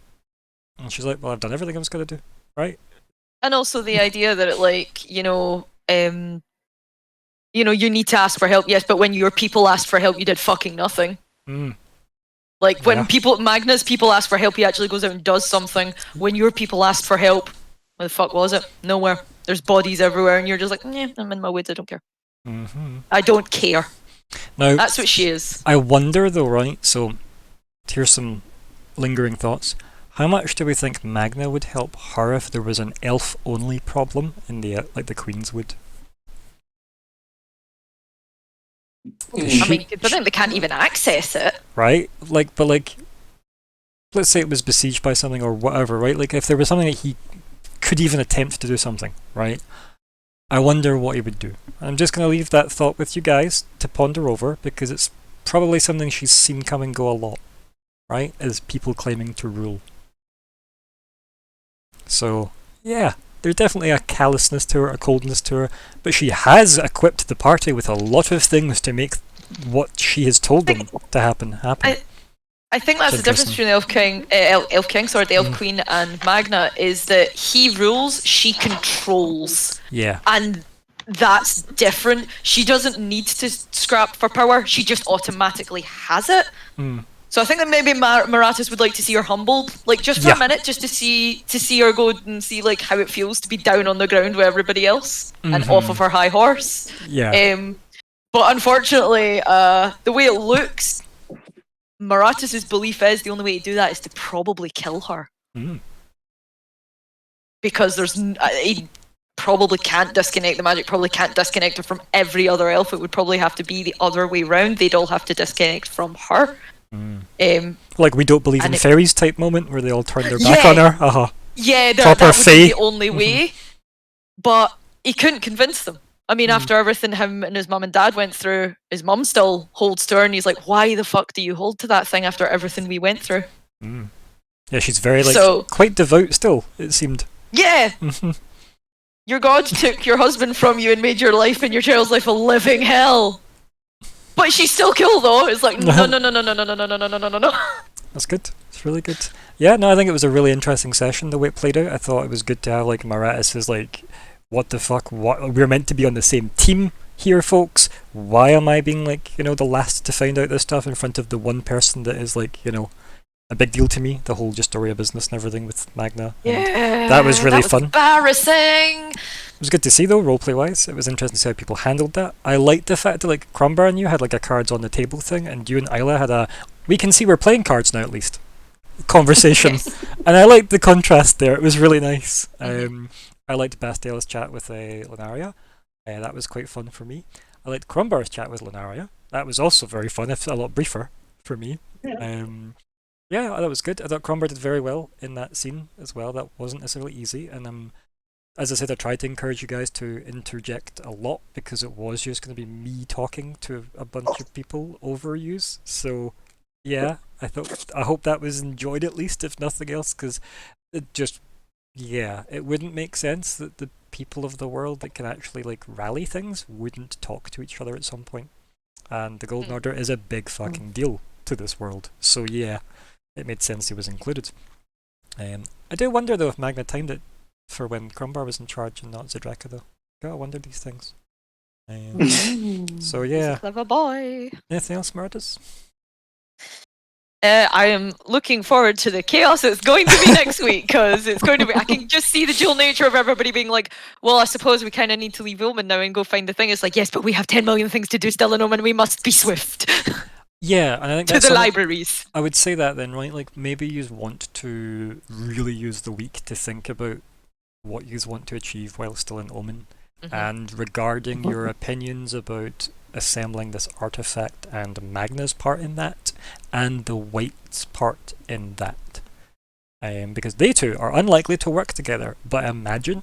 And she's like, well, I've done everything I was going to do, right? And also the idea that you need to ask for help, yes, but when your people asked for help, you did fucking nothing. Like when Magna's people ask for help, he actually goes out and does something. When your people asked for help, where the fuck was it? Nowhere. There's bodies everywhere, and you're just like, I'm in my woods, I don't care. I don't care. Now, that's what she is. I wonder though, right? So, here's some lingering thoughts. How much do we think Magna would help her if there was an elf-only problem in the Queen's Wood? But then they can't even access it. Right? But let's say it was besieged by something or whatever, right? Like, if there was something that he could even attempt to do something, right? I wonder what he would do. I'm just going to leave that thought with you guys to ponder over, because it's probably something she's seen come and go a lot, right? As people claiming to rule. So, yeah, there's definitely a callousness to her, a coldness to her, but she has equipped the party with a lot of things to make what she has told them to happen. I think that's the difference between the Elf Queen and Magna, is that he rules, she controls. Yeah. And that's different. She doesn't need to scrap for power. She just automatically has it. Mm. So I think that maybe Maratus would like to see her humbled, like just for Yeah. a minute, just to see her go and see like how it feels to be down on the ground with everybody else and off of her high horse. Yeah. But unfortunately, the way it looks, Maratus's belief is the only way to do that is to probably kill her. Mm. Because he probably can't disconnect the magic, probably can't disconnect it from every other elf. It would probably have to be the other way round. They'd all have to disconnect from her. Like we don't believe in and fairies type moment where they all turn their back on her. Uh-huh. Yeah, Proper that would fae. be the only way. But he couldn't convince them. I mean, after everything him and his mum and dad went through, his mum still holds to her, and he's like, "Why the fuck do you hold to that thing after everything we went through?" Mm. Yeah, she's very So- quite devout still. It seemed. Yeah, Mhm. your god took your husband from you and made your life and your child's life a living hell. But she's still cool though. It's like no. That's good. It's really good. Yeah, no, I think it was a really interesting session the way it played out. I thought it was good to have like Maratus is like, what the fuck? What we're meant to be on the same team here, folks. Why am I being like, you know, the last to find out this stuff in front of the one person that is like, you know, a big deal to me? The whole just story of business and everything with Magna. And Yeah, that was really fun. Embarrassing. It was good to see though, roleplay wise. It was interesting to see how people handled that. I liked the fact that like Crumbar and you had like a cards on the table thing, and you and Isla had a we can see we're playing cards now at least conversation. And I liked the contrast there. It was really nice. I liked Bastiel's chat with Lunaria. That was quite fun for me. I liked Crumbar's chat with Lunaria. That was also very fun, if a lot briefer for me. Yeah, that was good. I thought Crumbar did very well in that scene as well. That wasn't necessarily easy, and as I said, I tried to encourage you guys to interject a lot because it was just going to be me talking to a bunch of people over yous. So, yeah, I hope that was enjoyed at least, if nothing else, because it just, yeah, it wouldn't make sense that the people of the world that can actually like rally things wouldn't talk to each other at some point. And the Golden Order is a big fucking deal to this world. So yeah, it made sense he was included. I do wonder though if Magna timed it for when Crumbar was in charge and not Zedraka though. Gotta wonder these things. So He's yeah. a clever boy. Anything else, Maratus? I am looking forward to the chaos it's going to be next week, because it's going to be. I can just see the dual nature of everybody being like, well, I suppose we kind of need to leave Omen now and go find the thing. It's like, yes, but we have 10 million things to do still in Omen. We must be swift. Yeah, and I think To that's the something- libraries. I would say that then, right? Like maybe you want to really use the week to think about what you want to achieve while still in Omen, and regarding your opinions about assembling this artifact and Magna's part in that, and the White's part in that. Because they two are unlikely to work together, but imagine.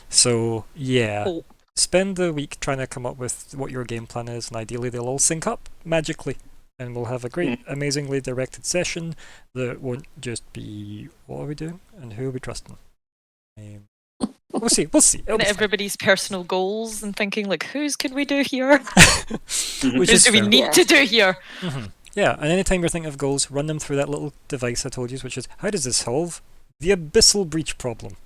So, yeah. Oh. Spend the week trying to come up with what your game plan is, and ideally they'll all sync up magically. And we'll have a great, amazingly directed session that won't just be, what are we doing? And who are we trusting? We'll see. It'll And be fine. everybody's personal goals and thinking, like, whose can we do here? Which Whose is do we fair. need to do here? Yeah, and anytime you're thinking of goals, run them through that little device I told you, which is, how does this solve the abyssal breach problem?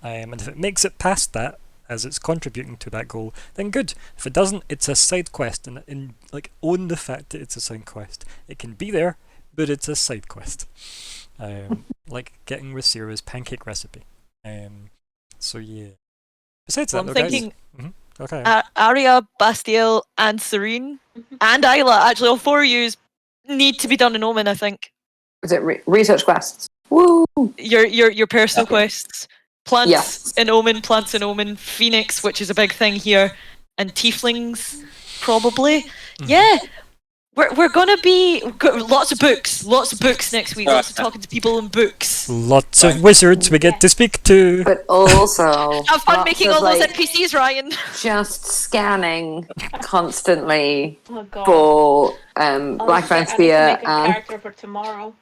And if it makes it past that, as it's contributing to that goal, then good. If it doesn't, it's a side quest, and like own the fact that it's a side quest. It can be there, but it's a side quest. Like getting Rasira's pancake recipe. So yeah. Besides Well, that, I'm though, guys- thinking okay. Arya, Bastiel, and Serene, and Isla, actually, all four of you need to be done in Omen, I think. Is it research quests? Woo! Your personal quests. Plants Yes. in Omen, Phoenix, which is a big thing here, and Tieflings, probably. Yeah, we're gonna be lots of books next week. Lots of talking to people in books. Lots of wizards we get to speak to. But also Have fun lots making of, all those like, NPCs, Ryan. just scanning constantly Oh god. for Black I Van need to Spear make a and character for tomorrow.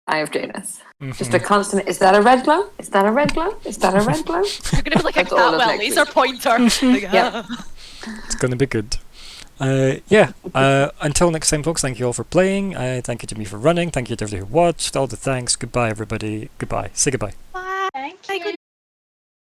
Eye of Janus. Just a constant. Is that a red glow? Is that a red glow? Is that a red glow? You're gonna be like a That's all cat of with a next laser week. pointer. Like, Yep. It's going to be good. Yeah. Until next time, folks, thank you all for playing. Thank you to me for running. Thank you to everybody who watched. All the thanks. Goodbye, everybody. Goodbye. Say goodbye. Bye. Thank Bye, you.